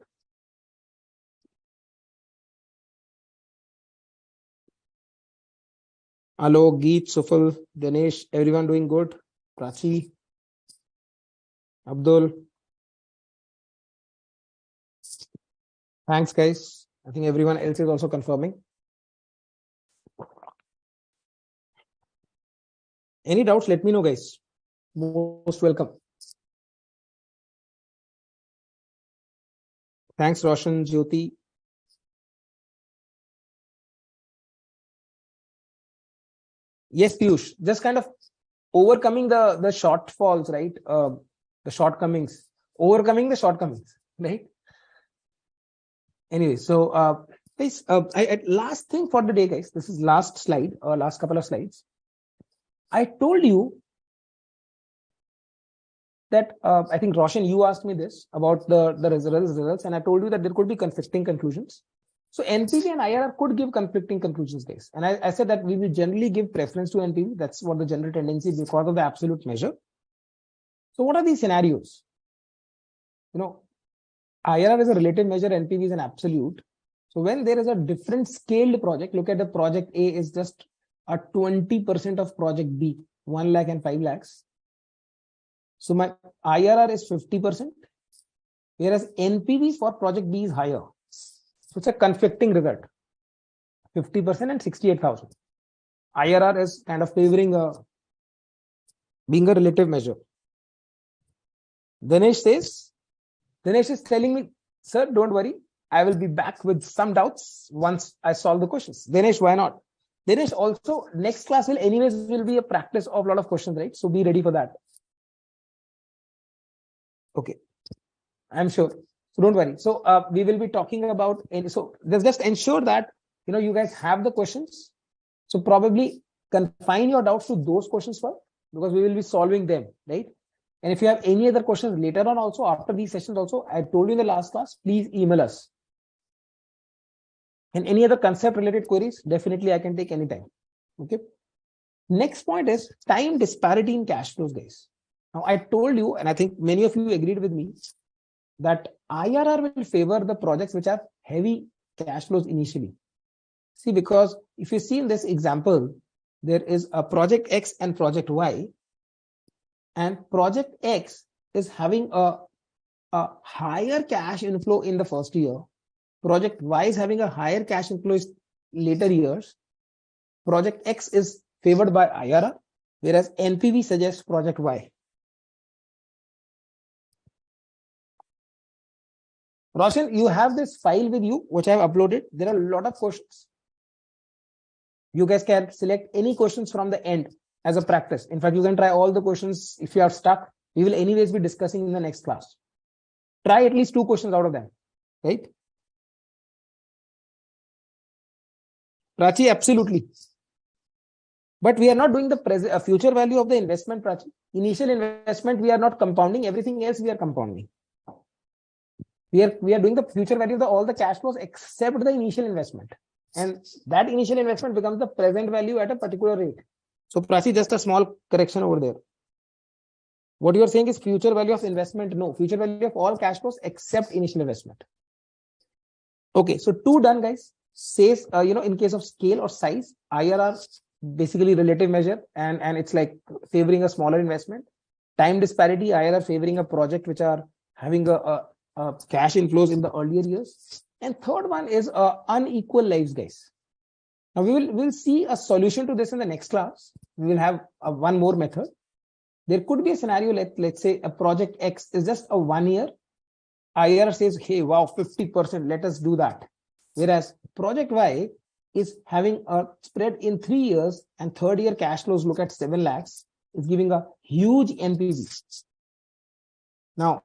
Speaker 1: Alok, Geet, Sufal, Dinesh, everyone doing good? Prachi, Abdul. Thanks, guys. I think everyone else is also confirming. Any doubts? Let me know, guys. Most welcome. Thanks, Roshan, Jyoti. Yes, Piyush, just kind of overcoming the shortfalls, right? The shortcomings, overcoming the shortcomings, right? Anyway, so guys, last thing for the day, guys. This is last slide, or last couple of slides. I told you that I think Roshan, you asked me this about the results, and I told you that there could be conflicting conclusions. So NPV and IRR could give conflicting conclusions, guys. And I said that we will generally give preference to NPV. That's what the general tendency is because of the absolute measure. So what are these scenarios? You know, IRR is a relative measure, NPV is an absolute. So when there is a different scaled project, look at the project A is just a 20% of project B, 1 lakh and 5 lakhs. So my IRR is 50%, whereas NPV for project B is higher. So it's a conflicting result, 50% and 68,000. IRR is kind of favoring being a relative measure. Dinesh is telling me, sir, don't worry. I will be back with some doubts once I solve the questions. Dinesh, why not? Dinesh, also next class will be a practice of a lot of questions, right? So be ready for that. Okay, I'm sure. So don't worry. So we will be talking about, so just ensure that, you guys have the questions. So probably confine your doubts to those questions first, because we will be solving them, right? And if you have any other questions later on also, after these sessions also, I told you in the last class, please email us. And any other concept related queries, definitely I can take anytime. Okay. Next point is time disparity in cash flows, guys. Now I told you, and I think many of you agreed with me, that IRR will favor the projects which have heavy cash flows initially. See, because if you see in this example, there is a project X and project Y, and project X is having a higher cash inflow in the first year. Project Y is having a higher cash inflow in later years. Project X is favored by IRR, whereas NPV suggests project Y. Roshan, you have this file with you, which I have uploaded. There are a lot of questions. You guys can select any questions from the end as a practice. In fact, you can try all the questions. If you are stuck, we will anyways be discussing in the next class. Try at least 2 questions out of them, right? Prachi, absolutely. But we are not doing the present future value of the investment, Prachi. Initial investment, we are not compounding. Everything else we are compounding. We are doing the future value of all the cash flows except the initial investment. And that initial investment becomes the present value at a particular rate. So, Prachi, just a small correction over there. What you are saying is future value of investment. No, future value of all cash flows except initial investment. Okay, so 2 done, guys. Says, in case of scale or size, IRR, basically relative measure, and it's like favoring a smaller investment. Time disparity, IRR favoring a project which are having a cash inflows in the earlier years. And third one is unequal lives, guys. Now we'll see a solution to this in the next class. We will have one more method. There could be a scenario, let's say a project X is just a 1 year. IRR says, hey, wow, 50%, let us do that. Whereas project Y is having a spread in 3 years and third year cash flows look at 7 lakhs. It's giving a huge NPV. Now,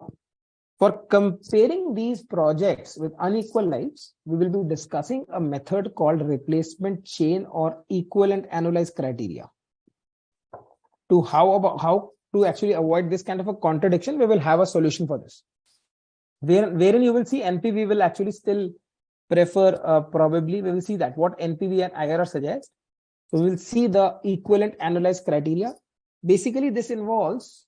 Speaker 1: for comparing these projects with unequal lives, we will be discussing a method called replacement chain or equivalent annualized criteria. To how to actually avoid this kind of a contradiction, we will have a solution for this. Wherein you will see NPV will actually still prefer, probably we will see that what NPV and IRR suggest. So we will see the equivalent annualized criteria. Basically, this involves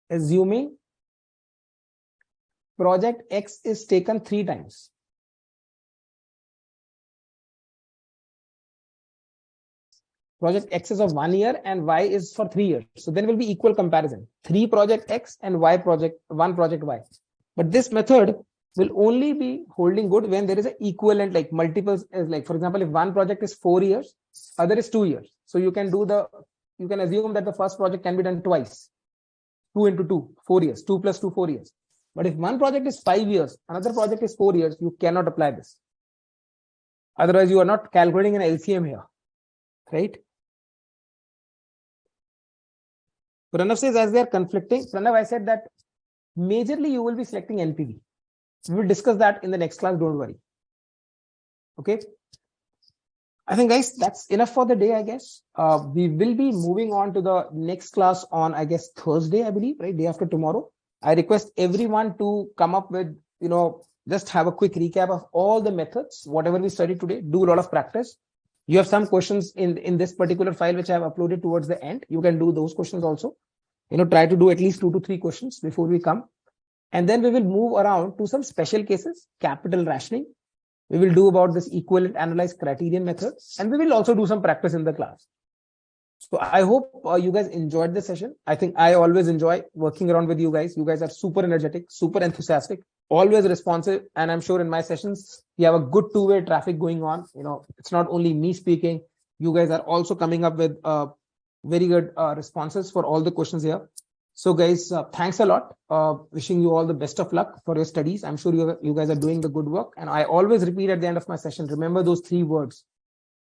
Speaker 1: assuming project X is taken 3 times. Project X is of 1 year and Y is for 3 years. So then will be equal comparison. 3 project X and 1 project Y. But this method will only be holding good when there is an equivalent, like multiples, like for example, if one project is 4 years, other is 2 years. So you can assume that the first project can be done twice. 2 into 2, 4 years, 2 plus 2, 4 years. But if one project is 5 years, another project is 4 years, you cannot apply this. Otherwise, you are not calculating an LCM here, right? Pranav says, as they are conflicting, Pranav, I said that majorly you will be selecting NPV. We will discuss that in the next class, don't worry. Okay. I think, guys, that's enough for the day, I guess. We will be moving on to the next class on, I guess, Thursday, I believe, right? Day after tomorrow. I request everyone to come up with, just have a quick recap of all the methods, whatever we studied today, do a lot of practice. You have some questions in this particular file, which I have uploaded towards the end. You can do those questions also. Try to do at least 2 to 3 questions before we come. And then we will move around to some special cases, capital rationing. We will do about this equivalent analyzed criterion method. And we will also do some practice in the class. So I hope you guys enjoyed the session. I think I always enjoy working around with you guys. You guys are super energetic, super enthusiastic, always responsive. And I'm sure in my sessions, you have a good 2-way traffic going on. It's not only me speaking. You guys are also coming up with very good responses for all the questions here. So guys, thanks a lot. Wishing you all the best of luck for your studies. I'm sure you guys are doing the good work. And I always repeat at the end of my session, remember those 3 words.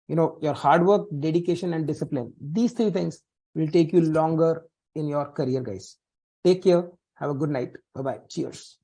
Speaker 1: Your hard work, dedication, and discipline. These 3 things will take you longer in your career, guys. Take care. Have a good night. Bye-bye. Cheers.